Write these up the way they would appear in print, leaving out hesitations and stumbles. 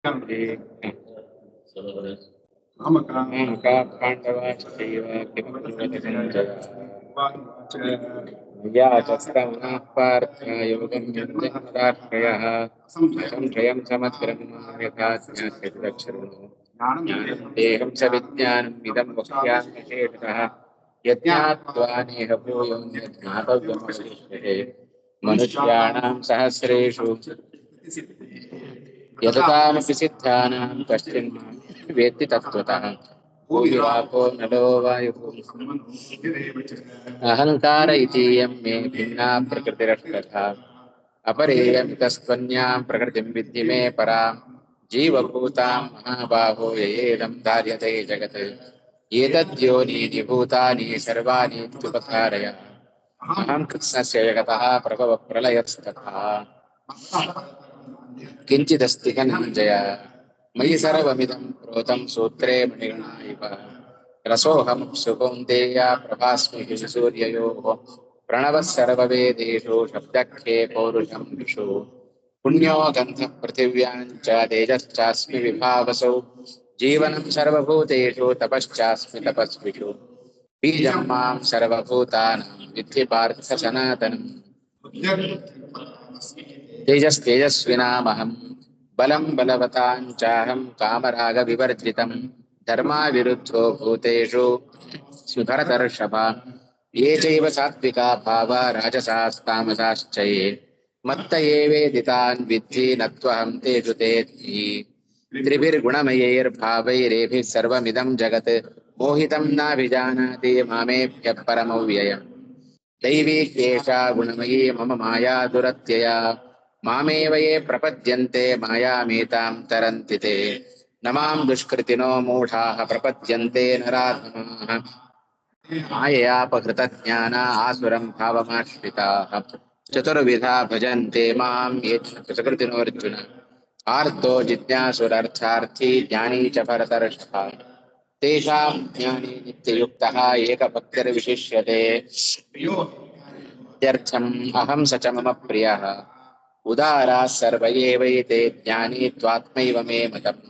पाण्डवाश्चैव मया चस्रमनः पार्थ योगं जन्मदाश्रयः संशयं समग्रं मां यथा ज्ञास्यति ज्ञानं देहं स विज्ञानम् इदं वक्ष्याम्यशेषतः यज्ञात्वा नेह भूयं यज्ञातव्यमवशिष्यते मनुष्याणां सहस्रेषु यततामपि सिद्धानां कश्चिन् वेत्ति तत्त्वतः भूमिरापो नलो वायुः अहङ्कार इतीयं मे भिन्ना प्रकृतिरष्टधा अपरेयमितस्त्वन्यां प्रकृतिं विद्धि मे परां जीवभूतां महाबाहो येदं धार्यते जगत् एतद्योनीनि भूतानि सर्वाणि इत्युपधारय अहं कृत्स्नस्य जगतः प्रभवः प्रलयस्तथा किञ्चिदस्ति धनञ्जय मयि सर्वमिदं प्रोतं सूत्रे मणिगणा इव रसोऽहं सुकौन्तेय प्रभास्मि सूर्ययोः प्रणवः सर्ववेदेषु शब्दखे पौरुषं विषु पुण्यो गन्धः पृथिव्यां च तेजश्चास्मि विभावसौ जीवनं सर्वभूतेषु तपश्चास्मि तपस्विषु बीजं मां सर्वभूतानां विद्धि पार्थ सनातनम् तेजस्तेजस्विनामहं बलं बलवतां चाहं कामरागविवर्जितं धर्माविरुद्धो भूतेषु सुभरतर्षभ ये चैव सात्विका भावा राजसास्तामसाश्च ये मत्त एवेदितान् विद्धि न त्वहं तेषु तेऽस्मि त्रिभिर्गुणमयैर्भावैरेभिः सर्वमिदं जगत् मोहितं नाभिजानाति मामेभ्यः परमव्ययम् दैवी क्लेशा गुणमयी मम माया दुरत्यया मामेव ये प्रपद्यन्ते मायामेतां तरन्ति ते न मां दुष्कृतिनो मूढाः प्रपद्यन्ते नराधमाः माययापहृतज्ञाना आसुरं भावमाश्रिताः चतुर्विधा भजन्ते मां ये प्रकृतिनोऽर्जुन आर्तो जिज्ञासुरर्थार्थी ज्ञानी च भरतर्षभा तेषां ज्ञानी नित्ययुक्तः एकभक्तिर्विशिष्यते त्यर्थम् अहं स च मम प्रियः उदाराः सर्व एवैते ज्ञानी त्वात्मैव मे मतम्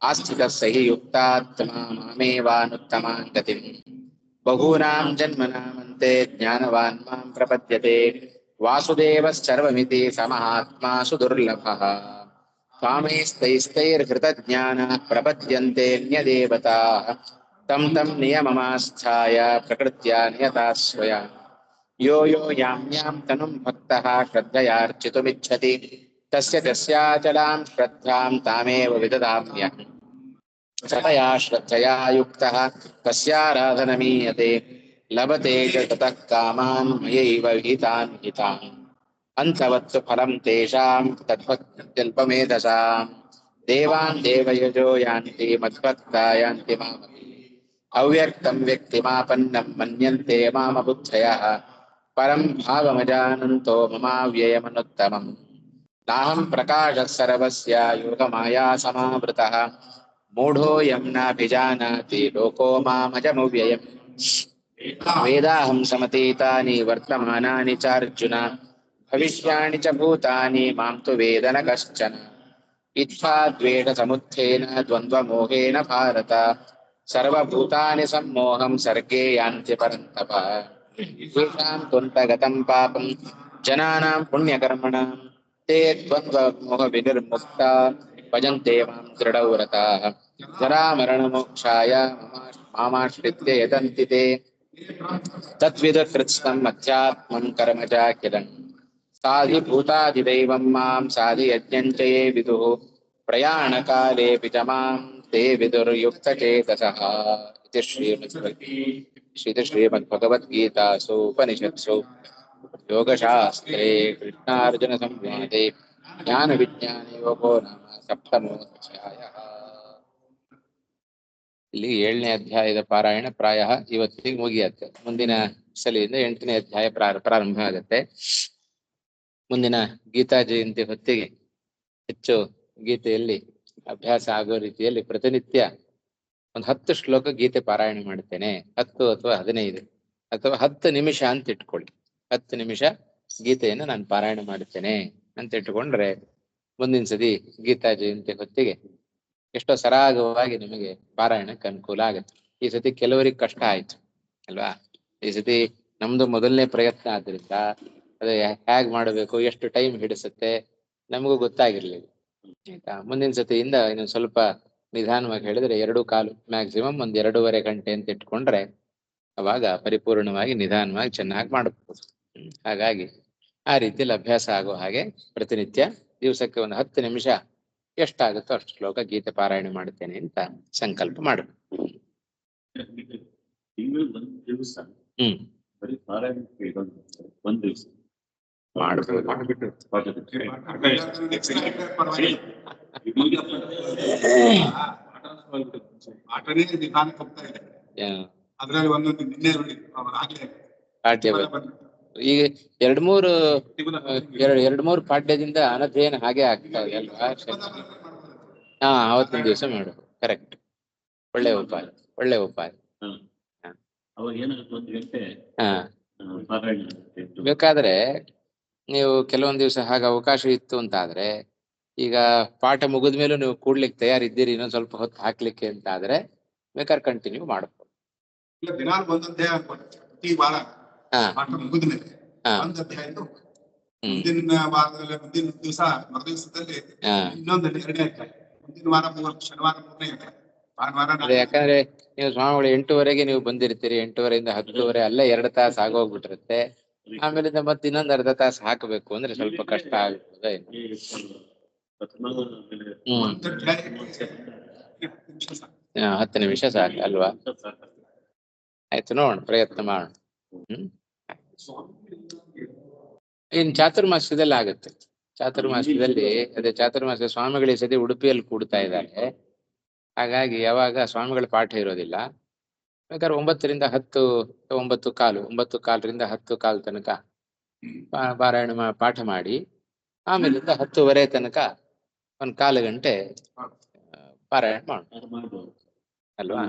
आस्थितः स हि युक्तात्मा मामेवानुत्तमां गतिम् बहूनां जन्मनामन्ते ज्ञानवान् मां प्रपद्यते वासुदेवः सर्वमिति समहात्मा सुदुर्लभः कामैस्तैस्तैर्हृतज्ञानाः प्रपद्यन्तेऽन्यदेवताः तं तं नियममास्थाय प्रकृत्या नियता स्वया यो यो यां यां तनुं भक्तः श्रद्धयार्चितुमिच्छति तस्य तस्याचलां श्रद्धां तामेव विददाम्यहम् सतया श्रद्धया युक्तः तस्याराधनमीयते लभते च ततः कामान् मयैव विहितान् हितान् अन्तवत्तु फलं तेषां तद्भक्त्यल्पमेधसाम् देवान् देवयजो यान्ति मद्भक्ता यान्ति मामपि अव्यक्तं व्यक्तिमापन्नं मन्यन्ते मामबुद्धयः परं भावमजानन्तो ममाव्ययमनुत्तमम् नाहं प्रकाशः सर्वस्य योगमाया समावृतः मूढोऽयं नाभिजानाति लोको मामजमव्ययम् वेदाहं समतीतानि वर्तमानानि चार्जुन भविष्याणि च भूतानि मां तु वेद न कश्चन इत्था द्वेषसमुत्थेन द्वन्द्वमोहेन भारत सर्वभूतानि सम्मोहं सर्गे यान्ति परन्तप येषां त्वन्तगतं पापं जनानां पुण्यकर्मणां ते द्वन्द्वमोहविनिर्मुक्ता भजन्ते मां दृढव्रताः जरामरणमोक्षाय मामाश्रित्य यतन्ति ते तद्विदकृत्स्नम् अध्यात्मं कर्म चाखिलम् साधिभूताधिदैवं मां साधियज्ञं च ये विदुः प्रयाणकालेऽपि च मां ते विदुर्युक्तचेतसः इति श्रीमद्भगवद्गीतासु उपनिषत्सु योगशास्त्रे कृष्णार्जुनसंवादे ज्ञानविज्ञानयोगो नाम सप्तमोऽध्यायः. ಇಲ್ಲಿ 7ನೇ ಅಧ್ಯಾಯದ ಪಾರಾಯಣ ಪ್ರಾಯ ಇವತ್ತಿಗೆ ಮುಗಿಯತ್ತೆ. ಮುಂದಿನ ಸಲಿಯಿಂದ 8ನೇ ಅಧ್ಯಾಯ ಪ್ರಾರಂಭ ಆಗುತ್ತೆ. ಮುಂದಿನ ಗೀತಾ ಜಯಂತಿ ಹೊತ್ತಿಗೆ ಹೆಚ್ಚು ಗೀತೆಯಲ್ಲಿ ಅಭ್ಯಾಸ ಆಗೋ ರೀತಿಯಲ್ಲಿ ಪ್ರತಿನಿತ್ಯ ಒಂದು 10 ಶ್ಲೋಕ ಗೀತೆ ಪಾರಾಯಣ ಮಾಡ್ತೇನೆ. 10 ಅಥವಾ 15 ಅಥವಾ 10 ನಿಮಿಷ ಅಂತ ಇಟ್ಕೊಳ್ಳಿ. 10 ನಿಮಿಷ ಗೀತೆಯನ್ನು ನಾನು ಪಾರಾಯಣ ಮಾಡ್ತೇನೆ ಅಂತ ಇಟ್ಕೊಂಡ್ರೆ ಮುಂದಿನ ಸತಿ ಗೀತಾ ಜಯಂತಿ ಹೊತ್ತಿಗೆ ಎಷ್ಟೋ ಸರಾಗವಾಗಿ ನಿಮಗೆ ಪಾರಾಯಣಕ್ಕೆ ಅನುಕೂಲ ಆಗುತ್ತೆ. ಈ ಸತಿ ಕೆಲವರಿಗೆ ಕಷ್ಟ ಆಯ್ತು ಅಲ್ವಾ? ಈ ಸತಿ ನಮ್ದು ಮೊದಲನೇ ಪ್ರಯತ್ನ ಆದ್ರಿಂದ ಅದೇ ಹೇಗ್ ಮಾಡಬೇಕು, ಎಷ್ಟು ಟೈಮ್ ಹಿಡಿಸುತ್ತೆ ನಮಗೂ ಗೊತ್ತಾಗಿರ್ಲಿಲ್ಲ. ಆಯ್ತಾ? ಮುಂದಿನ ಸತಿಯಿಂದ ಇನ್ನೊಂದು ಸ್ವಲ್ಪ ನಿಧಾನವಾಗಿ ಹೇಳಿದ್ರೆ 2.25 ಮ್ಯಾಕ್ಸಿಮಮ್ 1.5 ಗಂಟೆ ಅಂತ ಇಟ್ಕೊಂಡ್ರೆ ಅವಾಗ ಪರಿಪೂರ್ಣವಾಗಿ ನಿಧಾನವಾಗಿ ಚೆನ್ನಾಗಿ ಮಾಡಬಹುದು. ಹಾಗಾಗಿ ಆ ರೀತಿಯಲ್ಲಿ ಅಭ್ಯಾಸ ಆಗೋ ಹಾಗೆ ಪ್ರತಿನಿತ್ಯ ದಿವಸಕ್ಕೆ ಒಂದು 10 ನಿಮಿಷ ಎಷ್ಟಾಗುತ್ತೋ ಅಷ್ಟು ಶ್ಲೋಕ ಗೀತೆ ಪಾರಾಯಣ ಮಾಡುತ್ತೇನೆ ಅಂತ ಸಂಕಲ್ಪ ಮಾಡು. ಒಂದ್ ದಿವಸ ಈಗ 2-3 ಪಾಠ್ಯದಿಂದ ಅನಧ್ಯಯನ ಹಾಗೆ ಆಗ್ತಾ ಇದೆ ಅಲ್ವಾ? ಅವತ್ತಿನ ದಿವಸ ಮಾಡು. ಕರೆಕ್ಟ್. ಒಳ್ಳೆ ಉಪಾಯ, ಒಳ್ಳೆ ಉಪಾಯ. ಬೇಕಾದ್ರೆ ನೀವು ಕೆಲವೊಂದ್ ದಿವಸ ಹಾಗೆ ಅವಕಾಶ ಇತ್ತು ಅಂತ ಆದ್ರೆ, ಈಗ ಪಾಠ ಮುಗಿದ ಮೇಲೂ ನೀವು ಕೂಡ್ಲಿಕ್ಕೆ ತಯಾರಿದ್ದೀರಿ ಇನ್ನೊಂದ್ ಸ್ವಲ್ಪ ಹೊತ್ತು ಹಾಕ್ಲಿಕ್ಕೆ ಅಂತ ಆದ್ರೆ ಬೇಕಾದ್ರೆ ಕಂಟಿನ್ಯೂ ಮಾಡಬಹುದು. ಮುಂದಿನ ವಾರದಲ್ಲಿ ಮುಂದಿನ ದಿವಸ ಮರುದಿವಸದಲ್ಲಿ ಮುಂದಿನ ವಾರ ಶನಿವಾರ ಯಾಕಂದ್ರೆ ನೀವು ಸ್ವಾಮಿಗಳು 8:30ಗೆ ನೀವು ಬಂದಿರ್ತೀರಿ. 8:30 ಇಂದ 10:30 ಅಲ್ಲೇ 2 ತಾಸು ಆಗೋಗ್ಬಿಟ್ಟಿರುತ್ತೆ. ಆಮೇಲಿಂದ ಮತ್ತೆ ಇನ್ನೊಂದ್ ಅರ್ಧ ತಾಸು ಹಾಕಬೇಕು ಅಂದ್ರೆ ಸ್ವಲ್ಪ ಕಷ್ಟ ಆಗ್ತದೆ. 10 ನಿಮಿಷ ಸಾಕು ಅಲ್ವಾ? ಆಯ್ತು, ನೋಡೋಣ, ಪ್ರಯತ್ನ ಮಾಡೋಣ. ಇನ್ ಚಾತುರ್ಮಾಸ್ಯದಲ್ಲಿ ಆಗುತ್ತೆ. ಚಾತುರ್ಮಾಸ್ಯದಲ್ಲಿ ಅದೇ ಚಾತುರ್ಮಾಸ್ಯ ಸ್ವಾಮಿಗಳ ಸತಿ ಉಡುಪಿಯಲ್ಲಿ ಕೂಡ್ತಾ ಇದ್ದಾರೆ. ಹಾಗಾಗಿ ಯಾವಾಗ ಸ್ವಾಮಿಗಳ ಪಾಠ ಇರೋದಿಲ್ಲ, ಬೇಕಾದ್ರೆ 9ರಿಂದ 10, 9:15ರಿಂದ 10:15 ತನಕ ಪಾರಾಯಣ ಪಾಠ ಮಾಡಿ ಆಮೇಲಿಂದ 10:30 ತನಕ 1/4 ಗಂಟೆ ಪಾರಾಯಣ ಮಾಡು ಅಲ್ವಾ?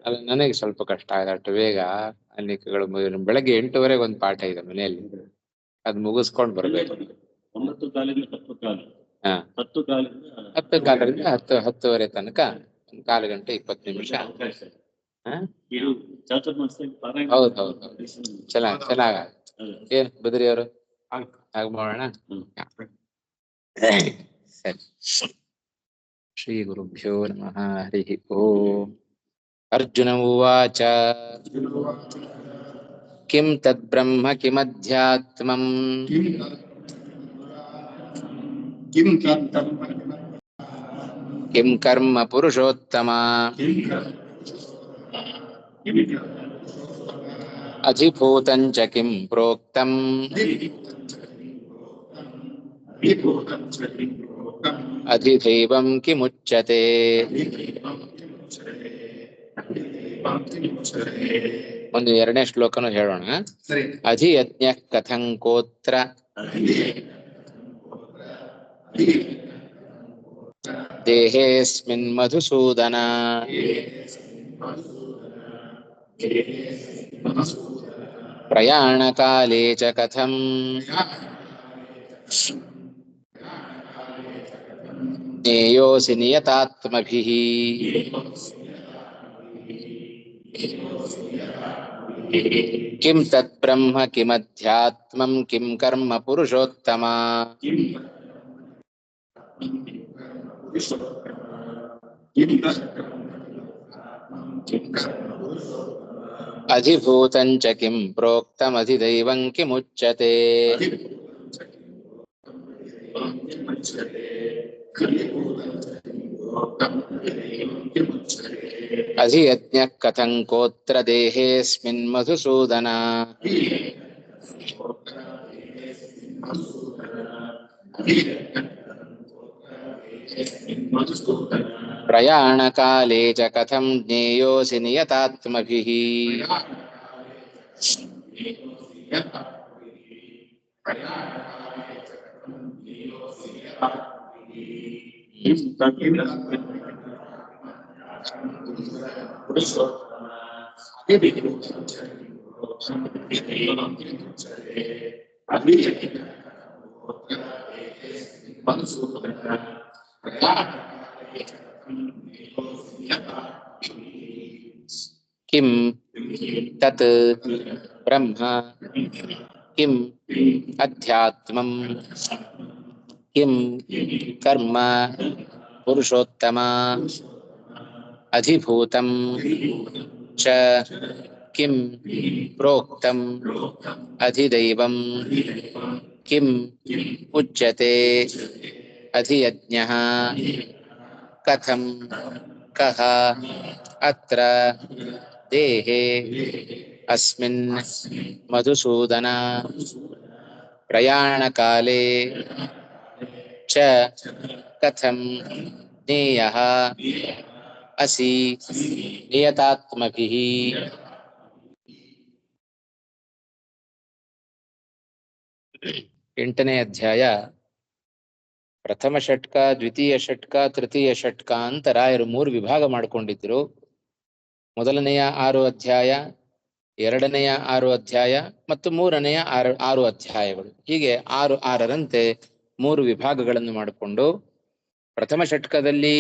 ಅದು ನನಗೆ ಸ್ವಲ್ಪ ಕಷ್ಟ ಆಗಿದೆ ಅಷ್ಟು ಬೇಗ. ಅನೇಕಗಳು ಬೆಳಗ್ಗೆ 8:30ಗೆ ಒಂದು ಪಾಠ ಇದೆ ಮನೆಯಲ್ಲಿ, ಅದ್ ಮುಗಿಸ್ಕೊಂಡ್ ಬರ್ಬೇಕು. 9:15ರಿಂದ 10:15ರಿಂದ 10:30 ತನಕ 1/4 ಗಂಟೆ 20 ನಿಮಿಷ. ಹೌದು, ಚೆನ್ನಾಗ. ಏನ್ ಬದ್ರಿ ಅವರು ಹಾಗೆ ಮಾಡೋಣ. ಸರಿ. ಶ್ರೀ ಗುರುಭ್ಯೋ ನಮಃ. ಹರಿ ಓಂ. ಅರ್ಜುನ ಉವಾಚ ಕಿಂ ತದ್ಬ್ರಹ್ಮ ಕಿಮಧ್ಯಾತ್ಮಂ ಕಿಂ ಕರ್ಮ ಪುರುಷೋತ್ತಮ ಅಧಿಭೂತಂ ಚ ಕಿಂ ಪ್ರೋಕ್ತಂ ಅಧಿದೈವಂ ಕಿಮುಚ್ಯತೆ. ಒಂದು 2ನೇ ಶ್ಲೋಕನು ಹೇಳೋಣ. ಅಧಿಯಜ್ಞ ಕಥಂಕೋತ್ರ ದೇಹೇಸ್ಮಿನ್ ಮಧುಸೂದನ ಪ್ರಯಾಣಕಾಲೇ ಚ ಕಥಂ ಜ್ಞೇಯೋಸಿ ನಿಯತಾತ್ಮಭಿಃ. ಕಿಂ ತದ್ಬ್ರಹ್ಮ ಕಿಮಧ್ಯಾತ್ಮಂ ಕಿಂ ಕರ್ಮ ಪುರುಷೋತ್ತಮ ಅಧಿಭೂತಂ ಚ ಕಿಂ ಪ್ರೋಕ್ತಂ ಅಧಿದೈವಂ ಕಿಮುಚ್ಯತೆ. ಅಧಿಯಜ್ಞ ಕಥಂಕೋತ್ರ ದೇಹೇಸ್ಮಿನ್ ಮಧುಸೂದನ ಪ್ರಯಾಣಕಾಲೇ ಚ ಕಥಂ ಜ್ಞೇಯೋಸಿ ನಿಯತಾತ್ಮಭಿಃ. ಕಿಂ ತತ್ ಬ್ರಹ್ಮ ಕಿಂ ಅಧ್ಯಾತ್ಮಂ ಕಿಂ ಕರ್ಮ ಪುರುಷೋತ್ತಮ ಅಧಿಭೂತಂ ಚ ಕಿಂ ಪ್ರೋಕ್ತಂ ಅಧಿದೈವಂ ಕಿಂ ಉಚ್ಯತೆ ಅಧಿಯಜ್ಞಃ ಕಥಂ ಕಃ ಅತ್ರ ದೇಹೇ ಅಸ್ಮಿನ್ ಮಧುಸೂದನ ಪ್ರಯಾಣಕಾಲೇ ಚ ಕಥಂ ಜ್ಞೇಯಃ ಅಸಿ ನಿಯತಾತ್ಮಭಿಃ. ಎಂಟನೇ ಅಧ್ಯಾಯ ಪ್ರಥಮ ಷಟ್ಕ, ದ್ವಿತೀಯ ಷಟ್ಕ, ತೃತೀಯ ಷಟ್ಕ ಅಂತ ರಾಯರು 3 ವಿಭಾಗ ಮಾಡಿಕೊಂಡಿದ್ರು. ಮೊದಲನೆಯ 6 ಅಧ್ಯಾಯ, ಎರಡನೆಯ 6 ಅಧ್ಯಾಯ ಮತ್ತು ಮೂರನೆಯ 6 ಅಧ್ಯಾಯಗಳು. ಹೀಗೆ 6ರಂತೆ 3 ವಿಭಾಗಗಳನ್ನು ಮಾಡಿಕೊಂಡು ಪ್ರಥಮ ಷಟ್ಕದಲ್ಲಿ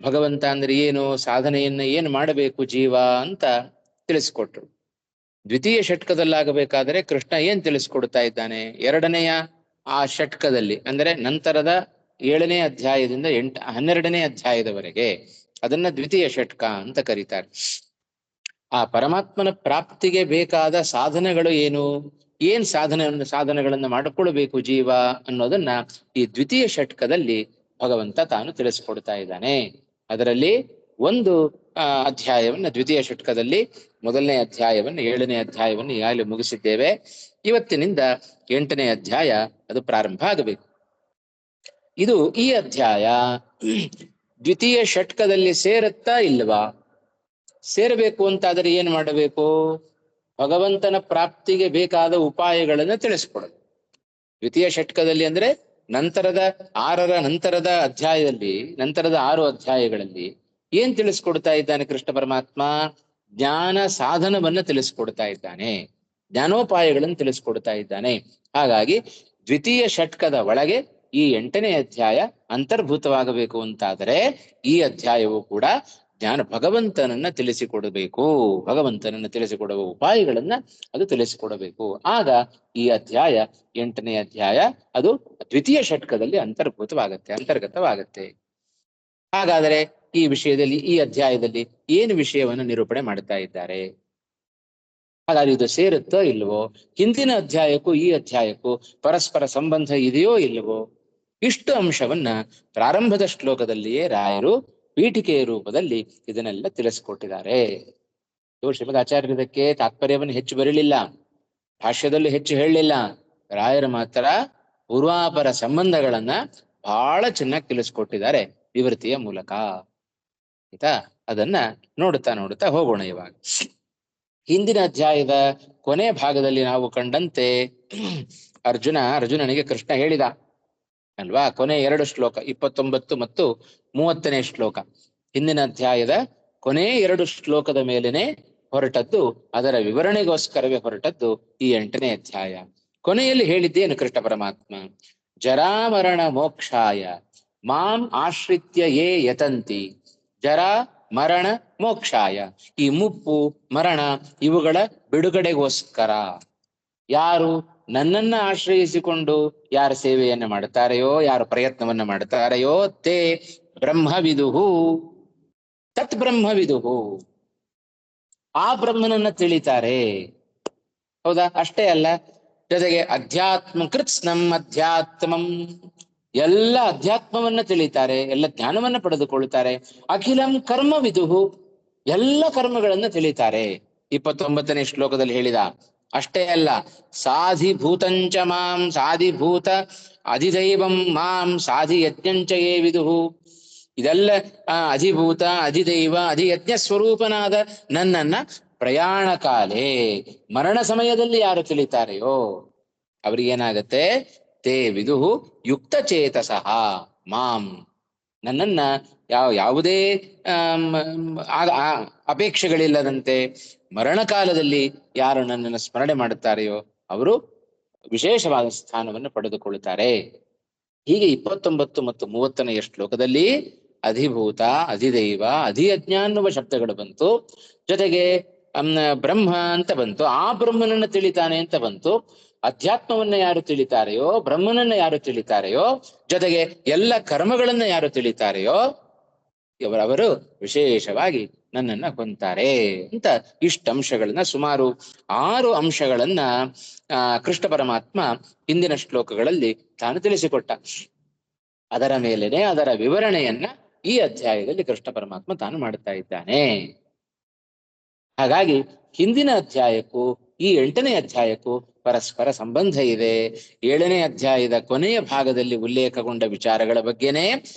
ಭಗವಂತ ಅಂದ್ರೆ ಏನು, ಸಾಧನೆಯನ್ನ ಏನು ಮಾಡಬೇಕು ಜೀವ ಅಂತ ತಿಳಿಸ್ಕೊಟ್ರು. ದ್ವಿತೀಯ ಷಟ್ಕದಲ್ಲಾಗಬೇಕಾದರೆ ಕೃಷ್ಣ ಏನ್ ತಿಳಿಸ್ಕೊಡ್ತಾ ಇದ್ದಾನೆ, ಎರಡನೆಯ ಆ ಷಟ್ಕದಲ್ಲಿ ಅಂದ್ರೆ ನಂತರದ 7ನೇ ಅಧ್ಯಾಯದಿಂದ 12ನೇ ಅಧ್ಯಾಯದವರೆಗೆ ಅದನ್ನ ದ್ವಿತೀಯ ಷಟ್ಕ ಅಂತ ಕರೀತಾರೆ. ಆ ಪರಮಾತ್ಮನ ಪ್ರಾಪ್ತಿಗೆ ಬೇಕಾದ ಸಾಧನೆಗಳು ಏನು, ಏನ್ ಸಾಧನೆಗಳನ್ನು ಮಾಡಿಕೊಳ್ಬೇಕು ಜೀವ ಅನ್ನೋದನ್ನ ಈ ದ್ವಿತೀಯ ಷಟ್ಕದಲ್ಲಿ ಭಗವಂತ ತಾನು ತಿಳಿಸ್ಕೊಡ್ತಾ ಇದ್ದಾನೆ. ಅದರಲ್ಲಿ ಒಂದು ಅಧ್ಯಾಯವನ್ನು ದ್ವಿತೀಯ ಷಟ್ಕದಲ್ಲಿ, ಮೊದಲನೇ ಅಧ್ಯಾಯವನ್ನು 7ನೇ ಅಧ್ಯಾಯವನ್ನು ಈಗಾಗಲೇ ಮುಗಿಸಿದ್ದೇವೆ. ಇವತ್ತಿನಿಂದ 8ನೇ ಅಧ್ಯಾಯ ಅದು ಪ್ರಾರಂಭ ಆಗಬೇಕು. ಇದು ಈ ಅಧ್ಯಾಯ ದ್ವಿತೀಯ ಷಟ್ಕದಲ್ಲಿ ಸೇರುತ್ತಾ ಇಲ್ವಾ? ಸೇರಬೇಕು ಅಂತಾದರೆ ಏನ್ ಮಾಡಬೇಕು? ಭಗವಂತನ ಪ್ರಾಪ್ತಿಗೆ ಬೇಕಾದ ಉಪಾಯಗಳನ್ನು ತಿಳಿಸ್ಕೊಡೋದು. ದ್ವಿತೀಯ ಷಟ್ಕದಲ್ಲಿ ಅಂದ್ರೆ ನಂತರದ 6ರ ನಂತರದ ಅಧ್ಯಾಯದಲ್ಲಿ, ನಂತರದ 6 ಅಧ್ಯಾಯಗಳಲ್ಲಿ ಏನ್ ತಿಳಿಸ್ಕೊಡ್ತಾ ಇದ್ದಾನೆ ಕೃಷ್ಣ ಪರಮಾತ್ಮ? ಜ್ಞಾನ ಸಾಧನವನ್ನ ತಿಳಿಸ್ಕೊಡ್ತಾ ಇದ್ದಾನೆ, ಜ್ಞಾನೋಪಾಯಗಳನ್ನು ತಿಳಿಸ್ಕೊಡ್ತಾ ಇದ್ದಾನೆ. ಹಾಗಾಗಿ ದ್ವಿತೀಯ ಷಟ್ಕದ ಒಳಗೆ ಈ 8ನೇ ಅಧ್ಯಾಯ ಅಂತರ್ಭೂತವಾಗಬೇಕು ಅಂತಾದರೆ ಈ ಅಧ್ಯಾಯವು ಕೂಡ ಭಗವಂತನನ್ನ ತಿಳಿಸಿಕೊಡಬೇಕು, ಭಗವಂತನನ್ನ ತಿಳಿಸಿಕೊಡುವ ಉಪಾಯಗಳನ್ನ ಅದು ತಿಳಿಸಿಕೊಡಬೇಕು. ಆಗ ಈ ಅಧ್ಯಾಯ 8ನೇ ಅಧ್ಯಾಯ ಅದು ದ್ವಿತೀಯ ಷಟ್ಕದಲ್ಲಿ ಅಂತರ್ಗತವಾಗತ್ತೆ. ಹಾಗಾದರೆ ಈ ವಿಷಯದಲ್ಲಿ, ಈ ಅಧ್ಯಾಯದಲ್ಲಿ ಏನು ವಿಷಯವನ್ನು ನಿರೂಪಣೆ ಮಾಡ್ತಾ ಇದ್ದಾರೆ? ಹಾಗಾದ್ರೆ ಇದು ಸೇರುತ್ತೋ ಇಲ್ವೋ? ಹಿಂದಿನ ಅಧ್ಯಾಯಕ್ಕೂ ಈ ಅಧ್ಯಾಯಕ್ಕೂ ಪರಸ್ಪರ ಸಂಬಂಧ ಇದೆಯೋ ಇಲ್ಲವೋ? ಇಷ್ಟು ಅಂಶವನ್ನ ಪ್ರಾರಂಭದ ಶ್ಲೋಕದಲ್ಲಿಯೇ ರಾಯರು ಪೀಠಿಕೆಯ ರೂಪದಲ್ಲಿ ಇದನ್ನೆಲ್ಲ ತಿಳಿಸಿಕೊಟ್ಟಿದ್ದಾರೆ. ಶ್ರೀಮದ್ ಆಚಾರ್ಯರು ಇದಕ್ಕೆ ತಾತ್ಪರ್ಯವನ್ನು ಹೆಚ್ಚು ಬರಲಿಲ್ಲ, ಭಾಷ್ಯದಲ್ಲೂ ಹೆಚ್ಚು ಹೇಳಲಿಲ್ಲ. ರಾಯರು ಮಾತ್ರ ಪೂರ್ವಾಪರ ಸಂಬಂಧಗಳನ್ನ ಬಹಳ ಚೆನ್ನಾಗಿ ತಿಳಿಸ್ಕೊಟ್ಟಿದ್ದಾರೆ ವಿವೃತಿಯ ಮೂಲಕ. ಆಯ್ತಾ? ಅದನ್ನ ನೋಡುತ್ತಾ ಹೋಗೋಣ. ಇವಾಗ ಹಿಂದಿನ ಅಧ್ಯಾಯದ ಕೊನೆ ಭಾಗದಲ್ಲಿ ನಾವು ಕಂಡಂತೆ ಅರ್ಜುನನಿಗೆ ಕೃಷ್ಣ ಹೇಳಿದ ಅಲ್ವಾ, ಕೊನೆ 2 ಶ್ಲೋಕ 29 ಮತ್ತು 30ನೇ ಶ್ಲೋಕ, ಹಿಂದಿನ ಅಧ್ಯಾಯದ ಕೊನೆ 2 ಶ್ಲೋಕದ ಮೇಲೇನೆ ಹೊರಟದ್ದು, ಅದರ ವಿವರಣೆಗೋಸ್ಕರವೇ ಹೊರಟದ್ದು ಈ 8ನೇ ಅಧ್ಯಾಯ. ಕೊನೆಯಲ್ಲಿ ಹೇಳಿದ್ದೇನು ಕೃಷ್ಣ ಪರಮಾತ್ಮ? ಜರಾಮರಣ ಮೋಕ್ಷಾಯ ಮಾಂ ಆಶ್ರಿತ್ಯ ಯೇ ಯತಂತಿ. ಜರಾ ಮರಣ ಮೋಕ್ಷಾಯ, ಈ ಮುಪ್ಪು ಮರಣ ಇವುಗಳ ಬಿಡುಗಡೆಗೋಸ್ಕರ ಯಾರು ನನ್ನನ್ನ ಆಶ್ರಯಿಸಿಕೊಂಡು ಯಾರ ಸೇವೆಯನ್ನ ಮಾಡ್ತಾರೆಯೋ, ಯಾರು ಪ್ರಯತ್ನವನ್ನ ಮಾಡ್ತಾರೆಯೋ, ತೇ ಬ್ರಹ್ಮವಿದುಹು ತತ್ ಬ್ರಹ್ಮವಿದುಹು, ಆ ಬ್ರಹ್ಮನನ್ನ ತಿಳಿತಾರೆ. ಹೌದಾ? ಅಷ್ಟೇ ಅಲ್ಲ, ಜೊತೆಗೆ ಅಧ್ಯಾತ್ಮ ಕೃತ್ಸ್ನಂ ಅಧ್ಯಾತ್ಮಂ, ಎಲ್ಲ ಅಧ್ಯಾತ್ಮವನ್ನ ತಿಳಿತಾರೆ, ಎಲ್ಲ ಜ್ಞಾನವನ್ನ ಪಡೆದುಕೊಳ್ತಾರೆ. ಅಖಿಲಂ ಕರ್ಮ ವಿದುಹು, ಎಲ್ಲ ಕರ್ಮಗಳನ್ನ ತಿಳಿತಾರೆ. 29ನೇ ಶ್ಲೋಕದಲ್ಲಿ ಹೇಳಿದ. ಅಷ್ಟೇ ಅಲ್ಲ, ಸಾಧಿಭೂತಂಚ ಮಾಂ ಸಾಧಿಭೂತ ಅಧಿದೈವಂ ಮಾಂ ಸಾಧಿ ಯಜ್ಞಂಚ ಯೇ ವಿದುಹು. ಇದೆಲ್ಲ ಅಧಿಭೂತ ಅಧಿದೈವ ಅಧಿಯಜ್ಞ ಸ್ವರೂಪನಾದ ನನ್ನನ್ನ ಪ್ರಯಾಣ ಕಾಲೇ, ಮರಣ ಸಮಯದಲ್ಲಿ ಯಾರು ತಿಳಿತಾರೆಯೋ ಅವ್ರಿಗೇನಾಗತ್ತೆ? ತೇ ವಿದುಹು ಯುಕ್ತ ಚೇತಸಃ ಮಾಂ, ನನ್ನನ್ನ ಯಾವುದೇ ಅಪೇಕ್ಷೆಗಳಿಲ್ಲದಂತೆ ಮರಣಕಾಲದಲ್ಲಿ ಯಾರು ನನ್ನನ್ನು ಸ್ಮರಣೆ ಮಾಡುತ್ತಾರೆಯೋ ಅವರು ವಿಶೇಷವಾದ ಸ್ಥಾನವನ್ನು ಪಡೆದುಕೊಳ್ಳುತ್ತಾರೆ. ಹೀಗೆ 29 ಮತ್ತು 30ನೇ ಶ್ಲೋಕದಲ್ಲಿ ಅಧಿಭೂತ, ಅಧಿದೈವ, ಅಧಿಯಜ್ಞ ಅನ್ನುವ ಶಬ್ದಗಳು ಬಂತು. ಜೊತೆಗೆ ಬ್ರಹ್ಮ ಅಂತ ಬಂತು, ಆ ಬ್ರಹ್ಮನನ್ನ ತಿಳಿತಾನೆ ಅಂತ ಬಂತು. ಅಧ್ಯಾತ್ಮವನ್ನ ಯಾರು ತಿಳಿತಾರೆಯೋ, ಬ್ರಹ್ಮನನ್ನ ಯಾರು ತಿಳಿತಾರೆಯೋ, ಜೊತೆಗೆ ಎಲ್ಲ ಕರ್ಮಗಳನ್ನ ಯಾರು ತಿಳಿತಾರೆಯೋ ಅವರು ವಿಶೇಷವಾಗಿ ನನ್ನನ್ನ ಕೊಂತಾರೆ ಅಂತ ಇಷ್ಟಂಶಗಳನ್ನ, ಸುಮಾರು 6 ಅಂಶಗಳನ್ನ ಕೃಷ್ಣ ಪರಮಾತ್ಮ ಹಿಂದಿನ ಶ್ಲೋಕಗಳಲ್ಲಿ ತಾನು ತಿಳಿಸಿಕೊಟ್ಟ. ಅದರ ಮೇಲೆನೆ ಅದರ ವಿವರಣೆಯನ್ನ ಈ ಅಧ್ಯಾಯದಲ್ಲಿ ಕೃಷ್ಣ ಪರಮಾತ್ಮ ತಾನು ಮಾಡುತ್ತಾ ಇದ್ದಾನೆ. ಹಾಗಾಗಿ ಹಿಂದಿನ ಅಧ್ಯಾಯಕ್ಕೂ ಈ 8ನೇ ಅಧ್ಯಾಯಕ್ಕೂ ಪರಸ್ಪರ ಸಂಬಂಧ ಇದೆ. 7ನೇ ಅಧ್ಯಾಯದ ಕೊನೆಯ ಭಾಗದಲ್ಲಿ ಉಲ್ಲೇಖಗೊಂಡ ವಿಚಾರಗಳ ಬಗ್ಗೆನೇ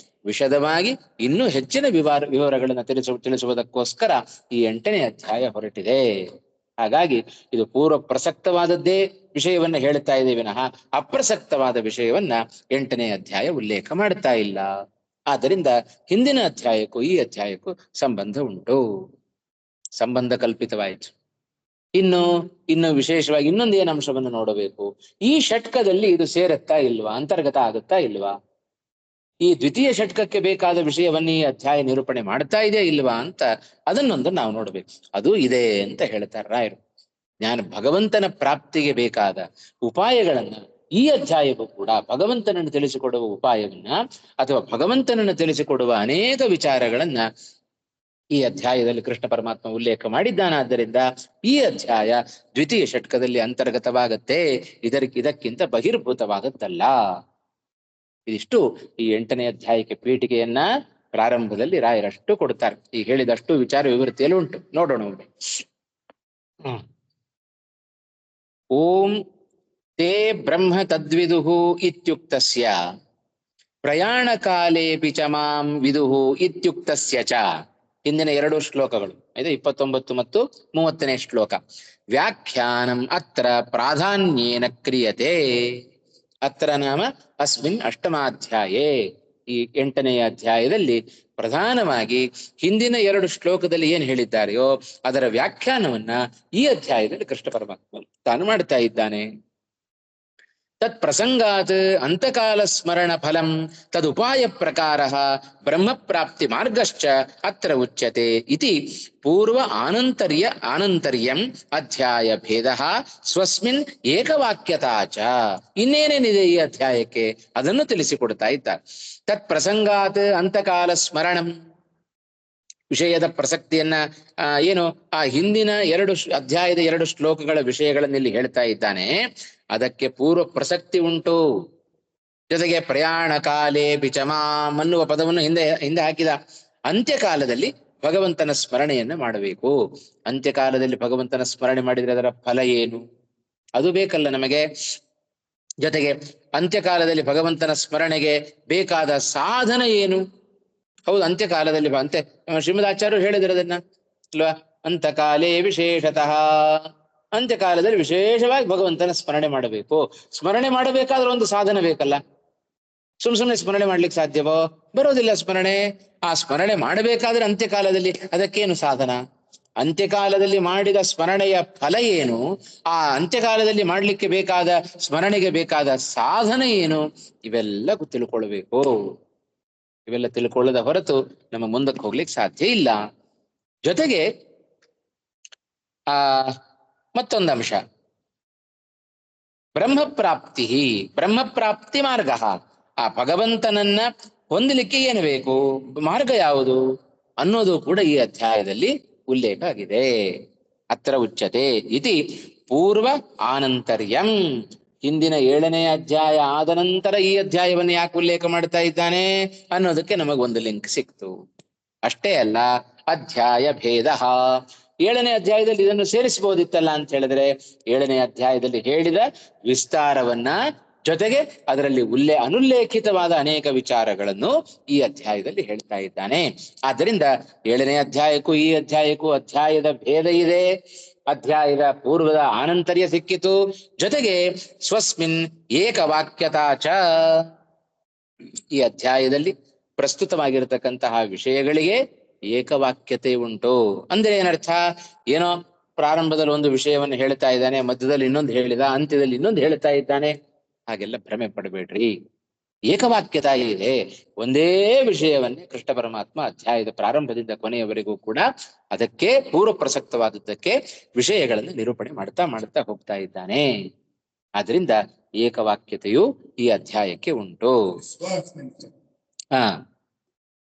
ವಿಶದವಾಗಿ ಇನ್ನೂ ಹೆಚ್ಚಿನ ವಿವರಗಳನ್ನು ತಿಳಿಸುವುದಕ್ಕೋಸ್ಕರ ಈ 8ನೇ ಅಧ್ಯಾಯ ಹೊರಟಿದೆ. ಹಾಗಾಗಿ ಇದು ಪೂರ್ವ ಪ್ರಸಕ್ತವಾದದ್ದೇ ವಿಷಯವನ್ನ ಹೇಳ್ತಾ ಇದೆ ವಿನಃ ಅಪ್ರಸಕ್ತವಾದ ವಿಷಯವನ್ನ 8ನೇ ಅಧ್ಯಾಯ ಉಲ್ಲೇಖ ಮಾಡ್ತಾ ಇಲ್ಲ. ಆದ್ದರಿಂದ ಹಿಂದಿನ ಅಧ್ಯಾಯಕ್ಕೂ ಈ ಅಧ್ಯಾಯಕ್ಕೂ ಸಂಬಂಧ ಉಂಟು, ಸಂಬಂಧ ಕಲ್ಪಿತವಾಯಿತು. ಇನ್ನು ವಿಶೇಷವಾಗಿ ಇನ್ನೊಂದು ಏನು ಅಂಶವನ್ನು ನೋಡಬೇಕು, ಈ ಷಟ್ಕದಲ್ಲಿ ಇದು ಸೇರುತ್ತಾ ಇಲ್ವಾ, ಅಂತರ್ಗತ ಆಗುತ್ತಾ ಇಲ್ವಾ, ಈ ದ್ವಿತೀಯ ಷಟ್ಕಕ್ಕೆ ಬೇಕಾದ ವಿಷಯವನ್ನ ಈ ಅಧ್ಯಾಯ ನಿರೂಪಣೆ ಮಾಡ್ತಾ ಇದೆಯಾ ಇಲ್ವಾ ಅಂತ ಅದನ್ನೊಂದು ನಾವು ನೋಡ್ಬೇಕು. ಅದು ಇದೆ ಅಂತ ಹೇಳ್ತಾರೆ ರಾಯರು. ಭಗವಂತನ ಪ್ರಾಪ್ತಿಗೆ ಬೇಕಾದ ಉಪಾಯಗಳನ್ನ ಈ ಅಧ್ಯಾಯಕ್ಕೂ ಕೂಡ ಭಗವಂತನನ್ನು ತಿಳಿಸಿಕೊಡುವ ಉಪಾಯವನ್ನ ಅಥವಾ ಭಗವಂತನನ್ನು ತಿಳಿಸಿಕೊಡುವ ಅನೇಕ ವಿಚಾರಗಳನ್ನ ಈ ಅಧ್ಯಾಯದಲ್ಲಿ ಕೃಷ್ಣ ಪರಮಾತ್ಮ ಉಲ್ಲೇಖ ಮಾಡಿದ್ದಾನಾದ್ದರಿಂದ ಈ ಅಧ್ಯಾಯ ದ್ವಿತೀಯ ಷಟ್ಕದಲ್ಲಿ ಅಂತರ್ಗತವಾಗತ್ತೆ, ಇದಕ್ಕಿಂತ ಬಹಿರ್ಭೂತವಾದದ್ದಲ್ಲ. ಇದಿಷ್ಟು ಈ 8ನೇ ಅಧ್ಯಾಯಕ್ಕೆ ಪೀಠಿಕೆಯನ್ನ ಪ್ರಾರಂಭದಲ್ಲಿ ರಾಯರಷ್ಟು ಕೊಡ್ತಾರೆ. ಈಗ ಹೇಳಿದಷ್ಟು ವಿಚಾರ ವಿವೃತ್ತಿಯಲ್ಲಿ ಉಂಟು, ನೋಡೋಣ ಒಮ್ಮೆ. ಓಂ ತೇ ಬ್ರಹ್ಮ ತದ್ವಿದುಹು ಇತ್ಯುಕ್ತಸ್ಯ ಪ್ರಯಾಣ ಕಾಲೇಪಿ ಚ ಮಾಂ ವಿದುಹು ಇತ್ಯುಕ್ತಸ್ಯ ಚ. ಹಿಂದಿನ 2 ಶ್ಲೋಕಗಳು, ಇದು 29 ಮತ್ತು 30ನೇ ಶ್ಲೋಕ. ವ್ಯಾಖ್ಯಾನಂ ಅತ್ರ ಪ್ರಾಧಾನ್ಯೇನ ಕ್ರಿಯತೆ. ಅತ್ರ ನಾಮ ಅಸ್ಮಿನ್ ಅಷ್ಟಮಾಧ್ಯಾಯೇ. ಈ 8ನೇ ಅಧ್ಯಾಯದಲ್ಲಿ ಪ್ರಧಾನವಾಗಿ ಹಿಂದಿನ 2 ಶ್ಲೋಕದಲ್ಲಿ ಏನ್ ಹೇಳಿದ್ದಾರೆಯೋ ಅದರ ವ್ಯಾಖ್ಯಾನವನ್ನ ಈ ಅಧ್ಯಾಯದಲ್ಲಿ ಕೃಷ್ಣ ಪರಮಾತ್ಮ ತಾನು ಮಾಡ್ತಾ ಇದ್ದಾನೆ. ತತ್ ಪ್ರಸಂಗಾತ್ ಅಂತಕಾಲ ಸ್ಮರಣ ಫಲಂ ತದುಪಾಯ ಪ್ರಕಾರ ಬ್ರಹ್ಮ ಪ್ರಾಪ್ತಿ ಮಾರ್ಗಶ್ಚ ಅತ್ರ ಉಚ್ಯತೆ ಇತಿ ಪೂರ್ವ ಆನಂತರ್ಯಂ ಅಧ್ಯಾಯ ಭೇದ ಸ್ವಸ್ಮಿನ್ ಏಕವಾಕ್ಯತಾಚ. ಇನ್ನೇನೇನಿದೆ ಈ ಅಧ್ಯಾಯಕ್ಕೆ ಅದನ್ನು ತಿಳಿಸಿಕೊಡ್ತಾ ಇದ್ದಾರೆ. ತತ್ ಪ್ರಸಂಗಾತ್ ಅಂತಕಾಲ ಸ್ಮರಣಂ, ವಿಷಯದ ಪ್ರಸಕ್ತಿಯನ್ನ ಏನು ಆ ಹಿಂದಿನ 2 ಅಧ್ಯಾಯದ 2 ಶ್ಲೋಕಗಳ ವಿಷಯಗಳನ್ನು ಇಲ್ಲಿ ಹೇಳ್ತಾ ಇದ್ದಾನೆ. ಅದಕ್ಕೆ ಪೂರ್ವ ಪ್ರಸಕ್ತಿ ಉಂಟು. ಜೊತೆಗೆ ಪ್ರಯಾಣ ಕಾಲೇ ಬಿಚಮಾಂ ಅನ್ನುವ ಪದವನ್ನು ಹಿಂದೆ ಹಾಕಿದ. ಅಂತ್ಯಕಾಲದಲ್ಲಿ ಭಗವಂತನ ಸ್ಮರಣೆಯನ್ನ ಮಾಡಬೇಕು. ಅಂತ್ಯಕಾಲದಲ್ಲಿ ಭಗವಂತನ ಸ್ಮರಣೆ ಮಾಡಿದ್ರೆ ಅದರ ಫಲ ಏನು, ಅದು ಬೇಕಲ್ಲ ನಮಗೆ. ಜೊತೆಗೆ ಅಂತ್ಯಕಾಲದಲ್ಲಿ ಭಗವಂತನ ಸ್ಮರಣೆಗೆ ಬೇಕಾದ ಸಾಧನ ಏನು? ಹೌದು, ಅಂತ್ಯಕಾಲದಲ್ಲಿ ಶ್ರೀಮದಾಚಾರ್ಯರು ಹೇಳಿದಿರೋದನ್ನ ಅಲ್ವಾ, ಅಂತಕಾಲೇ ವಿಶೇಷತಃ, ಅಂತ್ಯಕಾಲದಲ್ಲಿ ವಿಶೇಷವಾಗಿ ಭಗವಂತನ ಸ್ಮರಣೆ ಮಾಡಬೇಕು. ಸ್ಮರಣೆ ಮಾಡಬೇಕಾದ್ರೆ ಒಂದು ಸಾಧನ ಬೇಕಲ್ಲ. ಸುಮ್ಮನೆ ಸ್ಮರಣೆ ಮಾಡ್ಲಿಕ್ಕೆ ಸಾಧ್ಯವೋ? ಬರೋದಿಲ್ಲ ಸ್ಮರಣೆ. ಆ ಸ್ಮರಣೆ ಮಾಡಬೇಕಾದ್ರೆ ಅಂತ್ಯಕಾಲದಲ್ಲಿ ಅದಕ್ಕೇನು ಸಾಧನ? ಅಂತ್ಯಕಾಲದಲ್ಲಿ ಮಾಡಿದ ಸ್ಮರಣೆಯ ಫಲ ಏನು? ಆ ಅಂತ್ಯಕಾಲದಲ್ಲಿ ಮಾಡ್ಲಿಕ್ಕೆ ಬೇಕಾದ ಸ್ಮರಣೆಗೆ ಬೇಕಾದ ಸಾಧನ ಏನು? ಇವೆಲ್ಲ ತಿಳ್ಕೊಳ್ಬೇಕು. ಇವೆಲ್ಲ ತಿಳ್ಕೊಳ್ಳದ ಹೊರತು ನಮ್ಮ ಮುಂದಕ್ಕೆ ಹೋಗ್ಲಿಕ್ಕೆ ಸಾಧ್ಯ ಇಲ್ಲ. ಜೊತೆಗೆ ಮತ್ತೊಂದು ಅಂಶ, ಬ್ರಹ್ಮಪ್ರಾಪ್ತಿ ಮಾರ್ಗ. ಆ ಭಗವಂತನನ್ನ ಹೊಂದಲಿಕ್ಕೆ ಏನು ಬೇಕು, ಮಾರ್ಗ ಯಾವುದು ಅನ್ನೋದು ಕೂಡ ಈ ಅಧ್ಯಾಯದಲ್ಲಿ ಉಲ್ಲೇಖ ಆಗಿದೆ. ಅತ್ರ ಉಚ್ಯತೆ ಇತಿ ಪೂರ್ವ ಆನಂತರ್ಯಂ. ಹಿಂದಿನ 7ನೇ ಅಧ್ಯಾಯ ಆದ ನಂತರ ಈ ಅಧ್ಯಾಯವನ್ನು ಯಾಕೆ ಉಲ್ಲೇಖ ಮಾಡ್ತಾ ಇದ್ದಾನೆ ಅನ್ನೋದಕ್ಕೆ ನಮಗೊಂದು ಲಿಂಕ್ ಸಿಕ್ತು. ಅಷ್ಟೇ ಅಲ್ಲ, ಅಧ್ಯಾಯ ಭೇದ. 7ನೇ ಅಧ್ಯಾಯದಲ್ಲಿ ಇದನ್ನು ಸೇರಿಸಬಹುದಿತ್ತಲ್ಲ ಅಂತ ಹೇಳಿದ್ರೆ 7ನೇ ಅಧ್ಯಾಯದಲ್ಲಿ ಹೇಳಿದ ವಿಸ್ತಾರವನ್ನ ಜೊತೆಗೆ ಅದರಲ್ಲಿ ಅನುಲ್ಲೇಖಿತವಾದ ಅನೇಕ ವಿಚಾರಗಳನ್ನು ಈ ಅಧ್ಯಾಯದಲ್ಲಿ ಹೇಳ್ತಾ ಇದ್ದಾನೆ. ಆದ್ದರಿಂದ 7ನೇ ಅಧ್ಯಾಯಕ್ಕೂ ಈ ಅಧ್ಯಾಯಕ್ಕೂ ಅಧ್ಯಾಯದ ಭೇದ ಇದೆ. ಅಧ್ಯಾಯದ ಪೂರ್ವದ ಆನಂತರ್ಯ ಸಿಕ್ಕಿತು. ಜೊತೆಗೆ ಸ್ವಸ್ಮಿನ್ ಏಕವಾಕ್ಯತಾಚ, ಈ ಅಧ್ಯಾಯದಲ್ಲಿ ಪ್ರಸ್ತುತವಾಗಿರತಕ್ಕಂತಹ ವಿಷಯಗಳಿಗೆ ಏಕವಾಕ್ಯತೆ ಉಂಟು. ಅಂದ್ರೆ ಏನರ್ಥ? ಏನೋ ಪ್ರಾರಂಭದಲ್ಲಿ ಒಂದು ವಿಷಯವನ್ನು ಹೇಳ್ತಾ ಇದ್ದಾನೆ, ಮಧ್ಯದಲ್ಲಿ ಇನ್ನೊಂದು ಹೇಳಿದ, ಅಂತ್ಯದಲ್ಲಿ ಇನ್ನೊಂದು ಹೇಳ್ತಾ ಇದ್ದಾನೆ. ಹಾಗೆಲ್ಲ ಭ್ರಮೆ ಪಡಬೇಡ್ರಿ. ಏಕವಾಕ್ಯತಾ ಇದೆ. ಒಂದೇ ವಿಷಯವನ್ನೇ ಕೃಷ್ಣ ಪರಮಾತ್ಮ ಅಧ್ಯಾಯದ ಪ್ರಾರಂಭದಿಂದ ಕೊನೆಯವರೆಗೂ ಕೂಡ ಅದಕ್ಕೆ ಪೂರ್ವ ಪ್ರಸಕ್ತವಾದದ್ದಕ್ಕೆ ವಿಷಯಗಳನ್ನು ನಿರೂಪಣೆ ಮಾಡ್ತಾ ಮಾಡ್ತಾ ಹೋಗ್ತಾ ಇದ್ದಾನೆ. ಆದ್ರಿಂದ ಏಕವಾಕ್ಯತೆಯು ಈ ಅಧ್ಯಾಯಕ್ಕೆ ಉಂಟು. ಹಾ,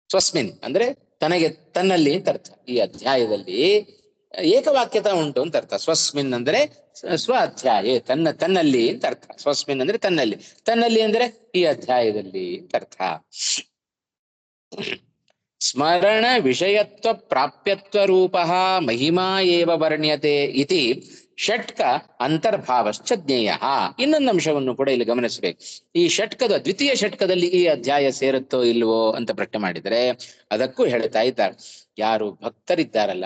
ಸ್ವಸ್ಮಿನ್ ಅಂದ್ರೆ ತನಗೆ, ತನ್ನಲ್ಲಿ ಅಂತ ಅರ್ಥ. ಈ ಅಧ್ಯಾಯದಲ್ಲಿ ಏಕವಾಕ್ಯತ ಉಂಟು ಅಂತ ಅರ್ಥ. ಸ್ವಸ್ಮಿನ್ ಅಂದ್ರೆ ಸ್ವ ಅಧ್ಯಾಯ, ತನ್ನಲ್ಲಿ ಅಂತ ಅರ್ಥ. ಸ್ವಸ್ಮಿನ್ ಅಂದ್ರೆ ತನ್ನಲ್ಲಿ, ತನ್ನಲ್ಲಿ ಅಂದ್ರೆ ಈ ಅಧ್ಯಾಯದಲ್ಲಿ ಅಂತ ಅರ್ಥ. ಸ್ಮರಣ ವಿಷಯತ್ವ ಪ್ರಾಪ್ಯತ್ವ ರೂಪ ಮಹಿಮಾ ಏವ ವರ್ಣ್ಯತೆ ಇತಿ ಷಟ್ಕ ಅಂತರ್ಭಾವಶ್ಚ ಜ್ಞೇಯ. ಇನ್ನೊಂದು ಅಂಶವನ್ನು ಕೂಡ ಇಲ್ಲಿ ಗಮನಿಸಬೇಕು. ಈ ಷಟ್ಕದ ದ್ವಿತೀಯ ಷಟ್ಕದಲ್ಲಿ ಈ ಅಧ್ಯಾಯ ಸೇರುತ್ತೋ ಇಲ್ವೋ ಅಂತ ಪ್ರಶ್ನೆ ಮಾಡಿದರೆ ಅದಕ್ಕೂ ಹೇಳ್ತಾ ಇದ್ದಾರೆ. ಯಾರು ಭಕ್ತರಿದ್ದಾರಲ್ಲ,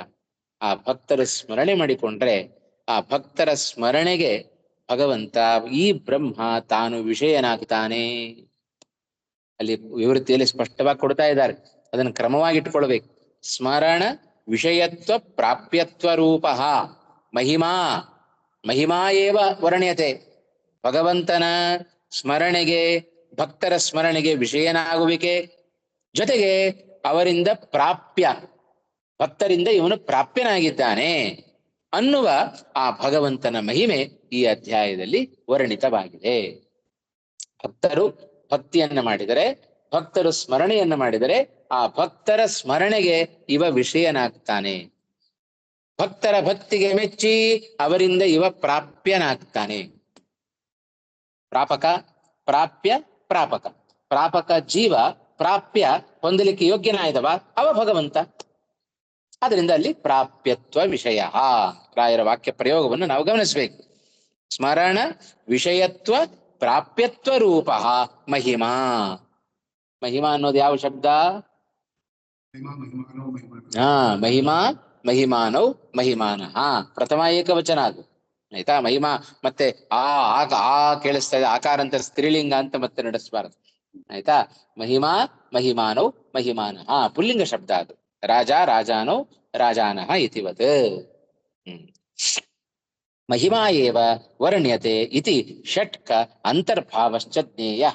ಆ ಭಕ್ತರ ಸ್ಮರಣೆ ಮಾಡಿಕೊಂಡ್ರೆ ಆ ಭಕ್ತರ ಸ್ಮರಣೆಗೆ ಭಗವಂತ ಈ ಬ್ರಹ್ಮ ತಾನು ವಿಷಯನಾಗ್ತಾನೆ. ಅಲ್ಲಿ ವಿವೃತ್ತಿಯಲ್ಲಿ ಸ್ಪಷ್ಟವಾಗಿ ಕೊಡ್ತಾ ಇದ್ದಾರೆ, ಅದನ್ನು ಕ್ರಮವಾಗಿ ಇಟ್ಕೊಳ್ಬೇಕು. ಸ್ಮರಣ ವಿಷಯತ್ವ ಪ್ರಾಪ್ಯತ್ವ ರೂಪ ಮಹಿಮಾ, ಮಹಿಮಾ ಏವ ವರ್ಣ್ಯತೆ. ಭಗವಂತನ ಸ್ಮರಣೆಗೆ, ಭಕ್ತರ ಸ್ಮರಣೆಗೆ ವಿಷಯನಾಗುವಿಕೆ, ಜೊತೆಗೆ ಅವರಿಂದ ಪ್ರಾಪ್ಯ, ಭಕ್ತರಿಂದ ಇವನು ಪ್ರಾಪ್ಯನಾಗಿದ್ದಾನೆ ಅನ್ನುವ ಆ ಭಗವಂತನ ಮಹಿಮೆ ಈ ಅಧ್ಯಾಯದಲ್ಲಿ ವರ್ಣಿತವಾಗಿದೆ. ಭಕ್ತರು ಭಕ್ತಿಯನ್ನ ಮಾಡಿದರೆ, ಭಕ್ತರು ಸ್ಮರಣೆಯನ್ನ ಮಾಡಿದರೆ ಆ ಭಕ್ತರ ಸ್ಮರಣೆಗೆ ಇವ ವಿಷಯನಾಗ್ತಾನೆ. ಭಕ್ತರ ಭಕ್ತಿಗೆ ಮೆಚ್ಚಿ ಅವರಿಂದ ಇವ ಪ್ರಾಪ್ಯನಾಗ್ತಾನೆ. ಪ್ರಾಪಕ, ಪ್ರಾಪ್ಯ, ಪ್ರಾಪಕ. ಪ್ರಾಪಕ ಜೀವ, ಪ್ರಾಪ್ಯ ಹೊಂದಲಿಕ್ಕೆ ಯೋಗ್ಯನಾಯ್ದವ ಅವ ಭಗವಂತ. ಆದ್ರಿಂದ ಅಲ್ಲಿ ಪ್ರಾಪ್ಯತ್ವ ವಿಷಯ, ರಾಯರ ವಾಕ್ಯ ಪ್ರಯೋಗವನ್ನು ನಾವು ಗಮನಿಸಬೇಕು. ಸ್ಮರಣ ವಿಷಯತ್ವ ಪ್ರಾಪ್ಯತ್ವ ರೂಪ ಮಹಿಮಾ. ಮಹಿಮಾ ಅನ್ನೋದು ಯಾವ ಶಬ್ದ? ಹಾ, ಮಹಿಮಾ ಮಹಿಮಾನೌ ಮಹಿಮಾನ. ಪ್ರಥಮ ಏಕವಚನ ಅದು, ಆಯ್ತಾ? ಮಹಿಮಾ ಮತ್ತೆ ಆ ಕೇಳಿಸ್ತಾ ಇದೆ, ಆಕಾರ ಅಂತ ಸ್ತ್ರೀಲಿಂಗ ಅಂತ ಮತ್ತೆ ನಡೆಸಬಾರದು, ಆಯ್ತಾ? ಮಹಿಮಾ ಮಹಿಮಾನೌ ಮಹಿಮಾನ, ಪುಲ್ಲಿಂಗ ಶಬ್ದ ಅದು. ರಾಜ ರಾಜಾನೌ ರಾಜಾನಃ ಇತಿವತ್. ಮಹಿಮಾ ಏವ ವರ್ಣ್ಯತೆ ಇತಿ ಷಟ್ಕ ಅಂತರ್ಭಾವಶ್ಚ ಜ್ಞೇಯ.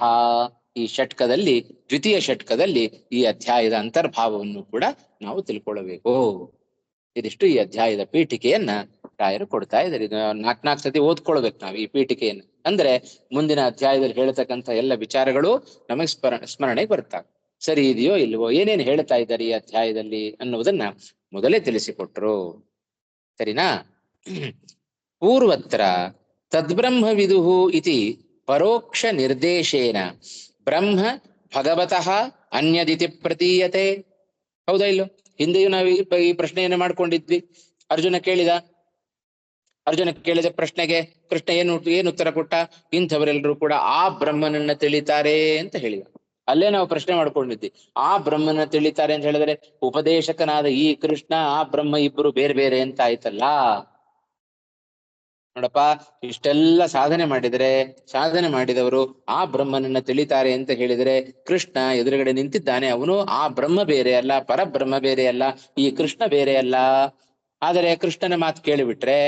ಈ ಷಟ್ಕದಲ್ಲಿ, ದ್ವಿತೀಯ ಷಟ್ಕದಲ್ಲಿ ಈ ಅಧ್ಯಾಯದ ಅಂತರ್ಭಾವವನ್ನು ಕೂಡ ನಾವು ತಿಳ್ಕೊಳ್ಳಬೇಕು. ಇದಿಷ್ಟು ಈ ಅಧ್ಯಾಯದ ಪೀಠಿಕೆಯನ್ನ ರಾಯರು ಕೊಡ್ತಾ ಇದ್ದಾರೆ. ಇದು ನಾಲ್ಕು ಸತಿ ಓದ್ಕೊಳ್ಬೇಕು ನಾವು ಈ ಪೀಠಿಕೆಯನ್ನು. ಅಂದ್ರೆ ಮುಂದಿನ ಅಧ್ಯಾಯದಲ್ಲಿ ಹೇಳ್ತಕ್ಕಂಥ ಎಲ್ಲ ವಿಚಾರಗಳು ನಮಗೆ ಸ್ಮರಣೆಗೆ ಬರ್ತಾವೆ. ಸರಿ ಇದೆಯೋ ಇಲ್ವೋ, ಏನೇನು ಹೇಳ್ತಾ ಇದ್ದಾರೆ ಈ ಅಧ್ಯಾಯದಲ್ಲಿ ಅನ್ನುವುದನ್ನ ಮೊದಲೇ ತಿಳಿಸಿಕೊಟ್ರು. ಸರಿನಾ? ಪೂರ್ವತ್ರ ತದ್ಬ್ರಹ್ಮ ವಿದುಹು ಇತಿ ಪರೋಕ್ಷ ನಿರ್ದೇಶೇನ ಬ್ರಹ್ಮ ಭಗವತಃ ಅನ್ಯದಿತಿ ಪ್ರತೀಯತೆ. ಹೌದಾ ಇಲ್ಲೋ? ಹಿಂದೆಯೂ ನಾವು ಈ ಪ್ರಶ್ನೆಯನ್ನು ಮಾಡ್ಕೊಂಡಿದ್ವಿ. ಅರ್ಜುನ ಕೇಳಿದ ಪ್ರಶ್ನೆಗೆ ಕೃಷ್ಣ ಏನು ಉತ್ತರ ಕೊಟ್ಟ? ಇಂಥವರೆಲ್ಲರೂ ಕೂಡ ಆ ಬ್ರಹ್ಮನನ್ನ ತಿಳಿತಾರೆ ಅಂತ ಹೇಳಿದ. ಅಲ್ಲೇ ನಾವು ಪ್ರಶ್ನೆ ಮಾಡ್ಕೊಂಡಿದ್ವಿ, ಆ ಬ್ರಹ್ಮನ ತಿಳಿತಾರೆ ಅಂತ ಹೇಳಿದ್ರೆ ಉಪದೇಶಕನಾದ ಈ ಕೃಷ್ಣ ಆ ಬ್ರಹ್ಮ ಇಬ್ಬರು ಬೇರೆ ಬೇರೆ ಅಂತ ಆಯ್ತಲ್ಲ. ನೋಡಪ್ಪ, ಇಷ್ಟೆಲ್ಲ ಸಾಧನೆ ಮಾಡಿದವರು ಆ ಬ್ರಹ್ಮನನ್ನ ತಿಳಿತಾರೆ ಅಂತ ಹೇಳಿದರೆ ಕೃಷ್ಣ ಎದುರುಗಡೆ ನಿಂತಿದ್ದಾನೆ. ಅವನು ಆ ಬ್ರಹ್ಮ ಬೇರೆ ಅಲ್ಲ, ಪರಬ್ರಹ್ಮ ಬೇರೆ ಅಲ್ಲ, ಈ ಕೃಷ್ಣ ಬೇರೆ ಅಲ್ಲ. ಆದರೆ ಕೃಷ್ಣನ ಮಾತು ಕೇಳಿಬಿಟ್ರೆ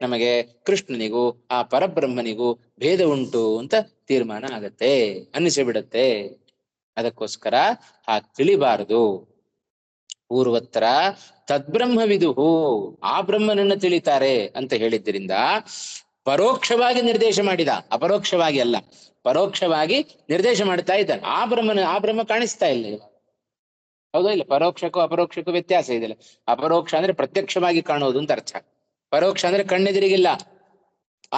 ನಮಗೆ ಕೃಷ್ಣನಿಗೂ ಆ ಪರಬ್ರಹ್ಮನಿಗೂ ಭೇದ ಉಂಟು ಅಂತ ತೀರ್ಮಾನ ಆಗತ್ತೆ, ಅನ್ನಿಸಿಬಿಡತ್ತೆ. ಅದಕ್ಕೋಸ್ಕರ ಹಾಗೆ ತಿಳಿಬಾರದು. ಪೂರ್ವತ್ರ ತದ್ಬ್ರಹ್ಮವಿದುಹು, ಆ ಬ್ರಹ್ಮನನ್ನ ತಿಳಿತಾರೆ ಅಂತ ಹೇಳಿದ್ದರಿಂದ ಪರೋಕ್ಷವಾಗಿ ನಿರ್ದೇಶ ಮಾಡಿದ, ಅಪರೋಕ್ಷವಾಗಿ ಅಲ್ಲ, ಪರೋಕ್ಷವಾಗಿ ನಿರ್ದೇಶ ಮಾಡ್ತಾ ಇದ್ದಾನೆ. ಆ ಬ್ರಹ್ಮ ಕಾಣಿಸ್ತಾ ಇಲ್ಲ ಇವಾಗ. ಹೌದಾ ಇಲ್ಲ? ಪರೋಕ್ಷಕ್ಕೂ ಅಪರೋಕ್ಷಕ್ಕೂ ವ್ಯತ್ಯಾಸ ಇದೆಯಲ್ಲ. ಅಪರೋಕ್ಷ ಅಂದ್ರೆ ಪ್ರತ್ಯಕ್ಷವಾಗಿ ಕಾಣೋದು ಅಂತ ಅರ್ಥ. ಪರೋಕ್ಷ ಅಂದ್ರೆ ಕಣ್ಣೆದಿರಿಗಿಲ್ಲ.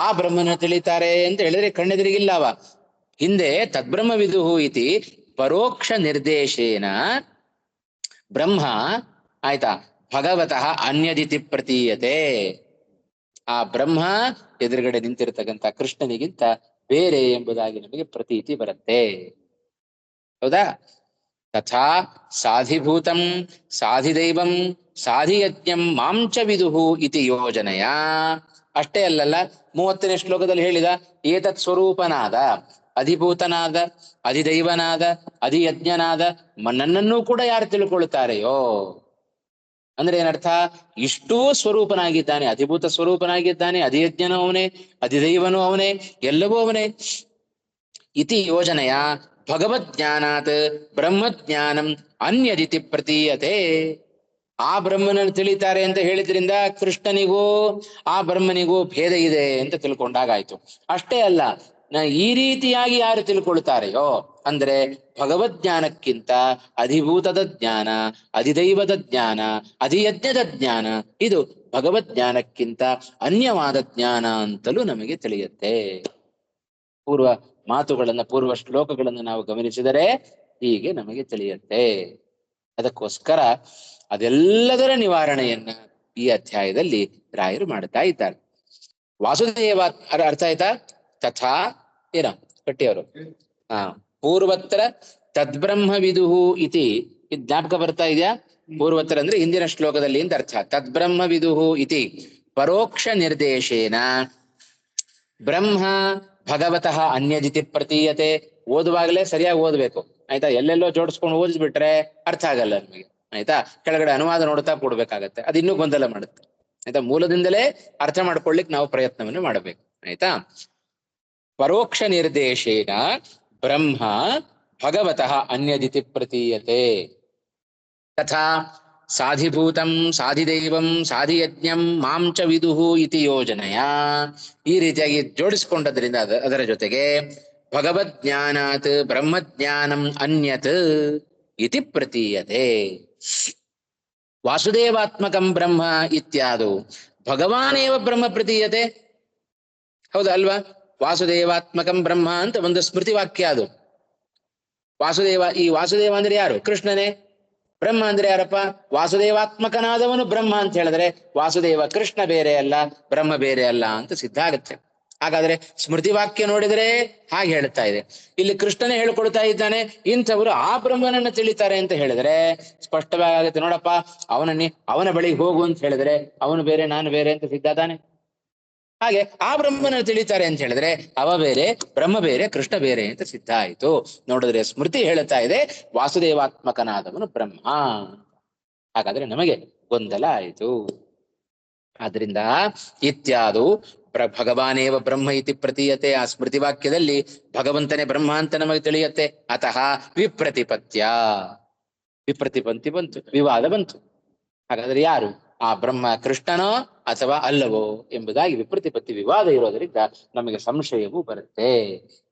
ಆ ಬ್ರಹ್ಮನ ತಿಳಿತಾರೆ ಅಂತ ಹೇಳಿದ್ರೆ ಕಣ್ಣೆದಿರಿಗಿಲ್ಲ ಅವ. ಹಿಂದೆ ತದ್ಬ್ರಹ್ಮವಿದುಹು ಇತಿ ಪರೋಕ್ಷ ನಿರ್ದೇಶೇನ ಬ್ರಹ್ಮ, ಆಯ್ತಾ, ಭಗವತಃ ಅನ್ಯದಿತಿ ಪ್ರತೀಯತೆ. ಆ ಬ್ರಹ್ಮ ಎದುರುಗಡೆ ನಿಂತಿರ್ತಕ್ಕಂಥ ಕೃಷ್ಣನಿಗಿಂತ ಬೇರೆ ಎಂಬುದಾಗಿ ನಮಗೆ ಪ್ರತೀತಿ ಬರುತ್ತೆ. ಹೌದಾ? ತಥಾ ಸಾಧಿಭೂತಂ ಸಾಧಿದೈವಂ ಸಾಧಿಯಜ್ಞಂ ಮಾಂಚ ವಿದುಹು ಇತಿ ಯೋಜನೆಯ. ಅಷ್ಟೇ ಅಲ್ಲಲ್ಲ, 30ನೇ ಶ್ಲೋಕದಲ್ಲಿ ಹೇಳಿದ ಏತತ್ ಸ್ವರೂಪನಾದ, ಅಧಿಭೂತನಾದ, ಅಧಿದೈವನಾದ, ಅಧಿಯಜ್ಞನಾದ ನನ್ನನ್ನೂ ಕೂಡ ಯಾರು ತಿಳ್ಕೊಳ್ತಾರೆಯೋ ಅಂದ್ರೆ ಏನರ್ಥ? ಇಷ್ಟೂ ಸ್ವರೂಪನಾಗಿದ್ದಾನೆ, ಅಧಿಭೂತ ಸ್ವರೂಪನಾಗಿದ್ದಾನೆ, ಅಧಿಯಜ್ಞನೂ ಅವನೇ, ಅಧಿದೈವನೂ ಅವನೇ, ಎಲ್ಲವೂ ಅವನೇ. ಇತಿ ಯೋಜನೆಯ ಭಗವಜ್ಞಾನಾತ್ ಬ್ರಹ್ಮಜ್ಞಾನಂ ಅನ್ಯದಿತಿ ಪ್ರತೀಯತೆ. ಆ ಬ್ರಹ್ಮನನ್ನು ತಿಳಿತಾರೆ ಅಂತ ಹೇಳಿದ್ರಿಂದ ಕೃಷ್ಣನಿಗೂ ಆ ಬ್ರಹ್ಮನಿಗೂ ಭೇದ ಇದೆ ಅಂತ ತಿಳ್ಕೊಂಡಾಗಾಯ್ತು. ಅಷ್ಟೇ ಅಲ್ಲ, ಈ ರೀತಿಯಾಗಿ ಯಾರು ತಿಳ್ಕೊಳ್ತಾರೆಯೋ ಅಂದ್ರೆ ಭಗವಜ್ಞಾನಕ್ಕಿಂತ ಅಧಿಭೂತದ ಜ್ಞಾನ, ಅಧಿದೈವದ ಜ್ಞಾನ, ಅಧಿಯಜ್ಞದ ಜ್ಞಾನ ಇದು ಭಗವಜ್ಞಾನಕ್ಕಿಂತ ಅನ್ಯವಾದ ಜ್ಞಾನ ಅಂತಲೂ ನಮಗೆ ತಿಳಿಯುತ್ತೆ. ಪೂರ್ವ ಮಾತುಗಳನ್ನ, ಪೂರ್ವ ಶ್ಲೋಕಗಳನ್ನು ನಾವು ಗಮನಿಸಿದರೆ ಹೀಗೆ ನಮಗೆ ತಿಳಿಯುತ್ತೆ. ಅದಕ್ಕೋಸ್ಕರ ಅದೆಲ್ಲದರ ನಿವಾರಣೆಯನ್ನ ಈ ಅಧ್ಯಾಯದಲ್ಲಿ ರಾಯರು ಮಾಡ್ತಾ ಇದ್ದಾರೆ. ವಾಸುದೇವ ಅರ್ಥ ಆಯ್ತಾ? ತಥಾ ಏನ ಕಟ್ಟಿಯವರು ಪೂರ್ವತ್ರ ತದ್ಬ್ರಹ್ಮ ವಿದುಹು ಇತಿ ಜ್ಞಾಪಕ ಬರ್ತಾ ಇದೆಯಾ? ಪೂರ್ವತ್ರ ಅಂದ್ರೆ ಹಿಂದಿನ ಶ್ಲೋಕದಲ್ಲಿ ಅಂತ ಅರ್ಥ. ತದ್ಬ್ರಹ್ಮ ವಿದುಹು ಇತಿ ಪರೋಕ್ಷ ನಿರ್ದೇಶೇನ ಬ್ರಹ್ಮ ಭಗವತಃ ಅನ್ಯದಿತಿ ಪ್ರತೀಯತೆ. ಓದುವಾಗಲೇ ಸರಿಯಾಗಿ ಓದ್ಬೇಕು ಆಯ್ತಾ. ಎಲ್ಲೆಲ್ಲೋ ಜೋಡಿಸ್ಕೊಂಡು ಓದಿಸ್ಬಿಟ್ರೆ ಅರ್ಥ ಆಗಲ್ಲ ನಮಗೆ ಆಯ್ತಾ. ಕೆಳಗಡೆ ಅನುವಾದ ನೋಡ್ತಾ ಕೊಡ್ಬೇಕಾಗತ್ತೆ, ಅದು ಇನ್ನೂ ಗೊಂದಲ ಮಾಡುತ್ತೆ ಆಯ್ತಾ. ಮೂಲದಿಂದಲೇ ಅರ್ಥ ಮಾಡ್ಕೊಳ್ಳಿಕ್ ನಾವು ಪ್ರಯತ್ನವನ್ನು ಮಾಡಬೇಕು ಆಯ್ತಾ. ಪರೋಕ್ಷ ನಿರ್ದೇಶೇನ ಬ್ರಹ್ಮ ಭಗವತಃ ಅನ್ಯದಿತಿ ಪ್ರತೀಯತೆ. ತಥಾ ಸಾಧಿಭೂತಂ ಸಾಧಿದೈವಂ ಸಾಧಿಯಜ್ಞಂ ಮಾಂಚ ವಿದುಹು ಇತಿ ಯೋಜನೆಯ. ಈ ರೀತಿಯಾಗಿ ಜೋಡಿಸಿಕೊಂಡದ್ರಿಂದ ಅದರ ಜೊತೆಗೆ ಭಗವಜ್ಞಾನಾತ್ ಬ್ರಹ್ಮಜ್ಞಾನಂ ಅನ್ಯತ್ ಇತಿ ಪ್ರತೀಯತೆ. ವಾಸುದೇವಾತ್ಮಕಂ ಬ್ರಹ್ಮ ಇತ್ಯಾದು ಭಗವಾನೇವ ಬ್ರಹ್ಮ ಪ್ರತೀಯತೆ. ಹೌದಾ ಅಲ್ವಾ? ವಾಸುದೇವಾತ್ಮಕಂ ಬ್ರಹ್ಮ ಅಂತ ಒಂದು ಸ್ಮೃತಿ ವಾಕ್ಯ ಅದು. ವಾಸುದೇವ, ಈ ವಾಸುದೇವ ಅಂದ್ರೆ ಯಾರು? ಕೃಷ್ಣನೇ. ಬ್ರಹ್ಮ ಅಂದ್ರೆ ಯಾರಪ್ಪ? ವಾಸುದೇವಾತ್ಮಕನಾದವನು ಬ್ರಹ್ಮ ಅಂತ ಹೇಳಿದ್ರೆ ವಾಸುದೇವ ಕೃಷ್ಣ ಬೇರೆ ಅಲ್ಲ, ಬ್ರಹ್ಮ ಬೇರೆ ಅಲ್ಲ ಅಂತ ಸಿದ್ಧ ಆಗುತ್ತೆ. ಹಾಗಾದ್ರೆ ಸ್ಮೃತಿ ವಾಕ್ಯ ನೋಡಿದ್ರೆ ಹಾಗೆ ಹೇಳ್ತಾ ಇದೆ. ಇಲ್ಲಿ ಕೃಷ್ಣನೇ ಹೇಳ್ಕೊಳ್ತಾ ಇದ್ದಾನೆ, ಇಂಥವರು ಆ ಬ್ರಹ್ಮನನ್ನ ತಿಳಿತಾರೆ ಅಂತ ಹೇಳಿದ್ರೆ ಸ್ಪಷ್ಟವಾಗಿ ಆಗುತ್ತೆ. ನೋಡಪ್ಪ, ಅವನ ಬಳಿಗೆ ಹೋಗು ಅಂತ ಹೇಳಿದ್ರೆ ಅವನು ಬೇರೆ ನಾನು ಬೇರೆ ಅಂತ ಸಿದ್ಧ ತಾನೆ. ಹಾಗೆ ಆ ಬ್ರಹ್ಮನ ತಿಳಿತಾರೆ ಅಂತ ಹೇಳಿದ್ರೆ ಅವ ಬೇರೆ, ಬ್ರಹ್ಮ ಬೇರೆ, ಕೃಷ್ಣ ಬೇರೆ ಅಂತ ಸಿದ್ಧ ಆಯ್ತು. ನೋಡಿದ್ರೆ ಸ್ಮೃತಿ ಹೇಳ್ತಾ ಇದೆ ವಾಸುದೇವಾತ್ಮಕನಾದವನು ಬ್ರಹ್ಮ. ಹಾಗಾದ್ರೆ ನಮಗೆ ಗೊಂದಲ ಆಯಿತು. ಆದ್ರಿಂದ ಇತ್ಯಾದು ಭಗವಾನೇವ ಬ್ರಹ್ಮ ಇತಿ ಪ್ರತೀಯತೆ. ಆ ಸ್ಮೃತಿ ವಾಕ್ಯದಲ್ಲಿ ಭಗವಂತನೇ ಬ್ರಹ್ಮ ಅಂತ ನಮಗೆ ತಿಳಿಯತ್ತೆ. ಅತಃ ವಿಪ್ರತಿಪತ್ಯ, ವಿಪ್ರತಿಪಂತಿ ಬಂತು, ವಿವಾದ ಬಂತು. ಹಾಗಾದ್ರೆ ಯಾರು ಆ ಬ್ರಹ್ಮ? ಕೃಷ್ಣನೋ ಅಥವಾ ಅಲ್ಲವೋ ಎಂಬುದಾಗಿ ವಿಪ್ರತಿಪತ್ತಿ ವಿವಾದ ಇರೋದರಿಂದ ನಮಗೆ ಸಂಶಯವೂ ಬರುತ್ತೆ.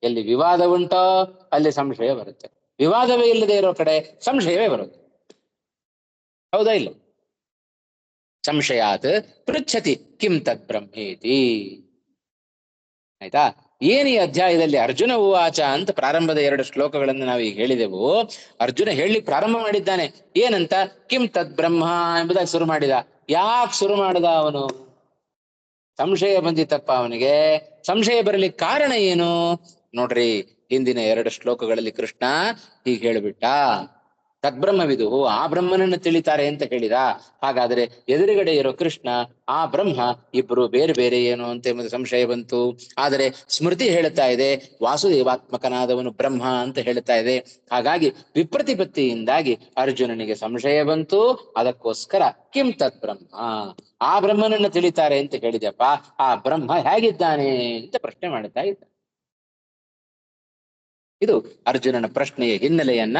ಎಲ್ಲಿ ವಿವಾದ ಉಂಟೋ ಅಲ್ಲಿ ಸಂಶಯ ಬರುತ್ತೆ, ವಿವಾದವೇ ಇಲ್ಲದೆ ಇರೋ ಕಡೆ ಸಂಶಯವೇ ಬರುತ್ತೆ. ಹೌದಾ ಇಲ್ಲ? ಸಂಶಯಾತ್ ಪೃಚ್ಛತಿ ಕಿಂ ತದ್ ಬ್ರಹ್ಮೇತಿ. ಆಯ್ತಾ? ಏನ್ ಈ ಅಧ್ಯಾಯದಲ್ಲಿ ಅರ್ಜುನ ಉವಾಚ ಅಂತ ಪ್ರಾರಂಭದ 2 ಶ್ಲೋಕಗಳನ್ನು ನಾವು ಈಗ ಹೇಳಿದೆವು. ಅರ್ಜುನ ಹೇಳಲಿಕ್ಕೆ ಪ್ರಾರಂಭ ಮಾಡಿದ್ದಾನೆ. ಏನಂತ? ಕಿಂ ತದ್ ಬ್ರಹ್ಮ ಎಂಬುದಾಗಿ ಶುರು ಮಾಡಿದ. ಯಾಕೆ ಶುರು ಮಾಡಿದ? ಅವನು ಸಂಶಯ ಬಂದಿತ್ತಪ್ಪ ಅವನಿಗೆ. ಸಂಶಯ ಬರಲಿಕ್ಕೆ ಕಾರಣ ಏನು ನೋಡ್ರಿ. ಹಿಂದಿನ 2 ಶ್ಲೋಕಗಳಲ್ಲಿ ಕೃಷ್ಣ ಹೀಗೆ ಹೇಳಿಬಿಟ್ಟ, ತದ್ಬ್ರಹ್ಮವಿದು, ಆ ಬ್ರಹ್ಮನನ್ನು ತಿಳಿತಾರೆ ಅಂತ ಹೇಳಿದ. ಹಾಗಾದ್ರೆ ಎದುರುಗಡೆ ಇರೋ ಕೃಷ್ಣ ಆ ಬ್ರಹ್ಮ ಇಬ್ಬರು ಬೇರೆ ಬೇರೆ ಏನು ಅಂತ ಎಂಬುದು ಸಂಶಯ ಬಂತು. ಆದರೆ ಸ್ಮೃತಿ ಹೇಳ್ತಾ ಇದೆ ವಾಸುದೇವಾತ್ಮಕನಾದವನು ಬ್ರಹ್ಮ ಅಂತ ಹೇಳ್ತಾ ಇದೆ. ಹಾಗಾಗಿ ವಿಪ್ರತಿಪತ್ತಿಯಿಂದಾಗಿ ಅರ್ಜುನನಿಗೆ ಸಂಶಯ ಬಂತು. ಅದಕ್ಕೋಸ್ಕರ ಕಿಂ ತತ್ ಬ್ರಹ್ಮ, ಆ ಬ್ರಹ್ಮನನ್ನು ತಿಳಿತಾರೆ ಅಂತ ಹೇಳಿದೆಪ್ಪ, ಆ ಬ್ರಹ್ಮ ಹೇಗಿದ್ದಾನೆ ಅಂತ ಪ್ರಶ್ನೆ ಮಾಡ್ತಾ ಇದ್ದ. ಇದು ಅರ್ಜುನನ ಪ್ರಶ್ನೆಯ ಹಿನ್ನೆಲೆಯನ್ನ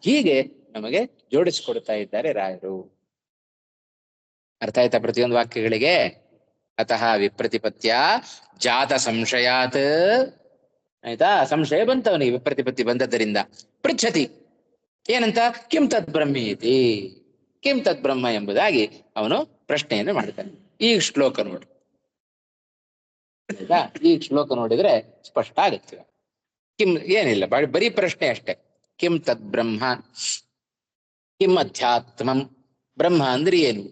ಹೀಗೆ ನಮಗೆ ಜೋಡಿಸಿಕೊಡ್ತಾ ಇದ್ದಾರೆ ರಾಯರು. ಅರ್ಥ ಆಯ್ತಾ ಪ್ರತಿಯೊಂದು ವಾಕ್ಯಗಳಿಗೆ? ಅತಃ ವಿಪ್ರತಿಪತ್ಯ ಜಾತ ಸಂಶಯಾತ್. ಆಯ್ತಾ? ಸಂಶಯ ಬಂತವನಿಗೆ ವಿಪ್ರತಿಪತ್ತಿ ಬಂದದ್ದರಿಂದ. ಪೃಚ್ಛತಿ ಏನಂತ? ಕಿಂ ತದ್ ಬ್ರಹ್ಮೇತಿ, ಕಿಂ ತದ್ ಬ್ರಹ್ಮ ಎಂಬುದಾಗಿ ಅವನು ಪ್ರಶ್ನೆಯನ್ನು ಮಾಡ್ತಾನೆ. ಈ ಶ್ಲೋಕ ನೋಡಿ, ಆಯ್ತಾ? ಈ ಶ್ಲೋಕ ನೋಡಿದ್ರೆ ಸ್ಪಷ್ಟ ಆಗುತ್ತೆ. ಕಿಂ ಏನಿಲ್ಲ, ಬರೀ ಪ್ರಶ್ನೆ ಅಷ್ಟೇ. ಕಿಂ ತದ್ ಬ್ರಹ್ಮ, ಕಿಂ ಅಧ್ಯಾತ್ಮಂ. ಬ್ರಹ್ಮ ಅಂದ್ರೆ ಏನು,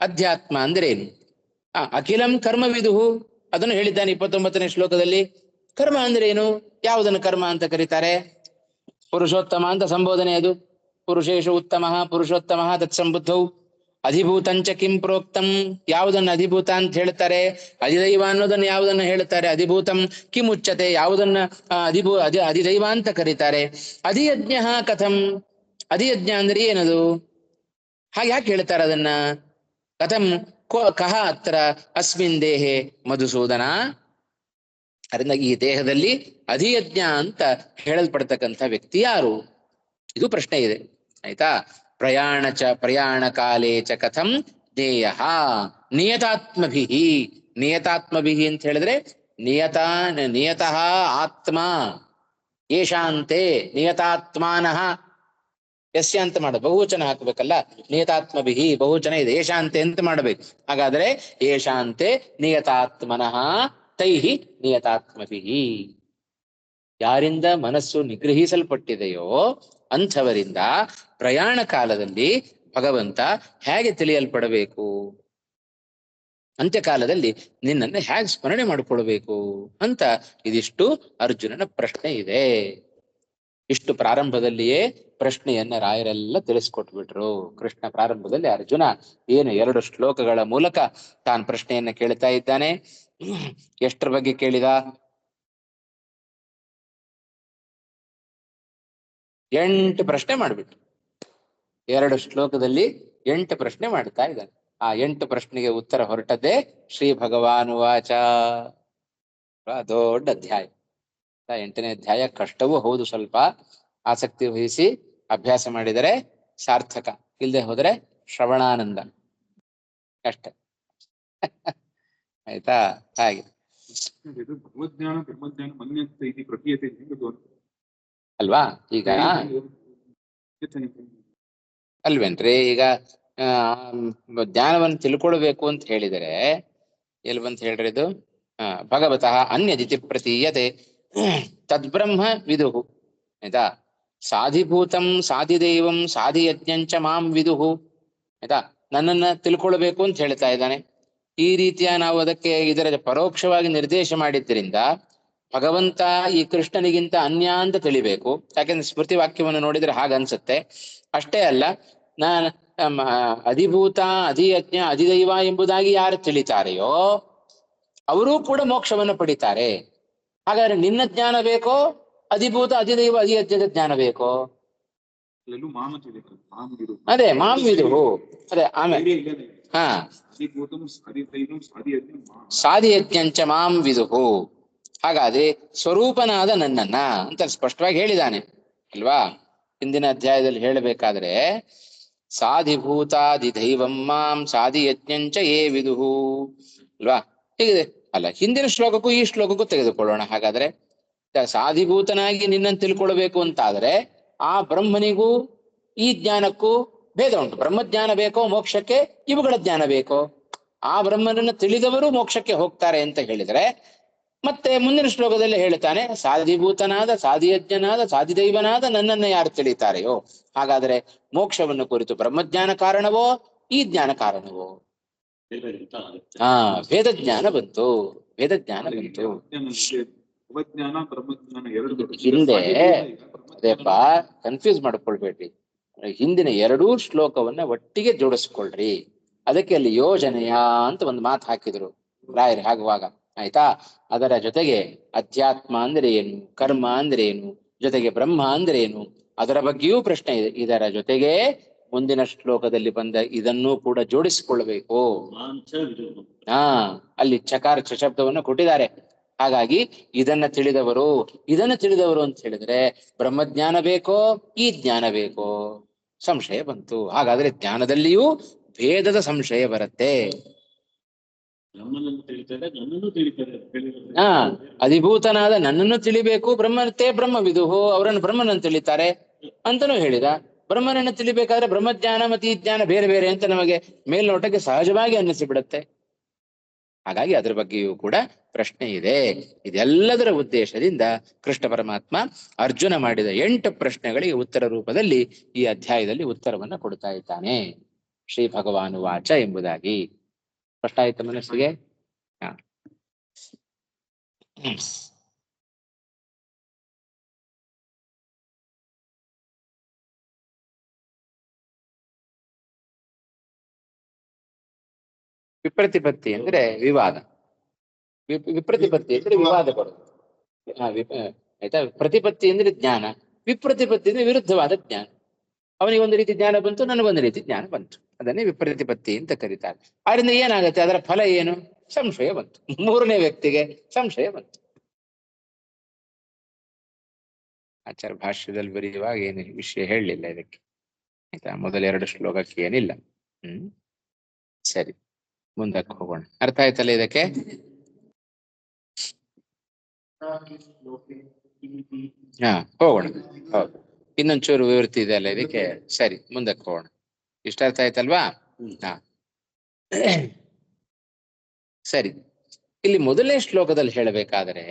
ಅಧ್ಯಾತ್ಮ ಅಂದ್ರೆ ಏನು? ಅಖಿಲಂ ಕರ್ಮವಿದುಹು, ಅದನ್ನು ಹೇಳಿದ್ದಾನೆ 29ನೇ ಶ್ಲೋಕದಲ್ಲಿ. ಕರ್ಮ ಅಂದ್ರೆ ಏನು? ಯಾವುದನ್ನು ಕರ್ಮ ಅಂತ ಕರೀತಾರೆ? ಪುರುಷೋತ್ತಮ ಅಂತ ಸಂಬೋಧನೆ ಅದು. ಪುರುಷೇಶು ಉತ್ತಮ ಪುರುಷೋತ್ತಮ ತತ್ಸಂಬುದ್ಧೌ. ಅಧಿಭೂತಂಚ ಕಿಂ ಪ್ರೋಕ್ತಂ, ಯಾವುದನ್ನು ಅಧಿಭೂತ ಅಂತ ಹೇಳ್ತಾರೆ? ಅಧಿದೈವ ಅನ್ನೋದನ್ನು ಯಾವುದನ್ನು ಹೇಳ್ತಾರೆ? ಅಧಿಭೂತಂ. ಕಿಂ ಉಚ್ಯತೆ, ಯಾವುದನ್ನ ಅಧಿದೈವ ಅಂತ ಕರೀತಾರೆ? ಅಧಿಯಜ್ಞ ಕಥಂ, ಅಧಿಯಜ್ಞ ಅಂದ್ರೆ ಏನದು? ಹಾಗೆ ಯಾಕೆ ಹೇಳ್ತಾರೆ ಅದನ್ನ? ಕಥಂ ಕಹ ಅತ್ರ ಅಸ್ಮಿನ್ ದೇಹೆ ಮಧುಸೂದನ. ಅದರಿಂದ ಈ ದೇಹದಲ್ಲಿ ಅಧಿಯಜ್ಞ ಅಂತ ಹೇಳಲ್ಪಡ್ತಕ್ಕಂಥ ವ್ಯಕ್ತಿ ಯಾರು? ಇದು ಪ್ರಶ್ನೆ ಇದೆ. ಆಯ್ತಾ? ಪ್ರಯಾಣ ಕಾಲೇ ಚ ಕಥಂ ಜ್ಞೇಯ ನಿಯತಾತ್ಮಭಿ. ನಿಯತಾತ್ಮಭಿ ಅಂತ ಹೇಳಿದ್ರೆ ನಿಯತಃ ಆತ್ಮ ಯೇಷಾಂತೆ ನಿಯತಾತ್ಮಾನಃ. ಯಸ್ಯ ಅಂತ ಮಾಡೋದು ಬಹುವಚನ ಹಾಕ್ಬೇಕಲ್ಲ, ನಿಯತಾತ್ಮಭಿ ಬಹುವಚನ ಇದೆ, ಯೇಷಾಂತೆ ಅಂತ ಮಾಡಬೇಕು. ಹಾಗಾದ್ರೆ ಯೇಷಾಂತೆ ನಿಯತಾತ್ಮನಃ ತೈಹಿ ನಿಯತಾತ್ಮಭಿ. ಯಾರಿಂದ ಮನಸ್ಸು ನಿಗ್ರಹಿಸಲ್ಪಟ್ಟಿದೆಯೋ ಅಂಥವರಿಂದ ಪ್ರಯಾಣ ಕಾಲದಲ್ಲಿ ಭಗವಂತ ಹೇಗೆ ತಿಳಿಯಲ್ಪಡಬೇಕು, ಅಂತ್ಯಕಾಲದಲ್ಲಿ ನಿನ್ನನ್ನು ಹೇಗೆ ಸ್ಮರಣೆ ಮಾಡಿಕೊಳ್ಬೇಕು ಅಂತ ಇದಿಷ್ಟು ಅರ್ಜುನನ ಪ್ರಶ್ನೆ ಇದೆ. ಇಷ್ಟು ಪ್ರಾರಂಭದಲ್ಲಿಯೇ ಪ್ರಶ್ನೆಯನ್ನ ರಾಯರೆಲ್ಲ ತಿಳಿಸ್ಕೊಟ್ಬಿಟ್ರು. ಕೃಷ್ಣ ಪ್ರಾರಂಭದಲ್ಲಿ ಅರ್ಜುನ ಏನು 2 ಶ್ಲೋಕಗಳ ಮೂಲಕ ತಾನು ಪ್ರಶ್ನೆಯನ್ನ ಕೇಳ್ತಾ ಇದ್ದಾನೆ. ಎಷ್ಟರ ಬಗ್ಗೆ ಕೇಳಿದ? 8 ಪ್ರಶ್ನೆ ಮಾಡ್ಬಿಟ್ಟು 2 ಶ್ಲೋಕದಲ್ಲಿ 8 ಪ್ರಶ್ನೆ ಮಾಡ್ತಾ ಇದ್ದಾನೆ. ಆ 8 ಪ್ರಶ್ನೆಗೆ ಉತ್ತರ ಹೊರಟದ್ದೇ ಶ್ರೀ ಭಗವಾನ್ ವಾಚ. ದೊಡ್ಡ ಅಧ್ಯಾಯ. 8ನೇ ಅಧ್ಯಾಯ ಕಷ್ಟವೂ ಹೌದು. ಸ್ವಲ್ಪ ಆಸಕ್ತಿ ವಹಿಸಿ ಅಭ್ಯಾಸ ಮಾಡಿದರೆ ಸಾರ್ಥಕ, ಇಲ್ಲದೆ ಹೋದ್ರೆ ಶ್ರವಣಾನಂದ ಅಷ್ಟೆ. ಆಯ್ತಾ? ಹಾಗೆ ಭಗವಜ್ಞಾನ ಬ್ರಹ್ಮಜ್ಞಾನ ಮನ್ಯಂತೆ ಇತಿ ಪ್ರತೀಯತೆ ಅಲ್ವಾ? ಈಗ ಅಲ್ವೇನ್ರಿ? ಈಗ ಜ್ಞಾನವನ್ನು ತಿಳ್ಕೊಳ್ಬೇಕು ಅಂತ ಹೇಳಿದರೆ ಎಲ್ಲಿ ಬಂತ ಹೇಳ್ರಿ ಇದು? ಭಗವತಃ ಅನ್ಯದಿತಿ ಪ್ರತೀಯತೆ ತದ್ಬ್ರಹ್ಮ ವಿದುಹು. ಆಯ್ತಾ? ಸಾಧಿಭೂತಂ ಸಾಧಿದೈವಂ ಸಾಧಿಯಜ್ಞಂಚ ಮಾಂ ವಿದುಹು. ಆಯ್ತಾ? ನನ್ನನ್ನ ತಿಳ್ಕೊಳ್ಬೇಕು ಅಂತ ಹೇಳ್ತಾ ಇದ್ದಾನೆ. ಈ ರೀತಿಯ ನಾವು ಅದಕ್ಕೆ ಇದರ ಪರೋಕ್ಷವಾಗಿ ನಿರ್ದೇಶ ಮಾಡಿದ್ದರಿಂದ ಭಗವಂತ ಈ ಕೃಷ್ಣನಿಗಿಂತ ಅನ್ಯ ಅಂತ ತಿಳಿಬೇಕು. ಯಾಕೆಂದ್ರೆ ಸ್ಮೃತಿ ವಾಕ್ಯವನ್ನು ನೋಡಿದ್ರೆ ಹಾಗನ್ಸುತ್ತೆ. ಅಷ್ಟೇ ಅಲ್ಲ, ಅಧಿಭೂತ ಅಧಿಯಜ್ಞ ಅಧಿದೈವ ಎಂಬುದಾಗಿ ಯಾರು ತಿಳಿತಾರೆಯೋ ಅವರೂ ಕೂಡ ಮೋಕ್ಷವನ್ನು ಪಡಿತಾರೆ. ಹಾಗಾದ್ರೆ ನಿನ್ನ ಜ್ಞಾನ ಬೇಕೋ, ಅಧಿಭೂತ ಅಧಿದೈವ ಅಧಿಯಜ್ಞದ ಜ್ಞಾನ ಬೇಕೋ? ಅದೇ ಮಾಂ ವಿದುಹು. ಅದೇ ಆಮೇಲೆ ಸಾಧಿಯಜ್ಞಂಚ ಮಾಂ ವಿದುಹು. ಹಾಗಾದ್ರೆ ಸ್ವರೂಪನಾದ ನನ್ನನ್ನ ಅಂತ ಸ್ಪಷ್ಟವಾಗಿ ಹೇಳಿದಾನೆ ಅಲ್ವಾ? ಹಿಂದಿನ ಅಧ್ಯಾಯದಲ್ಲಿ ಹೇಳಬೇಕಾದ್ರೆ ಸಾಧಿಭೂತಾದಿದೈವಂ ಮಾಂ ಸಾಧಿಯಜ್ಞಂಚ ಯೇ ವಿದುಹು ಅಲ್ವಾ? ಹೀಗಿದೆ ಅಲ್ಲ? ಹಿಂದಿನ ಶ್ಲೋಕಕ್ಕೂ ಈ ಶ್ಲೋಕಕ್ಕೂ ತೆಗೆದುಕೊಳ್ಳೋಣ. ಹಾಗಾದ್ರೆ ಸಾಧಿಭೂತನಾಗಿ ನಿನ್ನನ್ನು ತಿಳ್ಕೊಳ್ಬೇಕು ಅಂತಾದ್ರೆ ಆ ಬ್ರಹ್ಮನಿಗೂ ಈ ಜ್ಞಾನಕ್ಕೂ ಭೇದ ಉಂಟು. ಬ್ರಹ್ಮಜ್ಞಾನ ಬೇಕೋ ಮೋಕ್ಷಕ್ಕೆ? ಇವುಗಳ ಜ್ಞಾನ ಬೇಕೋ? ಆ ಬ್ರಹ್ಮನನ್ನು ತಿಳಿದವರು ಮೋಕ್ಷಕ್ಕೆ ಹೋಗ್ತಾರೆ ಅಂತ ಹೇಳಿದ್ರೆ ಮತ್ತೆ ಮುಂದಿನ ಶ್ಲೋಕದಲ್ಲಿ ಹೇಳ್ತಾನೆ ಸಾಧಿಭೂತನಾದ ಸಾಧಿಯಜ್ಞನಾದ ಸಾಧಿದೈವನಾದ ನನ್ನನ್ನು ಯಾರು ತಿಳಿತಾರೆಯೋ. ಹಾಗಾದ್ರೆ ಮೋಕ್ಷವನ್ನು ಕುರಿತು ಬ್ರಹ್ಮಜ್ಞಾನ ಕಾರಣವೋ ಈ ಜ್ಞಾನ ಕಾರಣವೋ? ಭೇದ ಜ್ಞಾನ ಬಂತು. ಭೇದ ಜ್ಞಾನ ಬಂತು. ಹಿಂದೆ ಅದೇಪ್ಪ ಕನ್ಫ್ಯೂಸ್ ಮಾಡ್ಕೊಳ್ಬೇಡ್ರಿ. ಹಿಂದಿನ 2 ಶ್ಲೋಕವನ್ನ ಒಟ್ಟಿಗೆ ಜೋಡಿಸ್ಕೊಳ್ರಿ. ಅದಕ್ಕೆ ಅಲ್ಲಿ ಯೋಜನೆಯ ಅಂತ ಒಂದು ಮಾತು ಹಾಕಿದ್ರು ರಾಯರು ಆಗುವಾಗ. ಆಯ್ತಾ? ಅದರ ಜೊತೆಗೆ ಅಧ್ಯಾತ್ಮ ಅಂದ್ರೆ ಏನು, ಕರ್ಮ ಅಂದ್ರೆ ಏನು, ಜೊತೆಗೆ ಬ್ರಹ್ಮ ಅಂದ್ರೆ ಏನು, ಅದರ ಬಗ್ಗೆಯೂ ಪ್ರಶ್ನೆ ಇದೆ. ಇದರ ಜೊತೆಗೆ ಮುಂದಿನ ಶ್ಲೋಕದಲ್ಲಿ ಬಂದ ಇದನ್ನೂ ಕೂಡ ಜೋಡಿಸಿಕೊಳ್ಬೇಕು. ಅಲ್ಲಿ ಚಕಾರ ಶಬ್ದವನ್ನು ಕೊಟ್ಟಿದ್ದಾರೆ. ಹಾಗಾಗಿ ಇದನ್ನು ತಿಳಿದವರು ಅಂತ ಹೇಳಿದ್ರೆ ಬ್ರಹ್ಮಜ್ಞಾನ ಬೇಕೋ ಈ ಜ್ಞಾನ ಬೇಕೋ? ಸಂಶಯ ಬಂತು. ಹಾಗಾದ್ರೆ ಜ್ಞಾನದಲ್ಲಿಯೂ ಭೇದದ ಸಂಶಯ ಬರುತ್ತೆ. ಅಧಿಭೂತನಾದ ನನ್ನನ್ನು ತಿಳಿಬೇಕು, ಬ್ರಹ್ಮ ವಿದುಹು, ಅವರನ್ನು ಬ್ರಹ್ಮನನ್ನು ತಿಳಿತಾರೆ ಅಂತನೂ ಹೇಳಿದ. ಬ್ರಹ್ಮನನ್ನು ತಿಳಿಬೇಕಾದ್ರೆ ಬ್ರಹ್ಮಜ್ಞಾನ ಮತ್ತು ಈ ಜ್ಞಾನ ಬೇರೆ ಬೇರೆ ಅಂತ ನಮಗೆ ಮೇಲ್ನೋಟಕ್ಕೆ ಸಹಜವಾಗಿ ಅನ್ನಿಸಿಬಿಡುತ್ತೆ. ಹಾಗಾಗಿ ಅದ್ರ ಬಗ್ಗೆಯೂ ಕೂಡ ಪ್ರಶ್ನೆ ಇದೆ. ಇದೆಲ್ಲದರ ಉದ್ದೇಶದಿಂದ ಕೃಷ್ಣ ಪರಮಾತ್ಮ ಅರ್ಜುನ ಮಾಡಿದ 8 ಪ್ರಶ್ನೆಗಳಿಗೆ ಉತ್ತರ ರೂಪದಲ್ಲಿ ಈ ಅಧ್ಯಾಯದಲ್ಲಿ ಉತ್ತರವನ್ನ ಕೊಡ್ತಾ ಇದ್ದಾನೆ. ಶ್ರೀ ಭಗವಾನು ವಾಚ ಎಂಬುದಾಗಿ ಸ್ಪಷ್ಟ ಆಯ್ತು ಮನಸ್ಸಿಗೆ? ವಿಪ್ರತಿಪತ್ತಿ ಅಂದ್ರೆ ವಿವಾದ. ವಿಪ್ರತಿಪತ್ತಿ ಅಂದ್ರೆ ವಿವಾದ ಬರುವುದು. ಆಯ್ತಾ? ಪ್ರತಿಪತ್ತಿ ಅಂದ್ರೆ ಜ್ಞಾನ, ವಿಪ್ರತಿಪತ್ತಿ ಅಂದ್ರೆ ವಿರುದ್ಧವಾದ ಜ್ಞಾನ. ಅವನಿಗೆ ಒಂದು ರೀತಿ ಜ್ಞಾನ ಬಂತು, ನನಗೊಂದು ರೀತಿ ಜ್ಞಾನ ಬಂತು. ಅದನ್ನೇ ವಿಪ್ರತಿಪತ್ತಿ ಅಂತ ಕರೀತಾರೆ. ಅದರಿಂದ ಏನಾಗುತ್ತೆ, ಅದರ ಫಲ ಏನು? ಸಂಶಯ ಬಂತು. ಮೂರನೇ ವ್ಯಕ್ತಿಗೆ ಸಂಶಯ ಬಂತು. ಆಚಾರ್ಯ ಭಾಷ್ಯದಲ್ಲಿ ಬರೆಯುವಾಗ ಏನು ವಿಷಯ ಹೇಳಲಿಲ್ಲ ಇದಕ್ಕೆ, ಆಯ್ತಾ? ಮೊದಲ 2 ಶ್ಲೋಕಕ್ಕೆ ಏನಿಲ್ಲ. ಸರಿ, ಮುಂದಕ್ಕೆ ಹೋಗೋಣ. ಅರ್ಥ ಆಯ್ತಲ್ಲ ಇದಕ್ಕೆ? ಹಾ, ಹೋಗೋಣ. ಹೌದು, ಇನ್ನೊಂಚೂರು ವಿವೃತ್ತಿ ಇದೆ ಅಲ್ಲ ಇದಕ್ಕೆ. ಸರಿ, ಮುಂದಕ್ಕೆ ಹೋಗೋಣ. ಇಷ್ಟ ಅರ್ಥ ಆಯ್ತಲ್ವಾ? ಹಾ, ಸರಿ. ಇಲ್ಲಿ ಮೊದಲನೇ ಶ್ಲೋಕದಲ್ಲಿ ಹೇಳಬೇಕಾದರೆ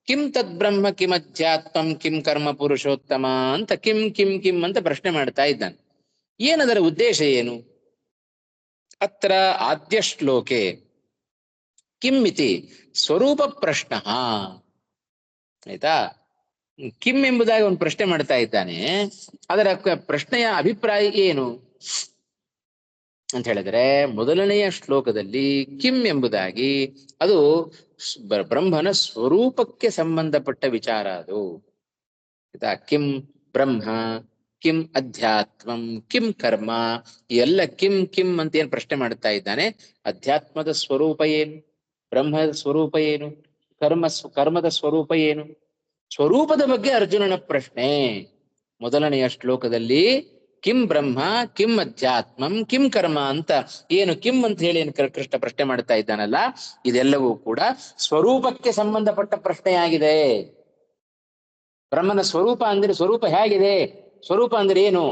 ಕಿಂ ತದ್ಬ್ರಹ್ಮ ಕಿಂ ಅಧ್ಯಾತ್ಮಂ ಕಿಂ ಕರ್ಮ ಪುರುಷೋತ್ತಮ ಅಂತ ಕಿಂ ಕಿಂ ಕಿಂ ಅಂತ ಪ್ರಶ್ನೆ ಮಾಡ್ತಾ ಇದ್ದಾನೆ. ಏನದರ ಉದ್ದೇಶ ಏನು? ಅತ್ರ ಆದ್ಯ ಶ್ಲೋಕೆ ಕಿಂ ಇತಿ ಸ್ವರೂಪ ಪ್ರಶ್ನ. ಆಯ್ತಾ? ಕಿಂ ಎಂಬುದಾಗಿ ಒಂದು ಪ್ರಶ್ನೆ ಮಾಡ್ತಾ ಇದ್ದಾನೆ. ಅದರ ಪ್ರಶ್ನೆಯ ಅಭಿಪ್ರಾಯ ಏನು ಅಂತ ಹೇಳಿದ್ರೆ, ಮೊದಲನೆಯ ಶ್ಲೋಕದಲ್ಲಿ ಕಿಂ ಎಂಬುದಾಗಿ ಅದು ಬ್ರಹ್ಮನ ಸ್ವರೂಪಕ್ಕೆ ಸಂಬಂಧಪಟ್ಟ ವಿಚಾರ. ಅದು ಆಯ್ತಾ? ಕಿಂ ಬ್ರಹ್ಮ, ಕಿಂ ಅಧ್ಯಾತ್ಮಂ, ಕಿಂ ಕರ್ಮ, ಎಲ್ಲ ಕಿಂ ಕಿಂ ಅಂತ ಏನ್ ಪ್ರಶ್ನೆ ಮಾಡ್ತಾ ಇದ್ದಾನೆ. ಅಧ್ಯಾತ್ಮದ ಸ್ವರೂಪ ಏನು? ಬ್ರಹ್ಮದ ಸ್ವರೂಪ ಏನು? ಕರ್ಮದ ಸ್ವರೂಪ ಏನು? ಸ್ವರೂಪದ ಬಗ್ಗೆ ಅರ್ಜುನನ ಪ್ರಶ್ನೆ. ಮೊದಲನೆಯ ಶ್ಲೋಕದಲ್ಲಿ ಕಿಂ ಬ್ರಹ್ಮ, ಕಿಂ ಅಧ್ಯಾತ್ಮಂ, ಕಿಂ ಕರ್ಮ ಅಂತ ಏನು ಕಿಂ ಅಂತ ಹೇಳಿ ಏನು ಕೃಷ್ಣ ಪ್ರಶ್ನೆ ಮಾಡ್ತಾ ಇದ್ದಾನಲ್ಲ, ಇದೆಲ್ಲವೂ ಕೂಡ ಸ್ವರೂಪಕ್ಕೆ ಸಂಬಂಧಪಟ್ಟ ಪ್ರಶ್ನೆಯಾಗಿದೆ. ಬ್ರಹ್ಮನ ಸ್ವರೂಪ ಅಂದ್ರೆ ಸ್ವರೂಪ ಹೇಗಿದೆ, ಸ್ವರೂಪ ಅಂದ್ರೆ ಏನು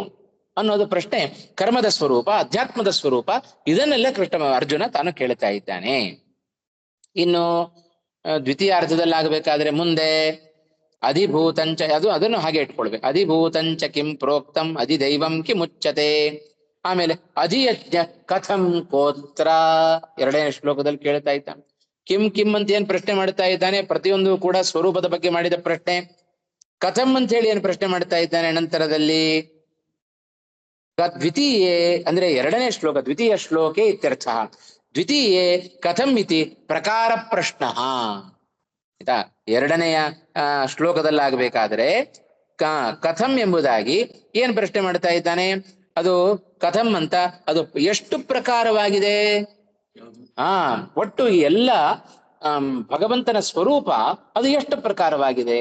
ಅನ್ನೋದು ಪ್ರಶ್ನೆ. ಕರ್ಮದ ಸ್ವರೂಪ, ಅಧ್ಯಾತ್ಮದ ಸ್ವರೂಪ, ಇದನ್ನೆಲ್ಲ ಅರ್ಜುನ ತಾನು ಕೇಳ್ತಾ ಇದ್ದಾನೆ. ಇನ್ನು ದ್ವಿತೀಯಾರ್ಧದಲ್ಲಿ ಆಗಬೇಕಾದ್ರೆ ಮುಂದೆ ಅಧಿಭೂತಂಚ, ಅದನ್ನು ಹಾಗೆ ಇಟ್ಕೊಳ್ಬೇಕು. ಅಧಿಭೂತಂಚ ಕಿಂ ಪ್ರೋಕ್ತಂ ಅಧಿದೈವಂ ಕಿಮುಚ್ಯತೆ. ಆಮೇಲೆ ಅಧಿಯಜ್ಞ ಕಥಂ ಕೋತ್ರ, 2ನೇ ಶ್ಲೋಕದಲ್ಲಿ ಕೇಳ್ತಾ ಇದ್ದಾನೆ. ಕಿಂ ಕಿಂ ಅಂತ ಏನ್ ಪ್ರಶ್ನೆ ಮಾಡ್ತಾ ಇದ್ದಾನೆ, ಪ್ರತಿಯೊಂದು ಕೂಡ ಸ್ವರೂಪದ ಬಗ್ಗೆ ಮಾಡಿದ ಪ್ರಶ್ನೆ. ಕಥಂ ಅಂತ ಹೇಳಿ ಏನು ಪ್ರಶ್ನೆ ಮಾಡ್ತಾ ಇದ್ದಾನೆ ನಂತರದಲ್ಲಿ. ದ್ವಿತೀಯೇ ಅಂದ್ರೆ 2ನೇ ಶ್ಲೋಕ, ದ್ವಿತೀಯ ಶ್ಲೋಕೆ ಇತ್ಯರ್ಥ. ದ್ವಿತೀಯೇ ಕಥಂ ಇತಿ ಪ್ರಕಾರ ಪ್ರಶ್ನ. ಆಯ್ತಾ? 2ನೆಯ ಶ್ಲೋಕದಲ್ಲಾಗಬೇಕಾದ್ರೆ ಕಥಂ ಎಂಬುದಾಗಿ ಏನ್ ಪ್ರಶ್ನೆ ಮಾಡ್ತಾ ಇದ್ದಾನೆ, ಅದು ಕಥಂ ಅಂತ ಅದು ಎಷ್ಟು ಪ್ರಕಾರವಾಗಿದೆ. ಒಟ್ಟು ಎಲ್ಲ ಭಗವಂತನ ಸ್ವರೂಪ ಅದು ಎಷ್ಟು ಪ್ರಕಾರವಾಗಿದೆ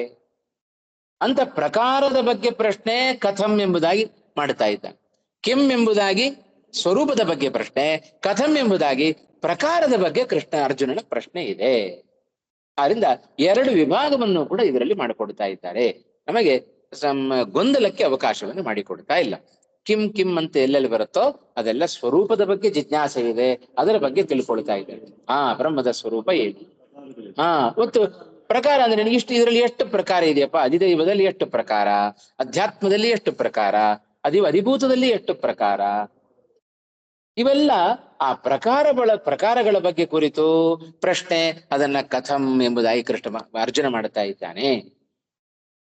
ಅಂತ ಪ್ರಕಾರದ ಬಗ್ಗೆ ಪ್ರಶ್ನೆ ಕಥಂ ಎಂಬುದಾಗಿ ಮಾಡ್ತಾ ಇದ್ದಾನೆ. ಕಿಂ ಎಂಬುದಾಗಿ ಸ್ವರೂಪದ ಬಗ್ಗೆ ಪ್ರಶ್ನೆ, ಕಥಂ ಎಂಬುದಾಗಿ ಪ್ರಕಾರದ ಬಗ್ಗೆ ಅರ್ಜುನನ ಪ್ರಶ್ನೆ ಇದೆ. ಆದ್ರಿಂದ 2 ವಿಭಾಗವನ್ನು ಕೂಡ ಇದರಲ್ಲಿ ಮಾಡಿಕೊಡ್ತಾ ಇದ್ದಾರೆ. ನಮಗೆ ಗೊಂದಲಕ್ಕೆ ಅವಕಾಶವನ್ನು ಮಾಡಿಕೊಡ್ತಾ ಇಲ್ಲ. ಕಿಂ ಕಿಂ ಅಂತ ಎಲ್ಲೆಲ್ಲಿ ಬರುತ್ತೋ ಅದೆಲ್ಲ ಸ್ವರೂಪದ ಬಗ್ಗೆ ಜಿಜ್ಞಾಸೆ ಇದೆ, ಅದರ ಬಗ್ಗೆ ತಿಳ್ಕೊಳ್ತಾ ಇದ್ದಾರೆ. ಬ್ರಹ್ಮದ ಸ್ವರೂಪ ಏನು, ಮತ್ತು ಪ್ರಕಾರ ಅಂದ್ರೆ ಇಷ್ಟು, ಇದರಲ್ಲಿ ಎಷ್ಟು ಪ್ರಕಾರ ಇದೆಯಪ್ಪ, ಅಧಿದೈವದಲ್ಲಿ ಎಷ್ಟು ಪ್ರಕಾರ, ಅಧ್ಯಾತ್ಮದಲ್ಲಿ ಎಷ್ಟು ಪ್ರಕಾರ, ಅಧಿಭೂತದಲ್ಲಿ ಎಷ್ಟು ಪ್ರಕಾರ, ಇವೆಲ್ಲ ಆ ಪ್ರಕಾರಗಳ ಬಗ್ಗೆ ಕುರಿತು ಪ್ರಶ್ನೆ. ಅದನ್ನ ಕಥಂ ಎಂಬುದಾಗಿ ಅರ್ಜುನ ಮಾಡ್ತಾ ಇದ್ದಾನೆ.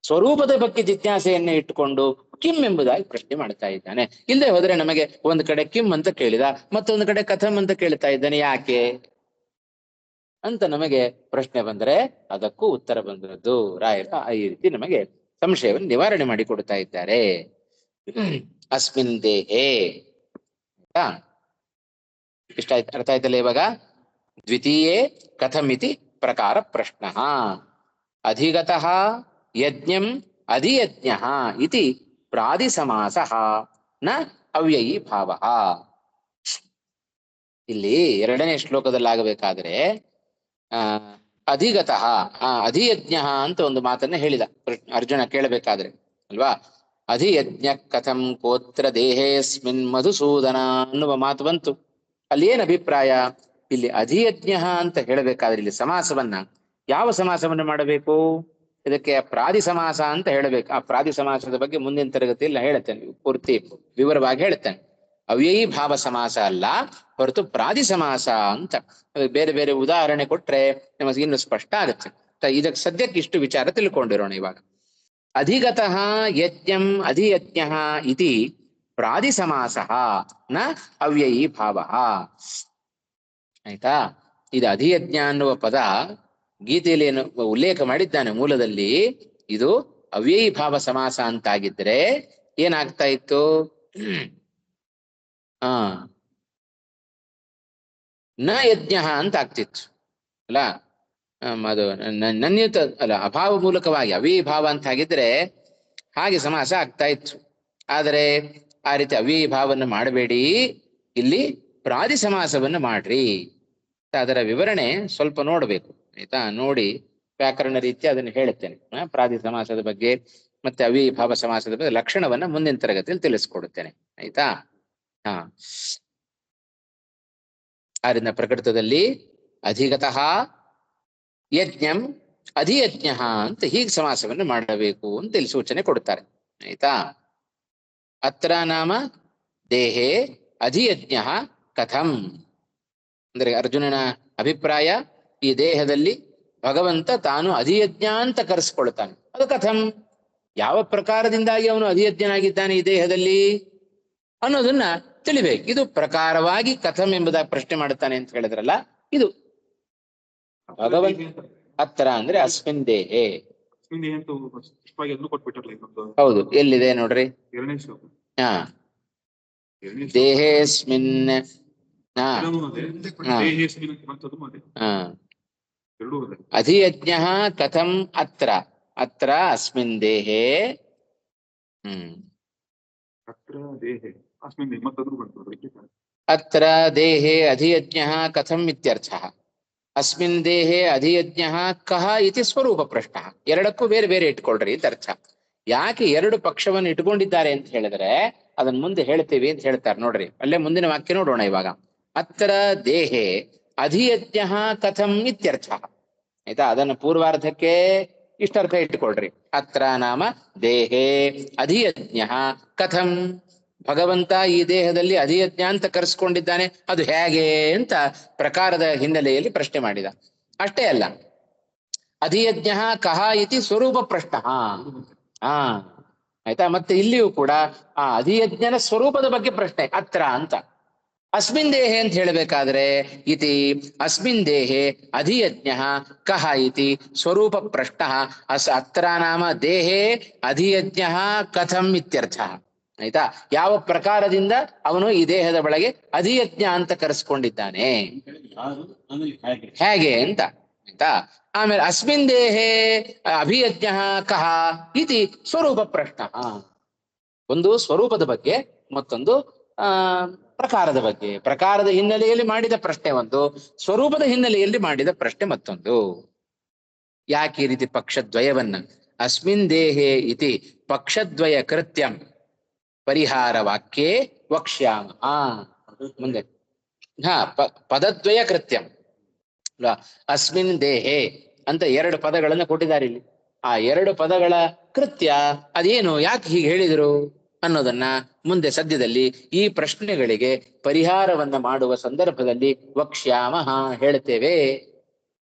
ಸ್ವರೂಪದ ಬಗ್ಗೆ ಜಿಜ್ಞಾಸೆಯನ್ನೇ ಇಟ್ಟುಕೊಂಡು ಕಿಂ ಎಂಬುದಾಗಿ ಪ್ರಶ್ನೆ ಮಾಡ್ತಾ ಇದ್ದಾನೆ. ಇಲ್ಲದೆ ಹೋದ್ರೆ ನಮಗೆ ಒಂದು ಕಡೆ ಕಿಂ ಅಂತ ಕೇಳಿದ, ಮತ್ತೊಂದು ಕಡೆ ಕಥಂ ಅಂತ ಕೇಳ್ತಾ ಇದ್ದಾನೆ, ಯಾಕೆ ಅಂತ ನಮಗೆ ಪ್ರಶ್ನೆ ಬಂದ್ರೆ ಅದಕ್ಕೂ ಉತ್ತರ ಬಂದದ್ದು ರಾಯರು ಈ ರೀತಿ ನಮಗೆ ಸಂಶಯವನ್ನು ನಿವಾರಣೆ ಮಾಡಿ ಕೊಡ್ತಾ ಇದ್ದಾರೆ. ಅಸ್ಮಿನ್ ದೇಹೇ, ಇಷ್ಟ ಆಯ್ತು, ಅರ್ಥ ಆಯ್ತಲ್ಲ ಇವಾಗ? ದ್ವಿತೀಯೇ ಕಥಮಿತಿ ಪ್ರಕಾರ ಪ್ರಶ್ನ. ಅಧಿಗತಃ ಯಜ್ಞಂ ಅಧಿಯಜ್ಞ ಇತಿ ಪ್ರಾದಿಸಮಾಸ ನ ಅವ್ಯಯೀ ಭಾವ. ಇಲ್ಲಿ 2ನೇ ಶ್ಲೋಕದಲ್ಲಾಗಬೇಕಾದ್ರೆ ಅಧಿಗತಃ ಅಧಿಯಜ್ಞ ಅಂತ ಒಂದು ಮಾತನ್ನ ಹೇಳಿದ ಅರ್ಜುನ ಕೇಳಬೇಕಾದ್ರೆ ಅಲ್ವಾ. ಅಧಿಯಜ್ಞ ಕಥಂ ಕೋತ್ರ ದೇಹೇಸ್ಮಿನ್ ಮಧುಸೂದನ ಅನ್ನುವ ಮಾತು ಬಂತು. ಅಲ್ಲಿ ಏನ್ ಅಭಿಪ್ರಾಯ? ಇಲ್ಲಿ ಅಧಿಯಜ್ಞ ಅಂತ ಹೇಳಬೇಕಾದ್ರೆ ಇಲ್ಲಿ ಸಮಾಸವನ್ನ, ಯಾವ ಸಮಾಸವನ್ನು ಮಾಡಬೇಕು? ಇದಕ್ಕೆ ಪ್ರಾದಿ ಸಮಾಸ ಅಂತ ಹೇಳಬೇಕು. ಆ ಪ್ರಾದಿ ಸಮಾಸದ ಬಗ್ಗೆ ಮುಂದಿನ ತರಗತಿಯಲ್ಲಿ ಹೇಳ್ತೇನೆ, ಪೂರ್ತಿ ವಿವರವಾಗಿ ಹೇಳ್ತೇನೆ. ಅವ್ಯಯೀ ಭಾವ ಸಮಾಸ ಅಲ್ಲ ಹೊರತು ಪ್ರಾದಿ ಸಮಾಸ ಅಂತ. ಬೇರೆ ಬೇರೆ ಉದಾಹರಣೆ ಕೊಟ್ರೆ ನಮಗೆ ಇನ್ನು ಸ್ಪಷ್ಟ ಆಗುತ್ತೆ. ಇದಕ್ಕೆ ಸದ್ಯಕ್ಕೆ ಇಷ್ಟು ವಿಚಾರ ತಿಳ್ಕೊಂಡಿರೋಣ ಇವಾಗ. ಅಧಿಗತಃ ಯಜ್ಞಂ ಅಧಿಯಜ್ಞ ಇತಿ ಪ್ರಾದಿ ಸಮಾಸ ನ ಅವ್ಯಯೀ ಭಾವ. ಆಯ್ತಾ? ಇದು ಅಧಿಯಜ್ಞ ಅನ್ನುವ ಪದ ಗೀತೆಯಲ್ಲಿ ಏನು ಉಲ್ಲೇಖ ಮಾಡಿದ್ದಾನೆ ಮೂಲದಲ್ಲಿ, ಇದು ಅವ್ಯಯೀ ಭಾವ ಸಮಾಸ ಅಂತಾಗಿದ್ರೆ ಏನಾಗ್ತಾ ಇತ್ತು? ಆ ನ ಯಜ್ಞ ಅಂತ ಆಗ್ತಿತ್ತು ಅಲ್ಲ. ಅದು ನನ್ಯುತ ಅಲ್ಲ, ಅಭಾವ ಮೂಲಕವಾಗಿ ಅವಿಭಾವ ಅಂತ ಆಗಿದ್ರೆ ಹಾಗೆ ಸಮಾಸ ಆಗ್ತಾ ಇತ್ತು. ಆದರೆ ಆ ರೀತಿ ಅವಿಭಾವವನ್ನು ಮಾಡಬೇಡಿ, ಇಲ್ಲಿ ಪ್ರಾದಿ ಸಮಾಸವನ್ನು ಮಾಡ್ರಿ. ಅದರ ವಿವರಣೆ ಸ್ವಲ್ಪ ನೋಡ್ಬೇಕು ಆಯ್ತಾ. ನೋಡಿ ವ್ಯಾಕರಣ ರೀತಿ ಅದನ್ನು ಹೇಳುತ್ತೇನೆ. ಪ್ರಾದಿ ಸಮಾಸದ ಬಗ್ಗೆ ಮತ್ತೆ ಅವಿಭಾವ ಸಮಾಸದ ಬಗ್ಗೆ ಲಕ್ಷಣವನ್ನ ಮುಂದಿನ ತರಗತಿಯಲ್ಲಿ ತಿಳಿಸ್ಕೊಡುತ್ತೇನೆ ಆಯ್ತಾ. ಹಾ, ಆರಿಂದ ಪ್ರಕೃತದಲ್ಲಿ ಅಧಿಗತಃ ಯಜ್ಞಂ ಅಧಿಯಜ್ಞ ಅಂತ ಹೀಗೆ ಸಮಾಸವನ್ನು ಮಾಡಬೇಕು ಅಂತ ಇಲ್ಲಿ ಸೂಚನೆ ಕೊಡ್ತಾರೆ ಆಯ್ತಾ. ಅತ್ರ ನಾಮ ದೇಹೇ ಅಧಿಯಜ್ಞ ಕಥಂ ಅಂದ್ರೆ ಅರ್ಜುನನ ಅಭಿಪ್ರಾಯ, ಈ ದೇಹದಲ್ಲಿ ಭಗವಂತ ತಾನು ಅಧಿಯಜ್ಞ ಅಂತ ಕರೆಸ್ಕೊಳ್ತಾನೆ. ಅದು ಕಥಂ, ಯಾವ ಪ್ರಕಾರದಿಂದಾಗಿ ಅವನು ಅಧಿಯಜ್ಞನಾಗಿದ್ದಾನೆ ಈ ದೇಹದಲ್ಲಿ ಅನ್ನೋದನ್ನ ತಿಳಿಬೇಕು. ಇದು ಪ್ರಕಾರವಾಗಿ ಕಥಂ ಎಂಬುದಾಗಿ ಪ್ರಶ್ನೆ ಮಾಡುತ್ತಾನೆ ಅಂತ ಹೇಳಿದ್ರಲ್ಲ, ಇದು ಭಗವಂತ ಅತ್ರ ಅಂದ್ರೆ ಅಸ್ಮಿನ್ ದೇಹೇ. ಹೌದು, ಎಲ್ಲಿದೆ ನೋಡ್ರಿ. ಹಾ, ದೇಹೇಸ್ಮಿನ್. ಹಾ, ಅಧಿಯಜ್ಞ ಕಥಂ ಅತ್ರ, ಅತ್ರ ಅಸ್ಮಿನ್ ದೇಹೇ. ಅತ್ರ ದೇಹೇ ಅಧಿಯಜ್ಞ ಕಥಂ ಇತ್ಯರ್ಥಃ. ಅಸ್ಮಿನ್ ದೇಹೇ ಅಧಿಯಜ್ಞ ಕಹ ಇತಿ ಸ್ವರೂಪ ಪ್ರಶ್ನ. ಎರಡಕ್ಕೂ ಬೇರೆ ಬೇರೆ ಇಟ್ಕೊಳ್ರಿ ಅಂತ ಅರ್ಥ. ಯಾಕೆ ಎರಡು ಪಕ್ಷವನ್ನು ಇಟ್ಕೊಂಡಿದ್ದಾರೆ ಅಂತ ಹೇಳಿದ್ರೆ ಅದನ್ನ ಮುಂದೆ ಹೇಳ್ತೀವಿ ಅಂತ ಹೇಳ್ತಾರೆ ನೋಡ್ರಿ. ಅಲ್ಲೇ ಮುಂದಿನ ವಾಕ್ಯ ನೋಡೋಣ ಇವಾಗ. ಅತ್ರ ದೇಹೇ ಅಧಿಯಜ್ಞ ಕಥಂ ಇತ್ಯರ್ಥ ಆಯ್ತಾ. ಅದನ್ನು ಪೂರ್ವಾರ್ಧಕ್ಕೆ ಇಷ್ಟರ್ಥ ಇಟ್ಟುಕೊಳ್ರಿ. ಅತ್ರ ನಾಮ ದೇಹೇ ಅಧಿಯಜ್ಞ ಕಥಂ, ಭಗವಂತ ಈ ದೇಹದಲ್ಲಿ ಅಧಿಯಜ್ಞ ಅಂತ ಕರೆಸ್ಕೊಂಡಿದ್ದಾನೆ, ಅದು ಹೇಗೆ ಅಂತ ಪ್ರಕಾರದ ಹಿನ್ನೆಲೆಯಲ್ಲಿ ಪ್ರಶ್ನೆ ಮಾಡಿದ. ಅಷ್ಟೇ ಅಲ್ಲ, ಅಧಿಯಜ್ಞ ಕಹ ಇತಿ ಸ್ವರೂಪ ಪ್ರಶ್ನ. ಹಾ ಆಯ್ತಾ. ಮತ್ತೆ ಇಲ್ಲಿಯೂ ಕೂಡ ಆ ಅಧಿಯಜ್ಞನ ಸ್ವರೂಪದ ಬಗ್ಗೆ ಪ್ರಶ್ನೆ. ಅತ್ರ ಅಂತ ಅಸ್ಮಿನ್ ದೇಹೆ ಅಂತ ಹೇಳಬೇಕಾದ್ರೆ ಇತಿ ಅಸ್ಮಿನ್ ದೇಹೆ ಅಧಿಯಜ್ಞ ಕಹ ಇತಿ ಸ್ವರೂಪ ಪ್ರಶ್ನ. ಅತ್ರ ನಾಮ ದೇಹೇ ಅಧಿಯಜ್ಞ ಕಥಂ ಇತ್ಯರ್ಥ ಆಯ್ತಾ. ಯಾವ ಪ್ರಕಾರದಿಂದ ಅವನು ಈ ದೇಹದ ಒಳಗೆ ಅಧಿಯಜ್ಞ ಅಂತ ಕರೆಸ್ಕೊಂಡಿದ್ದಾನೆ, ಹೇಗೆ ಅಂತ ಆಯ್ತಾ. ಆಮೇಲೆ ಅಸ್ಮಿನ್ ದೇಹೇ ಅಭಿಯಜ್ಞ ಕಹ ಇತಿ ಸ್ವರೂಪ ಪ್ರಶ್ನ. ಒಂದು ಸ್ವರೂಪದ ಬಗ್ಗೆ, ಮತ್ತೊಂದು ಪ್ರಕಾರದ ಬಗ್ಗೆ. ಪ್ರಕಾರದ ಹಿನ್ನೆಲೆಯಲ್ಲಿ ಮಾಡಿದ ಪ್ರಶ್ನೆ ಒಂದು, ಸ್ವರೂಪದ ಹಿನ್ನೆಲೆಯಲ್ಲಿ ಮಾಡಿದ ಪ್ರಶ್ನೆ ಮತ್ತೊಂದು. ಯಾಕೆ ಈ ರೀತಿ ಪಕ್ಷದ್ವಯವನ್ನ ಅಸ್ಮಿನ್ ದೇಹೇ ಇತಿ ಪಕ್ಷದ್ವಯ ಕೃತ್ಯಂ ಪರಿಹಾರ ವಾಕ್ಯೇ ವಕ್ಷ್ಯಾಮ. ಮುಂದೆ ಪದದ್ವಯ ಕೃತ್ಯಂ ಅಸ್ಮಿನ್ ದೇಹೇ ಅಂತ ಎರಡು ಪದಗಳನ್ನು ಕೊಟ್ಟಿದ್ದಾರೆ ಇಲ್ಲಿ. ಆ ಎರಡು ಪದಗಳ ಕೃತ್ಯ ಅದೇನು, ಯಾಕೆ ಹೀಗೆ ಹೇಳಿದರು ಅನ್ನೋದನ್ನ ಮುಂದೆ ಸದ್ಯದಲ್ಲಿ ಈ ಪ್ರಶ್ನೆಗಳಿಗೆ ಪರಿಹಾರವನ್ನ ಮಾಡುವ ಸಂದರ್ಭದಲ್ಲಿ ವಕ್ಷ್ಯಾಮ ಹೇಳ್ತೇವೆ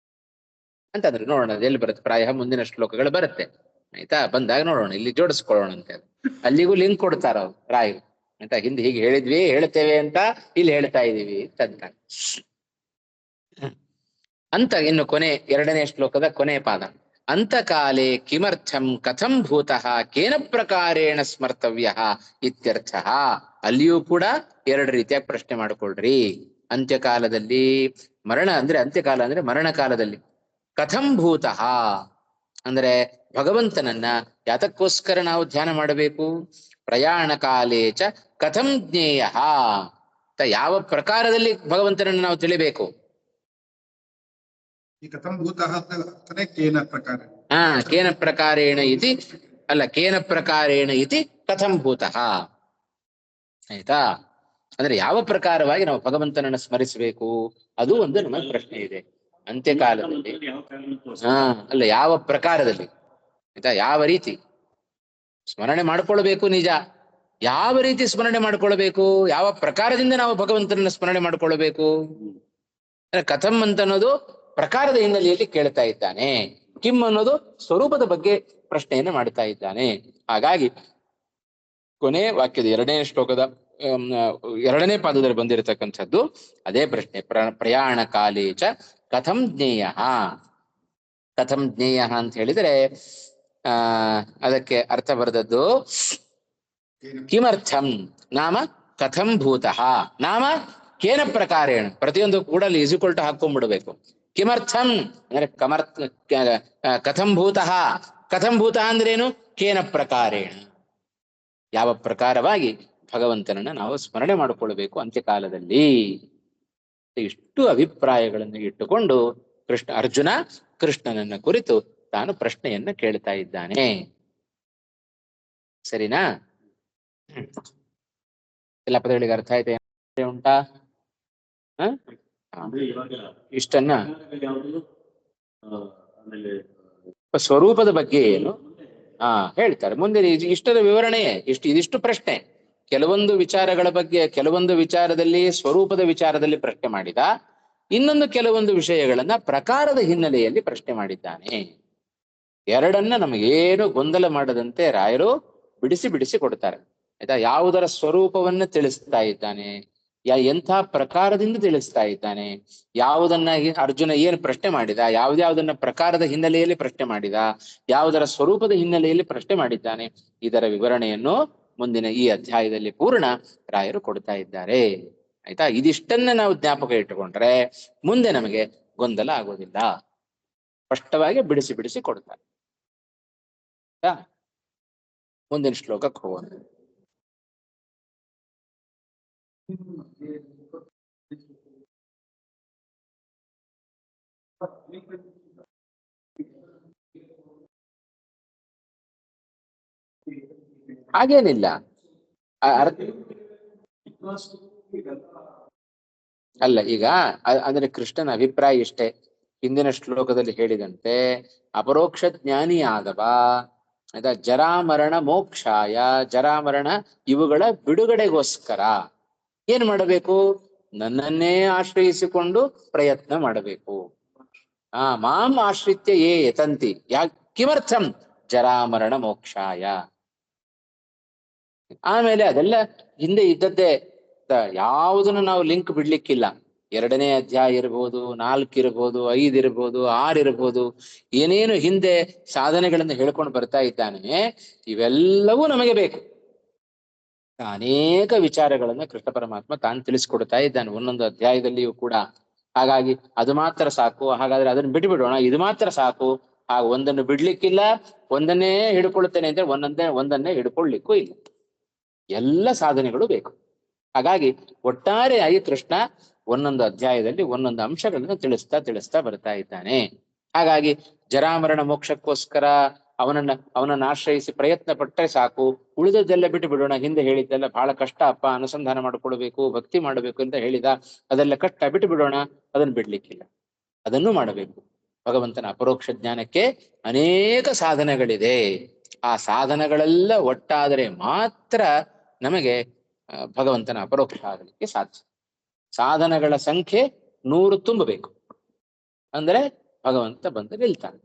ಅಂತಂದ್ರೆ ನೋಡೋಣ. ಎಲ್ಲಿ ಬರುತ್ತೆ, ಪ್ರಾಯ ಮುಂದಿನ ಶ್ಲೋಕಗಳು ಬರುತ್ತೆ ಆಯ್ತಾ. ಬಂದಾಗ ನೋಡೋಣ, ಇಲ್ಲಿ ಜೋಡಿಸ್ಕೊಳ್ಳೋಣ ಅಂತ. ಅಲ್ಲಿಗೂ ಲಿಂಕ್ ಕೊಡ್ತಾರ ಅವ್ರು ರಾಯರು ಆಯ್ತಾ. ಹಿಂದೆ ಹೀಗೆ ಹೇಳಿದ್ವಿ, ಹೇಳ್ತೇವೆ ಅಂತ ಇಲ್ಲಿ ಹೇಳ್ತಾ ಇದೀವಿ ಅಂತ. ಅಂತ ಇನ್ನು ಕೊನೆ ಎರಡನೇ ಶ್ಲೋಕದ ಕೊನೆ ಪಾದ. ಅಂತಕಾಲೇ ಕಿಮರ್ಥಂ ಕಥಂ ಭೂತಃ ಕೇನ ಪ್ರಕಾರೇಣ ಸ್ಮರ್ತವ್ಯ ಇತ್ಯರ್ಥ. ಅಲ್ಲಿಯೂ ಕೂಡ ಎರಡು ರೀತಿಯಾಗಿ ಪ್ರಶ್ನೆ ಮಾಡಿಕೊಳ್ಳ್ರಿ. ಅಂತ್ಯಕಾಲದಲ್ಲಿ ಅಂತ್ಯಕಾಲ ಅಂದ್ರೆ ಮರಣ ಕಾಲದಲ್ಲಿ ಕಥಂ ಭೂತಃ ಅಂದ್ರೆ ಭಗವಂತನನ್ನ ಯಾತಕ್ಕೋಸ್ಕರ ನಾವು ಧ್ಯಾನ ಮಾಡಬೇಕು. ಪ್ರಯಾಣ ಕಾಲೇ ಚ ಕಥಂ ಜ್ಞೇಯ, ಯಾವ ಪ್ರಕಾರದಲ್ಲಿ ಭಗವಂತನನ್ನು ನಾವು ತಿಳಿಬೇಕು. ಈ ಕಥಂ ಭೂತಃ ಕೇನ ಪ್ರಕಾರ, ಕೇನ ಪ್ರಕಾರೇಣ ಇತಿ ಅಲ್ಲ, ಕೇನ ಪ್ರಕಾರೇಣ ಇತಿ ಕಥಂ ಭೂತಃ ಆಯ್ತಾ. ಅಂದ್ರೆ ಯಾವ ಪ್ರಕಾರವಾಗಿ ನಾವು ಭಗವಂತನನ್ನು ಸ್ಮರಿಸಬೇಕು, ಅದು ಒಂದು ನಮಗೆ ಪ್ರಶ್ನೆ ಇದೆ ಅಂತ್ಯಕಾಲದಲ್ಲಿ. ಅಲ್ಲ, ಯಾವ ಪ್ರಕಾರದಲ್ಲಿ ಆಯ್ತಾ, ಯಾವ ರೀತಿ ಸ್ಮರಣೆ ಮಾಡ್ಕೊಳ್ಬೇಕು. ನಿಜ, ಯಾವ ರೀತಿ ಸ್ಮರಣೆ ಮಾಡ್ಕೊಳ್ಬೇಕು, ಯಾವ ಪ್ರಕಾರದಿಂದ ನಾವು ಭಗವಂತನನ್ನ ಸ್ಮರಣೆ ಮಾಡ್ಕೊಳ್ಬೇಕು. ಕಥಂ ಅಂತ ಅನ್ನೋದು ಪ್ರಕಾರದ ಹಿನ್ನೆಲೆಯಲ್ಲಿ ಕೇಳ್ತಾ ಇದ್ದಾನೆ. ಕಿಮ್ ಅನ್ನೋದು ಸ್ವರೂಪದ ಬಗ್ಗೆ ಪ್ರಶ್ನೆಯನ್ನು ಮಾಡ್ತಾ ಇದ್ದಾನೆ. ಹಾಗಾಗಿ ಕೊನೆ ವಾಕ್ಯದ ಎರಡನೇ ಶ್ಲೋಕದ ಎರಡನೇ ಪಾದದಲ್ಲಿ ಬಂದಿರತಕ್ಕಂಥದ್ದು ಅದೇ ಪ್ರಶ್ನೆ. ಪ್ರಯಾಣ ಕಾಲೇ ಚ ಕಥಂ ಜ್ಞೇಯ. ಕಥಂ ಜ್ಞೇಯ ಅಂತ ಹೇಳಿದ್ರೆ ಅದಕ್ಕೆ ಅರ್ಥ ಬರೆದದ್ದು ಕಿಮರ್ಥಂ ನಾಮ ಕಥಂ ಭೂತಃ ನಾಮ ಕೇನ ಪ್ರಕಾರೇಣ ಪ್ರತಿಯೊಂದು ಕೂಡ ಈಕ್ವಲ್ ಟು ಹಾಕೊಂಡ್ಬಿಡ್ಬೇಕು. ಕಿಮರ್ಥಂ ಅಂದ್ರೆ ಕಥಂ ಭೂತಃ. ಕಥಂ ಭೂತಃ ಅಂದ್ರೇನು? ಕೇನ ಪ್ರಕಾರೇಣ, ಯಾವ ಪ್ರಕಾರವಾಗಿ ಭಗವಂತನನ್ನ ನಾವು ಸ್ಮರಣೆ ಮಾಡಿಕೊಳ್ಬೇಕು ಅಂತ್ಯಕಾಲದಲ್ಲಿ. ಇಷ್ಟು ಅಭಿಪ್ರಾಯಗಳನ್ನು ಇಟ್ಟುಕೊಂಡು ಅರ್ಜುನ ಕೃಷ್ಣನನ್ನ ಕುರಿತು ತಾನು ಪ್ರಶ್ನೆಯನ್ನ ಕೇಳ್ತಾ ಇದ್ದಾನೆ. ಸರಿನಾ? ಎಲ್ಲ ಪದಗಳಿಗೆ ಅರ್ಥ ಆಯ್ತಾ? ಉಂಟಾ? ಇಷ್ಟನ್ನ ಸ್ವರೂಪದ ಬಗ್ಗೆ ಏನು ಹೇಳ್ತಾರೆ ಮುಂದೆ. ಇಷ್ಟರ ವಿವರಣೆಯೇ ಇದಿಷ್ಟು ಪ್ರಶ್ನೆ. ಕೆಲವೊಂದು ವಿಚಾರಗಳ ಬಗ್ಗೆ, ಕೆಲವೊಂದು ವಿಚಾರದಲ್ಲಿ ಸ್ವರೂಪದ ವಿಚಾರದಲ್ಲಿ ಪ್ರಶ್ನೆ ಮಾಡಿದ, ಇನ್ನೊಂದು ಕೆಲವೊಂದು ವಿಷಯಗಳನ್ನ ಪ್ರಕಾರದ ಹಿನ್ನೆಲೆಯಲ್ಲಿ ಪ್ರಶ್ನೆ ಮಾಡಿದ್ದಾನೆ. ಎರಡನ್ನ ನಮಗೇನು ಗೊಂದಲ ಮಾಡದಂತೆ ರಾಯರು ಬಿಡಿಸಿ ಬಿಡಿಸಿ ಕೊಡ್ತಾರೆ. ಆಯ್ತಾ? ಯಾವುದರ ಸ್ವರೂಪವನ್ನ ತಿಳಿಸ್ತಾ ಇದ್ದಾನೆ, ಎಂಥ ಪ್ರಕಾರದಿಂದ ತಿಳಿಸ್ತಾ ಇದ್ದಾನೆ, ಯಾವುದನ್ನ ಅರ್ಜುನ ಏನು ಪ್ರಶ್ನೆ ಮಾಡಿದ, ಯಾವ್ದಾವುದನ್ನ ಪ್ರಕಾರದ ಹಿನ್ನೆಲೆಯಲ್ಲಿ ಪ್ರಶ್ನೆ ಮಾಡಿದ, ಯಾವುದರ ಸ್ವರೂಪದ ಹಿನ್ನೆಲೆಯಲ್ಲಿ ಪ್ರಶ್ನೆ ಮಾಡಿದ್ದಾನೆ, ಇದರ ವಿವರಣೆಯನ್ನು ಮುಂದಿನ ಈ ಅಧ್ಯಾಯದಲ್ಲಿ ಪೂರ್ಣ ರಾಯರು ಕೊಡ್ತಾ ಇದ್ದಾರೆ. ಆಯ್ತಾ? ಇದಿಷ್ಟನ್ನ ನಾವು ಜ್ಞಾಪಕ ಇಟ್ಟುಕೊಂಡ್ರೆ ಮುಂದೆ ನಮಗೆ ಗೊಂದಲ ಆಗೋದಿಲ್ಲ. ಸ್ಪಷ್ಟವಾಗಿ ಬಿಡಿಸಿ ಬಿಡಿಸಿ ಕೊಡ್ತಾರೆ. ಮುಂದಿನ ಶ್ಲೋಕಕ್ಕೆ ಹೋಗೋಣ. ಹಾಗೇನಿಲ್ಲ. ಅಲ್ಲ, ಈಗ ಅಂದ್ರೆ ಕೃಷ್ಣನ ಅಭಿಪ್ರಾಯ ಇಷ್ಟೇ. ಹಿಂದಿನ ಶ್ಲೋಕದಲ್ಲಿ ಹೇಳಿದಂತೆ ಅಪರೋಕ್ಷ ಜ್ಞಾನಿ ಆದವ ಆಯ್ತಾ, ಜರಾಮರಣ ಮೋಕ್ಷಾಯ, ಜರಾಮರಣ ಇವುಗಳ ಬಿಡುಗಡೆಗೋಸ್ಕರ ಏನ್ ಮಾಡಬೇಕು? ನನ್ನನ್ನೇ ಆಶ್ರಯಿಸಿಕೊಂಡು ಪ್ರಯತ್ನ ಮಾಡಬೇಕು. ಮಾಂ ಆಶ್ರಿತ್ಯ ಯೇ ಯತಂತಿ ಕಿಮರ್ಥಂ ಜರಾಮರಣ ಮೋಕ್ಷಾಯ. ಆಮೇಲೆ ಅದೆಲ್ಲ ಹಿಂದೆ ಇದ್ದದ್ದೇ, ಯಾವುದನ್ನು ನಾವು ಲಿಂಕ್ ಬಿಡ್ಲಿಕ್ಕಿಲ್ಲ. 2ನೇ ಅಧ್ಯಾಯ ಇರ್ಬೋದು, 4 ಇರ್ಬೋದು, 5 ಇರ್ಬೋದು, 6 ಇರ್ಬೋದು, ಏನೇನು ಹಿಂದೆ ಸಾಧನೆಗಳನ್ನು ಹೇಳ್ಕೊಂಡು ಬರ್ತಾ ಇದ್ದಾನೆ, ಇವೆಲ್ಲವೂ ನಮಗೆ ಬೇಕು. ಅನೇಕ ವಿಚಾರಗಳನ್ನ ಕೃಷ್ಣ ಪರಮಾತ್ಮ ತಾನು ತಿಳಿಸ್ಕೊಡ್ತಾ ಇದ್ದಾನೆ ಒಂದೊಂದು ಅಧ್ಯಾಯದಲ್ಲಿಯೂ ಕೂಡ. ಹಾಗಾಗಿ ಅದು ಮಾತ್ರ ಸಾಕು, ಹಾಗಾದ್ರೆ ಅದನ್ನ ಬಿಟ್ಟುಬಿಡೋಣ, ಇದು ಮಾತ್ರ ಸಾಕು, ಒಂದನ್ನು ಬಿಡ್ಲಿಕ್ಕಿಲ್ಲ, ಒಂದನ್ನೇ ಹಿಡ್ಕೊಳ್ತೇನೆ ಅಂದ್ರೆ ಒಂದನ್ನೇ ಹಿಡ್ಕೊಳ್ಲಿಕ್ಕೂ ಇಲ್ಲ. ಎಲ್ಲ ಸಾಧನೆಗಳು ಬೇಕು. ಹಾಗಾಗಿ ಒಟ್ಟಾರೆಯಾಗಿ ಕೃಷ್ಣ ಒಂದೊಂದು ಅಧ್ಯಾಯದಲ್ಲಿ ಒಂದೊಂದು ಅಂಶಗಳನ್ನು ತಿಳಿಸ್ತಾ ಬರ್ತಾ ಇದ್ದಾನೆ. ಹಾಗಾಗಿ ಜರಾಮರಣ ಮೋಕ್ಷಕ್ಕೋಸ್ಕರ ಅವನನ್ನ ಆಶ್ರಯಿಸಿ ಪ್ರಯತ್ನ ಪಟ್ಟರೆ ಸಾಕು, ಉಳಿದದ್ದೆಲ್ಲ ಬಿಟ್ಟು ಬಿಡೋಣ. ಹಿಂದೆ ಹೇಳಿದ್ದೆಲ್ಲ ಬಹಳ ಕಷ್ಟ ಅಪ್ಪ, ಅನುಸಂಧಾನ ಮಾಡ್ಕೊಳ್ಬೇಕು, ಭಕ್ತಿ ಮಾಡಬೇಕು ಅಂತ ಹೇಳಿದ, ಅದೆಲ್ಲ ಕಷ್ಟ, ಬಿಟ್ಟು ಬಿಡೋಣ, ಅದನ್ನು ಬಿಡ್ಲಿಕ್ಕಿಲ್ಲ, ಅದನ್ನು ಮಾಡಬೇಕು. ಭಗವಂತನ ಅಪರೋಕ್ಷ ಜ್ಞಾನಕ್ಕೆ ಅನೇಕ ಸಾಧನಗಳಿದೆ. ಆ ಸಾಧನಗಳೆಲ್ಲ ಒಟ್ಟಾದರೆ ಮಾತ್ರ ನಮಗೆ ಭಗವಂತನ ಅಪರೋಕ್ಷ ಆಗಲಿಕ್ಕೆ ಸಾಧ್ಯ. ಸಾಧನಗಳ ಸಂಖ್ಯೆ 100 ತುಂಬಬೇಕು ಅಂದ್ರೆ ಭಗವಂತ ಬಂದು ನಿಲ್ತಾನೆ.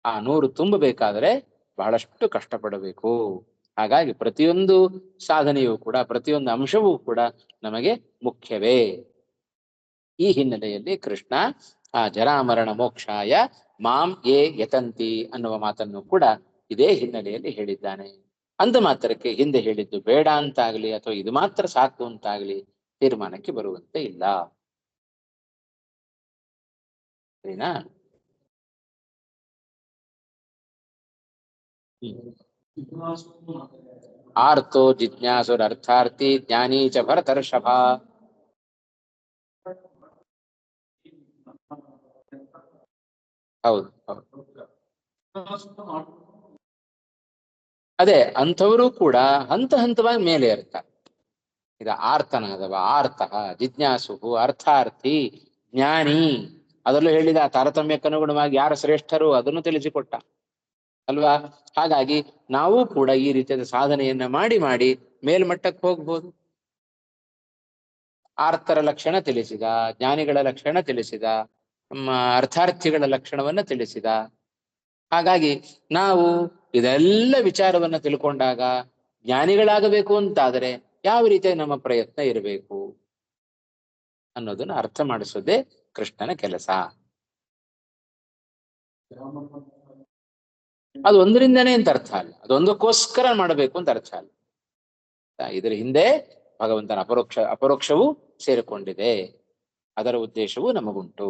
ಆ 100 ತುಂಬಬೇಕಾದ್ರೆ ಬಹಳಷ್ಟು ಕಷ್ಟಪಡಬೇಕು. ಹಾಗಾಗಿ ಪ್ರತಿಯೊಂದು ಸಾಧನೆಯೂ ಕೂಡ, ಪ್ರತಿಯೊಂದು ಅಂಶವೂ ಕೂಡ ನಮಗೆ ಮುಖ್ಯವೇ. ಈ ಹಿನ್ನೆಲೆಯಲ್ಲಿ ಕೃಷ್ಣ ಆ ಜರಾಮರಣ ಮೋಕ್ಷಾಯ ಮಾಂ ಯೇ ಯತಂತಿ ಅನ್ನುವ ಮಾತನ್ನು ಕೂಡ ಇದೇ ಹಿನ್ನೆಲೆಯಲ್ಲಿ ಹೇಳಿದ್ದಾನೆ. ಅಂದ ಮಾತ್ರಕ್ಕೆ ಹಿಂದೆ ಹೇಳಿದ್ದು ಬೇಡ ಅಂತಾಗ್ಲಿ ಅಥವಾ ಇದು ಮಾತ್ರ ಸಾಕು ಅಂತಾಗ್ಲಿ ತೀರ್ಮಾನಕ್ಕೆ ಬರುವಂತೆ ಇಲ್ಲ. ಸರಿನಾ? ಆರ್ತೋ ಜಿಜ್ಞಾಸುರರ್ಥಾರ್ಥಿ ಜ್ಞಾನಿ ಚ ಭರತರ್ಷಭ. ಹೌದು, ಅದೇ ಅಂಥವರು ಕೂಡ ಹಂತ ಹಂತವಾಗಿ ಮೇಲೆ ಇರ್ತಾರೆ. ಈಗ ಆರ್ತನಾದವ, ಆರ್ತಃ, ಜಿಜ್ಞಾಸು, ಅರ್ಥಾರ್ಥಿ, ಜ್ಞಾನಿ, ಅದರಲ್ಲೂ ಹೇಳಿದ ತಾರತಮ್ಯಕ್ಕನುಗುಣವಾಗಿ ಯಾರು ಶ್ರೇಷ್ಠರು ಅದನ್ನು ತಿಳಿಸಿಕೊಟ್ಟ ಅಲ್ವಾ? ಹಾಗಾಗಿ ನಾವು ಕೂಡ ಈ ರೀತಿಯಾದ ಸಾಧನೆಯನ್ನ ಮಾಡಿ ಮಾಡಿ ಮೇಲ್ಮಟ್ಟಕ್ಕೆ ಹೋಗ್ಬೋದು. ಆರ್ತರ ಲಕ್ಷಣ ತಿಳಿಸಿದ, ಜ್ಞಾನಿಗಳ ಲಕ್ಷಣ ತಿಳಿಸಿದ, ಅರ್ಥಾರ್ಥಿಗಳ ಲಕ್ಷಣವನ್ನ ತಿಳಿಸಿದ. ಹಾಗಾಗಿ ನಾವು ಇದೆಲ್ಲ ವಿಚಾರವನ್ನ ತಿಳ್ಕೊಂಡಾಗ ಜ್ಞಾನಿಗಳಾಗಬೇಕು ಅಂತಾದರೆ ಯಾವ ರೀತಿಯಾಗಿ ನಮ್ಮ ಪ್ರಯತ್ನ ಇರಬೇಕು ಅನ್ನೋದನ್ನ ಅರ್ಥ ಮಾಡಿಸೋದೇ ಕೃಷ್ಣನ ಕೆಲಸ. ಅದು ಒಂದರಿಂದನೇ ಅಂತ ಅರ್ಥ ಅಲ್ಲ, ಅದೊಂದಕ್ಕೋಸ್ಕರ ಮಾಡಬೇಕು ಅಂತ ಅರ್ಥ ಅಲ್ಲ. ಇದರ ಹಿಂದೆ ಭಗವಂತನ ಅಪರೋಕ್ಷವೂ ಸೇರಿಕೊಂಡಿದೆ. ಅದರ ಉದ್ದೇಶವೂ ನಮಗುಂಟು.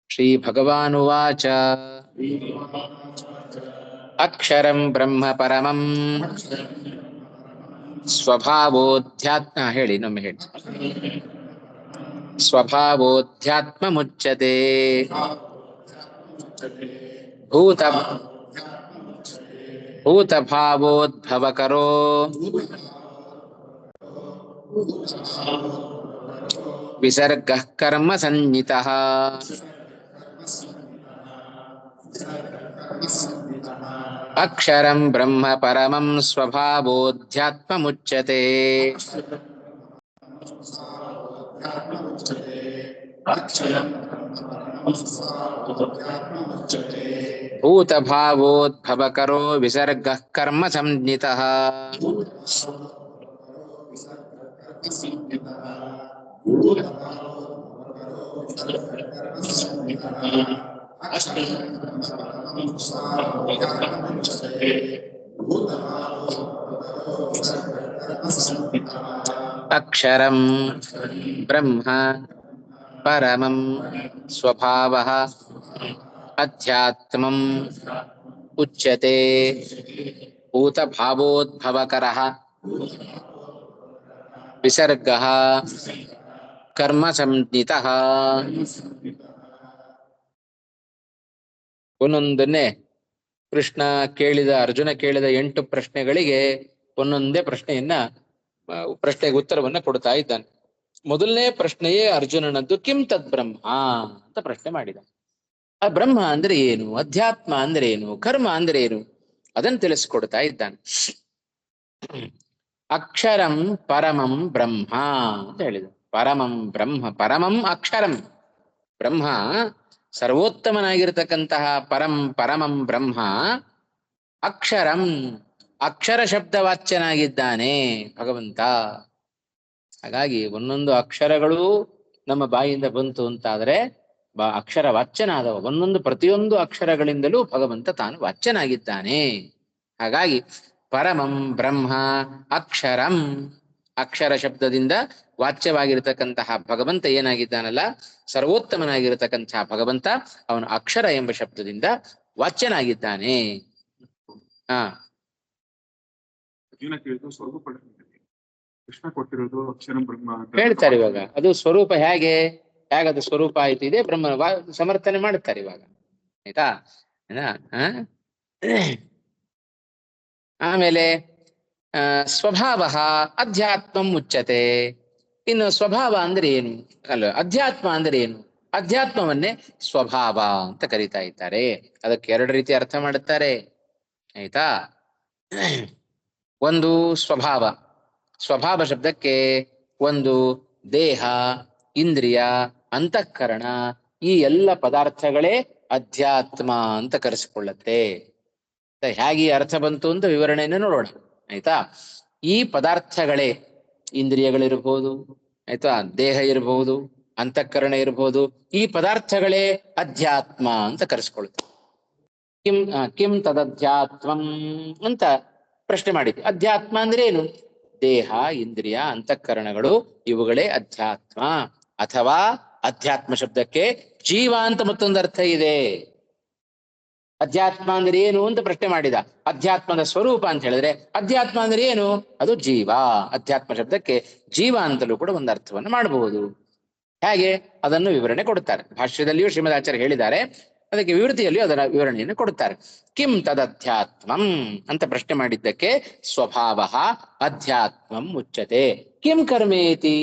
ಶ್ರೀ ಭಗವಾನುವಾಚ ಅಕ್ಷರಂ ಬ್ರಹ್ಮ ಪರಮಂ ಸ್ವಭಾವೋಧ್ಯಾತ್ಮ ಹೇಳಿ ನೊಮ್ಮೆ ಹೇಳಿ. ಸ್ವಭಾವೋಧ್ಯಾತ್ಮ ಮುಚ್ಯತೆ ಭೂತಭಾವೋದ್ಭವಕರೋ ವಿಸರ್ಗಃ ಕರ್ಮ ಸಂಹಿತಃ. ಅಕ್ಷರಂ ಬ್ರಹ್ಮ ಪರಮಂ ಸ್ವಭಾವೋಧ್ಯಾತ್ಮ ಮುಚ್ಯತೆ ಭೂತಭಾವೋದ್ಭವಕರೋ ವಿಸರ್ಗಃ ಕರ್ಮ ಸಂಹಿತಃ. ಅಕ್ಷರಂ ಬ್ರಹ್ಮ ಪರಮಂ ಸ್ವಭಾವಃ ಅಧ್ಯಾತ್ಮಂ ಉಚ್ಯತೆ ಭೂತಭಾವೋದ್ಭವಕರಃ ವಿಸರ್ಗಃ ಕರ್ಮ ಸಂಹಿತಃ. ಒಂದೊಂದನ್ನೇ ಕೃಷ್ಣ ಅರ್ಜುನ ಕೇಳಿದ 8 ಪ್ರಶ್ನೆಗಳಿಗೆ ಒಂದೊಂದೇ ಪ್ರಶ್ನೆಗೆ ಉತ್ತರವನ್ನ ಕೊಡ್ತಾ ಇದ್ದಾನೆ. ಮೊದಲನೇ ಪ್ರಶ್ನೆಯೇ ಅರ್ಜುನನದ್ದು, ಕಿಂ ತದ್ ಬ್ರಹ್ಮ ಅಂತ ಪ್ರಶ್ನೆ ಮಾಡಿದ. ಆ ಬ್ರಹ್ಮ ಅಂದ್ರೆ ಏನು, ಅಧ್ಯಾತ್ಮ ಅಂದ್ರೆ ಏನು, ಕರ್ಮ ಅಂದ್ರೆ ಏನು, ಅದನ್ನು ತಿಳಿಸ್ಕೊಡ್ತಾ ಇದ್ದಾನೆ. ಅಕ್ಷರಂ ಪರಮಂ ಬ್ರಹ್ಮ ಅಂತ ಹೇಳಿದ. ಪರಮಂ ಬ್ರಹ್ಮ, ಪರಮಂ ಅಕ್ಷರಂ, ಬ್ರಹ್ಮ ಸರ್ವೋತ್ತಮನಾಗಿರ್ತಕ್ಕಂತಹ ಪರಮಂ ಬ್ರಹ್ಮ ಅಕ್ಷರಂ, ಅಕ್ಷರ ಶಬ್ದವಾಚ್ಯನಾಗಿದ್ದಾನೆ ಭಗವಂತ. ಹಾಗಾಗಿ ಒಂದೊಂದು ಅಕ್ಷರಗಳು ನಮ್ಮ ಬಾಯಿಂದ ಬಂತು ಅಂತಾದ್ರೆ ಅಕ್ಷರ ವಾಚ್ಯನಾದವ. ಪ್ರತಿಯೊಂದು ಅಕ್ಷರಗಳಿಂದಲೂ ಭಗವಂತ ತಾನು ವಾಚ್ಯನಾಗಿದ್ದಾನೆ. ಹಾಗಾಗಿ ಪರಮಂ ಬ್ರಹ್ಮ ಅಕ್ಷರಂ, ಅಕ್ಷರ ಶಬ್ದದಿಂದ ವಾಚ್ಯವಾಗಿರತಕ್ಕಂತಹ ಭಗವಂತ ಏನಾಗಿದ್ದಾನಲ್ಲ, ಸರ್ವೋತ್ತಮನಾಗಿರತಕ್ಕಂತಹ ಭಗವಂತ ಅವನು ಅಕ್ಷರ ಎಂಬ ಶಬ್ದದಿಂದ ವಾಚ್ಯನಾಗಿದ್ದಾನೆ. ಕೃಷ್ಣ ಕೊಟ್ಟಿರೋದು ಅಕ್ಷರಂ ಬ್ರಹ್ಮ ಹೇಳ್ತಾರೆ ಇವಾಗ. ಅದು ಸ್ವರೂಪ ಹೇಗದು ಸ್ವರೂಪ ಆಯ್ತು, ಇದೆ ಬ್ರಹ್ಮ ಸಮರ್ಥನೆ ಮಾಡುತ್ತಾರೆ ಇವಾಗ. ಆಯ್ತಾ? ಆಮೇಲೆ ಸ್ವಭಾವ ಅಧ್ಯಾತ್ಮಂ ಉಚ್ಯತೆ. ಇನ್ನು ಸ್ವಭಾವ ಅಂದ್ರೆ ಏನು ಅಲ್ಲ, ಅಧ್ಯಾತ್ಮ ಅಂದ್ರೆ ಏನು, ಅಧ್ಯಾತ್ಮವನ್ನೇ ಸ್ವಭಾವ ಅಂತ ಕರೀತಾ ಇದ್ದಾರೆ. ಅದಕ್ಕೆ 2 ರೀತಿ ಅರ್ಥ ಮಾಡುತ್ತಾರೆ. ಆಯ್ತಾ? ಒಂದು ಸ್ವಭಾವ, ಸ್ವಭಾವ ಶಬ್ದಕ್ಕೆ ಒಂದು ದೇಹ, ಇಂದ್ರಿಯ, ಅಂತಃಕರಣ, ಈ ಎಲ್ಲ ಪದಾರ್ಥಗಳೇ ಅಧ್ಯಾತ್ಮ ಅಂತ ಕರೆಸಿಕೊಳ್ಳುತ್ತೆ. ಹೇಗೆ ಅರ್ಥ ಬಂತು ಅಂತ ವಿವರಣೆಯನ್ನು ನೋಡೋಣ. ಆಯ್ತಾ? ಈ ಪದಾರ್ಥಗಳೇ, ಇಂದ್ರಿಯಗಳಿರ್ಬೋದು, ಆಯ್ತಾ, ದೇಹ ಇರಬಹುದು, ಅಂತಃಕರಣ ಇರಬಹುದು, ಈ ಪದಾರ್ಥಗಳೇ ಅಧ್ಯಾತ್ಮ ಅಂತ ಕರೆಸ್ಕೊಳ್ತಾರೆ. ಕಿಂ ತದಧ್ಯಾತ್ಮಂ ಅಂತ ಪ್ರಶ್ನೆ ಮಾಡಿದ್ವಿ. ಅಧ್ಯಾತ್ಮ ಅಂದ್ರೆ ಏನು? ದೇಹ, ಇಂದ್ರಿಯ, ಅಂತಃಕರಣಗಳು ಇವುಗಳೇ ಅಧ್ಯಾತ್ಮ. ಅಥವಾ ಅಧ್ಯಾತ್ಮ ಶಬ್ದಕ್ಕೆ ಜೀವ ಅಂತ ಮತ್ತೊಂದು ಅರ್ಥ ಇದೆ. ಅಧ್ಯಾತ್ಮ ಅಂದ್ರೆ ಏನು ಅಂತ ಪ್ರಶ್ನೆ ಮಾಡಿದ. ಅಧ್ಯಾತ್ಮದ ಸ್ವರೂಪ ಅಂತ ಹೇಳಿದ್ರೆ ಅಧ್ಯಾತ್ಮ ಅಂದ್ರೆ ಏನು? ಅದು ಜೀವ. ಅಧ್ಯಾತ್ಮ ಶಬ್ದಕ್ಕೆ ಜೀವ ಅಂತಲೂ ಕೂಡ ಒಂದು ಅರ್ಥವನ್ನು ಮಾಡಬಹುದು. ಹೇಗೆ ಅದನ್ನು ವಿವರಣೆ ಕೊಡುತ್ತಾರೆ. ಭಾಷ್ಯದಲ್ಲಿಯೂ ಶ್ರೀಮದಾಚಾರ್ಯ ಹೇಳಿದ್ದಾರೆ, ಅದಕ್ಕೆ ವಿವೃತಿಯಲ್ಲಿಯೂ ಅದರ ವಿವರಣೆಯನ್ನು ಕೊಡುತ್ತಾರೆ. ಕಿಂ ತದಧ್ಯಾತ್ಮಂ ಅಂತ ಪ್ರಶ್ನೆ ಮಾಡಿದ್ದಕ್ಕೆ ಸ್ವಭಾವ ಅಧ್ಯಾತ್ಮಂ ಉಚ್ಯತೆ. ಕಿಂ ಕರ್ಮೇತಿ,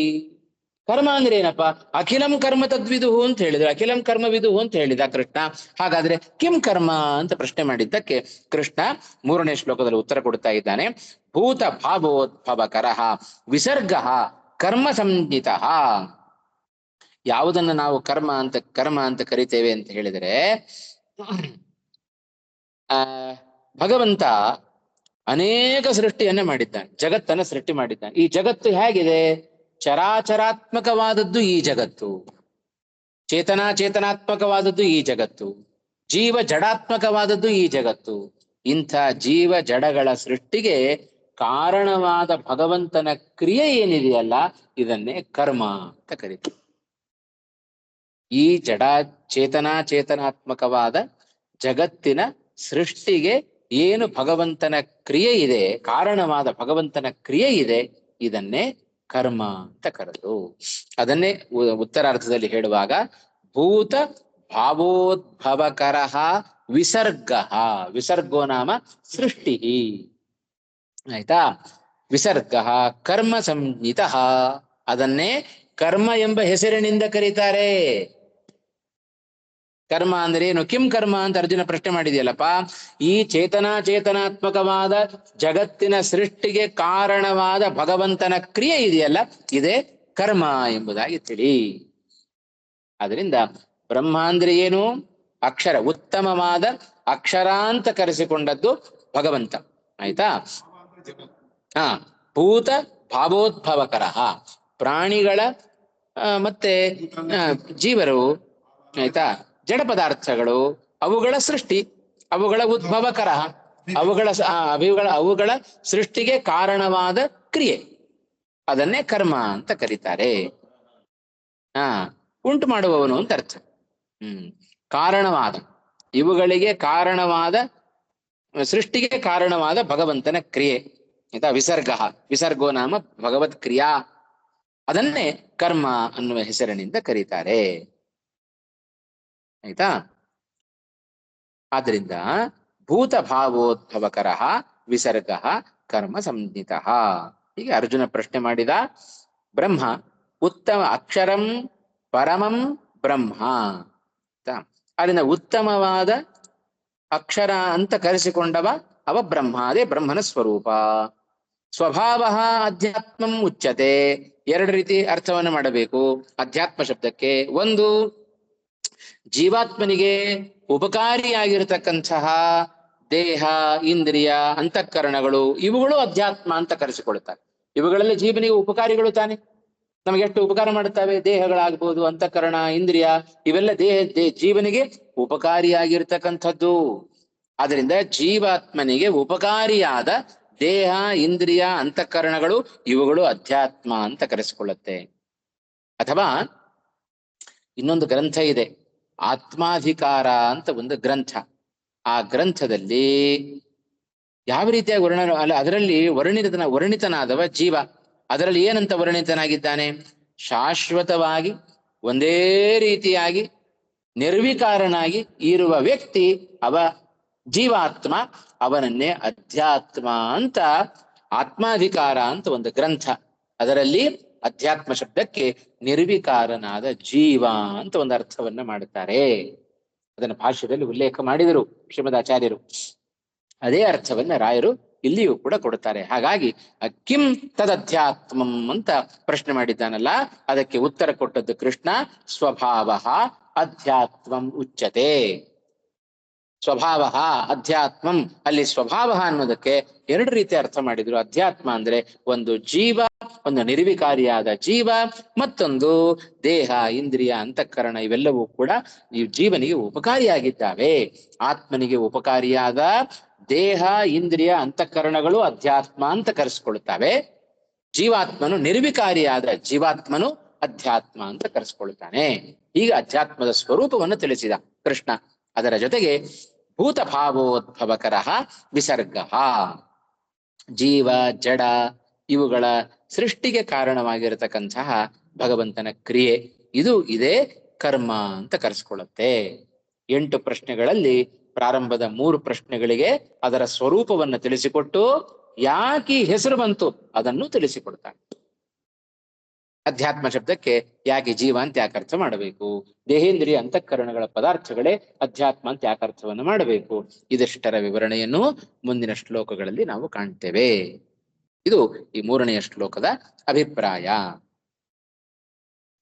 ಕರ್ಮ ಅಂದ್ರೆ ಏನಪ್ಪಾ? ಅಖಿಲಂ ಕರ್ಮ ತದ್ವಿದುಹು ಅಂತ ಹೇಳಿದ್ರು, ಅಖಿಲಂ ಕರ್ಮ ವಿದುಹು ಅಂತ ಹೇಳಿದ ಕೃಷ್ಣ. ಹಾಗಾದ್ರೆ ಕಿಂ ಕರ್ಮ ಅಂತ ಪ್ರಶ್ನೆ ಮಾಡಿದ್ದಕ್ಕೆ ಕೃಷ್ಣ 3ನೇ ಶ್ಲೋಕದಲ್ಲಿ ಉತ್ತರ ಕೊಡ್ತಾ ಇದ್ದಾನೆ. ಭೂತ ಭಾವೋದ್ಭವಕರಃ ವಿಸರ್ಗಃ ಕರ್ಮ ಸಂಹಿತಃ. ಯಾವುದನ್ನು ನಾವು ಕರ್ಮ ಅಂತ ಕರಿತೇವೆ ಅಂತ ಹೇಳಿದರೆ, ಭಗವಂತ ಅನೇಕ ಸೃಷ್ಟಿಯನ್ನೇ ಮಾಡಿದ್ದಾನೆ, ಜಗತ್ತನ್ನ ಸೃಷ್ಟಿ ಮಾಡಿದ್ದಾನೆ. ಈ ಜಗತ್ತು ಹೇಗಿದೆ? ಚರಾಚರಾತ್ಮಕವಾದದ್ದು ಈ ಜಗತ್ತು, ಚೇತನಾತ್ಮಕವಾದದ್ದು ಈ ಜಗತ್ತು, ಜೀವ ಜಡಾತ್ಮಕವಾದದ್ದು ಈ ಜಗತ್ತು. ಇಂಥ ಜೀವ ಜಡಗಳ ಸೃಷ್ಟಿಗೆ ಕಾರಣವಾದ ಭಗವಂತನ ಕ್ರಿಯೆ ಏನಿದೆಯಲ್ಲ ಇದನ್ನೇ ಕರ್ಮ ಅಂತ ಕರೀತಾರೆ. ಈ ಜಡ ಚೇತನಾತ್ಮಕವಾದ ಜಗತ್ತಿನ ಸೃಷ್ಟಿಗೆ ಏನು ಭಗವಂತನ ಕ್ರಿಯೆ ಇದೆ, ಕಾರಣವಾದ ಭಗವಂತನ ಕ್ರಿಯೆ ಇದೆ, ಇದನ್ನೇ ಕರ್ಮ ಅಂತ ಕರೆದು. ಅದನ್ನೇ ಉತ್ತರಾರ್ಧದಲ್ಲಿ ಹೇಳುವಾಗ ಭೂತ ಭಾವೋದ್ಭವಕರ ವಿಸರ್ಗ, ವಿಸರ್ಗೋ ನಾಮ ಸೃಷ್ಟಿ, ಆಯ್ತಾ. ವಿಸರ್ಗ ಕರ್ಮ ಸಂಹಿತ, ಅದನ್ನೇ ಕರ್ಮ ಎಂಬ ಹೆಸರಿನಿಂದ ಕರೀತಾರೆ. ಕರ್ಮ ಅಂದ್ರೆ ಏನು? ಕಿಂ ಕರ್ಮ ಅಂತ ಅರ್ಜುನ ಪ್ರಶ್ನೆ ಮಾಡಿದೆಯಲ್ಲಪ್ಪ. ಈ ಚೇತನಾತ್ಮಕವಾದ ಜಗತ್ತಿನ ಸೃಷ್ಟಿಗೆ ಕಾರಣವಾದ ಭಗವಂತನ ಕ್ರಿಯೆ ಇದೆಯಲ್ಲ, ಇದೇ ಕರ್ಮ ಎಂಬುದಾಗಿ ತಿಳಿ. ಅದರಿಂದ ಬ್ರಹ್ಮ ಅಂದ್ರೆ ಏನು? ಅಕ್ಷರ, ಉತ್ತಮವಾದ ಅಕ್ಷರ ಅಂತ ಕರೆಸಿಕೊಂಡದ್ದು ಭಗವಂತ, ಆಯ್ತಾ. ಭೂತ ಭಾವೋದ್ಭವಕರ, ಪ್ರಾಣಿಗಳ ಮತ್ತೆ ಜೀವರು, ಆಯ್ತಾ, ಜಡ ಪದಾರ್ಥಗಳು, ಅವುಗಳ ಸೃಷ್ಟಿ, ಅವುಗಳ ಉದ್ಭವಕರ, ಅವುಗಳ ಸೃಷ್ಟಿಗೆ ಕಾರಣವಾದ ಕ್ರಿಯೆ, ಅದನ್ನೇ ಕರ್ಮ ಅಂತ ಕರೀತಾರೆ. ಉಂಟು ಮಾಡುವವನು ಅಂತ ಅರ್ಥ. ಕಾರಣವಾದ, ಇವುಗಳಿಗೆ ಕಾರಣವಾದ, ಸೃಷ್ಟಿಗೆ ಕಾರಣವಾದ ಭಗವಂತನ ಕ್ರಿಯೆ, ಆಯ್ತಾ. ವಿಸರ್ಗೋ ನಾಮ ಭಗವತ್ ಕ್ರಿಯಾ, ಅದನ್ನೇ ಕರ್ಮ ಅನ್ನುವ ಹೆಸರಿನಿಂದ ಕರೀತಾರೆ, ಆಯ್ತಾ. ಆದ್ರಿಂದ ಭೂತ ಭಾವೋದ್ಭವಕರ ವಿಸರ್ಗ ಕರ್ಮ ಸಂಹಿತ. ಹೀಗೆ ಅರ್ಜುನ ಪ್ರಶ್ನೆ ಮಾಡಿದ. ಬ್ರಹ್ಮ ಉತ್ತಮ ಅಕ್ಷರಂ ಪರಮಂ ಬ್ರಹ್ಮ, ಅಲ್ಲಿಂದ ಉತ್ತಮವಾದ ಅಕ್ಷರ ಅಂತ ಕರೆಸಿಕೊಂಡವ ಅವ ಬ್ರಹ್ಮ, ಅದೇ ಬ್ರಹ್ಮನ ಸ್ವರೂಪ. ಸ್ವಭಾವ ಅಧ್ಯಾತ್ಮಂ ಉಚ್ಯತೆ. ಎರಡು ರೀತಿ ಅರ್ಥವನ್ನು ಮಾಡಬೇಕು ಅಧ್ಯಾತ್ಮ ಶಬ್ದಕ್ಕೆ. ಒಂದು, ಜೀವಾತ್ಮನಿಗೆ ಉಪಕಾರಿಯಾಗಿರತಕ್ಕಂತಹ ದೇಹ, ಇಂದ್ರಿಯ, ಅಂತಃಕರಣಗಳು, ಇವುಗಳು ಅಧ್ಯಾತ್ಮ ಅಂತ ಕರೆಸಿಕೊಳ್ತಾರೆ. ಇವುಗಳಲ್ಲಿ ಜೀವನಿಗೆ ಉಪಕಾರಿಗಳು ತಾನೆ, ನಮಗೆ ಎಷ್ಟು ಉಪಕಾರ ಮಾಡುತ್ತವೆ. ದೇಹಗಳಾಗ್ಬೋದು, ಅಂತಃಕರಣ, ಇಂದ್ರಿಯ, ಇವೆಲ್ಲ ಜೀವನಿಗೆ ಉಪಕಾರಿಯಾಗಿರ್ತಕ್ಕಂಥದ್ದು. ಆದ್ರಿಂದ ಜೀವಾತ್ಮನಿಗೆ ಉಪಕಾರಿಯಾದ ದೇಹ, ಇಂದ್ರಿಯ, ಅಂತಃಕರಣಗಳು, ಇವುಗಳು ಅಧ್ಯಾತ್ಮ ಅಂತ ಕರೆಸಿಕೊಳ್ಳುತ್ತೆ. ಅಥವಾ ಇನ್ನೊಂದು ಗ್ರಂಥ ಇದೆ, ಆತ್ಮಾಧಿಕಾರ ಅಂತ ಒಂದು ಗ್ರಂಥ. ಆ ಗ್ರಂಥದಲ್ಲಿ ಯಾವ ರೀತಿಯಾಗಿ ಅದರಲ್ಲಿ ವರ್ಣಿತನಾದವ ಜೀವ. ಅದರಲ್ಲಿ ಏನಂತ ವರ್ಣಿತನಾಗಿದ್ದಾನೆ? ಶಾಶ್ವತವಾಗಿ ಒಂದೇ ರೀತಿಯಾಗಿ ನಿರ್ವಿಕಾರನಾಗಿ ಇರುವ ವ್ಯಕ್ತಿ ಅವ ಜೀವಾತ್ಮ, ಅವನನ್ನೇ ಅಧ್ಯಾತ್ಮ ಅಂತ ಆತ್ಮಾಧಿಕಾರ ಅಂತ ಒಂದು ಗ್ರಂಥ. ಅದರಲ್ಲಿ ಅಧ್ಯಾತ್ಮ ಶಬ್ದಕ್ಕೆ ನಿರ್ವಿಕಾರನಾದ ಜೀವ ಅಂತ ಒಂದು ಅರ್ಥವನ್ನ ಮಾಡುತ್ತಾರೆ. ಅದನ್ನು ಭಾಷ್ಯದಲ್ಲಿ ಉಲ್ಲೇಖ ಮಾಡಿದರು ಶ್ರೀಮದಾಚಾರ್ಯರು. ಅದೇ ಅರ್ಥವನ್ನ ರಾಯರು ಇಲ್ಲಿಯೂ ಕೂಡ ಕೊಡುತ್ತಾರೆ. ಹಾಗಾಗಿ ಕಿಂ ತದಧ್ಯಾತ್ಮಂ ಅಂತ ಪ್ರಶ್ನೆ ಮಾಡಿದ್ದಾನಲ್ಲ, ಅದಕ್ಕೆ ಉತ್ತರ ಕೊಟ್ಟದ್ದು ಕೃಷ್ಣ. ಸ್ವಭಾವ ಅಧ್ಯಾತ್ಮಂ ಉಚ್ಯತೆ. ಸ್ವಭಾವ ಅಧ್ಯಾತ್ಮಂ, ಅಲ್ಲಿ ಸ್ವಭಾವ ಅನ್ನೋದಕ್ಕೆ ಎರಡು ರೀತಿ ಅರ್ಥ ಮಾಡಿದ್ರು. ಅಧ್ಯಾತ್ಮ ಅಂದ್ರೆ ಒಂದು ಜೀವ, ಒಂದು ನಿರ್ವಿಕಾರಿಯಾದ ಜೀವ, ಮತ್ತೊಂದು ದೇಹ, ಇಂದ್ರಿಯ, ಅಂತಃಕರಣ, ಇವೆಲ್ಲವೂ ಕೂಡ ಈ ಜೀವನಿಗೆ ಉಪಕಾರಿಯಾಗಿದ್ದಾವೆ. ಆತ್ಮನಿಗೆ ಉಪಕಾರಿಯಾದ ದೇಹ, ಇಂದ್ರಿಯ, ಅಂತಃಕರಣಗಳು ಅಧ್ಯಾತ್ಮ ಅಂತ ಕರೆಸ್ಕೊಳ್ತಾವೆ. ಜೀವಾತ್ಮನು ನಿರ್ವಿಕಾರಿಯಾದ ಜೀವಾತ್ಮನು ಅಧ್ಯಾತ್ಮ ಅಂತ ಕರೆಸ್ಕೊಳ್ತಾನೆ. ಈಗ ಅಧ್ಯಾತ್ಮದ ಸ್ವರೂಪವನ್ನು ತಿಳಿಸಿದ ಕೃಷ್ಣ. ಅದರ ಜೊತೆಗೆ ಭೂತಭಾವೋದ್ಭವಕರ ವಿಸರ್ಗ, ಜೀವ ಜಡ ಇವುಗಳ ಸೃಷ್ಟಿಗೆ ಕಾರಣವಾಗಿರತಕ್ಕಂತಹ ಭಗವಂತನ ಕ್ರಿಯೆ, ಇದೇ ಕರ್ಮ ಅಂತ ಕರೆಸ್ಕೊಳ್ಳುತ್ತೆ. 8 ಪ್ರಶ್ನೆಗಳಲ್ಲಿ ಪ್ರಾರಂಭದ 3 ಪ್ರಶ್ನೆಗಳಿಗೆ ಅದರ ಸ್ವರೂಪವನ್ನು ತಿಳಿಸಿಕೊಟ್ಟು ಯಾಕೆ ಹೆಸರು ಬಂತು ಅದನ್ನು ತಿಳಿಸಿಕೊಡ್ತಾನೆ. ಅಧ್ಯಾತ್ಮ ಶಬ್ದಕ್ಕೆ ಯಾಕೆ ಜೀವ ಅಂತ ಯಾಕೆ ಅರ್ಥ ಮಾಡಬೇಕು, ದೇಹೇಂದ್ರಿಯ ಅಂತಃಕರಣಗಳ ಪದಾರ್ಥಗಳೇ ಅಧ್ಯಾತ್ಮ ಅಂತ ಯಾಕೆ ಅರ್ಥವನ್ನು ಮಾಡಬೇಕು, ಇದೆಷ್ಟರ ವಿವರಣೆಯನ್ನು ಮುಂದಿನ ಶ್ಲೋಕಗಳಲ್ಲಿ ನಾವು ಕಾಣ್ತೇವೆ. ಇದು ಈ 3ನೆಯ ಶ್ಲೋಕದ ಅಭಿಪ್ರಾಯ.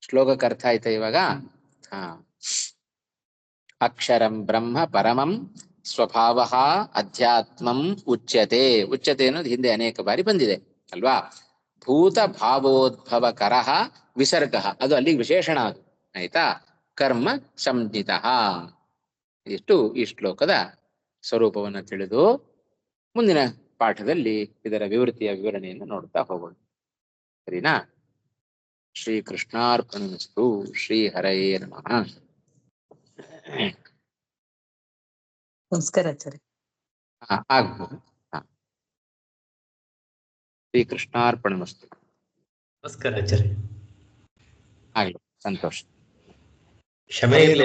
ಶ್ಲೋಕಕ್ಕೆ ಅರ್ಥ ಆಯ್ತಾ ಇವಾಗ? ಅಕ್ಷರಂ ಬ್ರಹ್ಮ ಪರಮಂ ಸ್ವಭಾವ ಅಧ್ಯಾತ್ಮಂ ಉಚ್ಯತೆ. ಉಚ್ಯತೆ ಅನ್ನೋದು ಹಿಂದೆ ಅನೇಕ ಬಾರಿ ಬಂದಿದೆ ಅಲ್ವಾ. ಭೂತ ಭಾವೋದ್ಭವಕರ ವಿಸರ್ಗ, ಅದು ಅಲ್ಲಿಗೆ ವಿಶೇಷಣ, ಅದು ಆಯ್ತಾ. ಕರ್ಮ ಸಂಹಿತ. ಇಷ್ಟು ಈ ಶ್ಲೋಕದ ಸ್ವರೂಪವನ್ನು ತಿಳಿದು ಮುಂದಿನ ಪಾಠದಲ್ಲಿ ಇದರ ವಿವೃತಿಯ ವಿವರಣೆಯನ್ನು ನೋಡ್ತಾ ಹೋಗೋಣ. ಸರಿನಾ? ಶ್ರೀಕೃಷ್ಣಾರ್ಪಣಮಸ್ತು. ಶ್ರೀ ಹರಯೇ ನಮಃ. ನಮಸ್ಕಾರ ಆಚಾರ್ಯ. ಆಗ್ಬೋದು. ಶ್ರೀಕೃಷ್ಣಾರ್ಪಣಮಸ್ತು. ನಮಸ್ಕಾರ ಆಚಾರ್ಯ. ಆಗ್ಲಿ, ಸಂತೋಷ. ಕ್ಷಮೆ ಇರಲಿ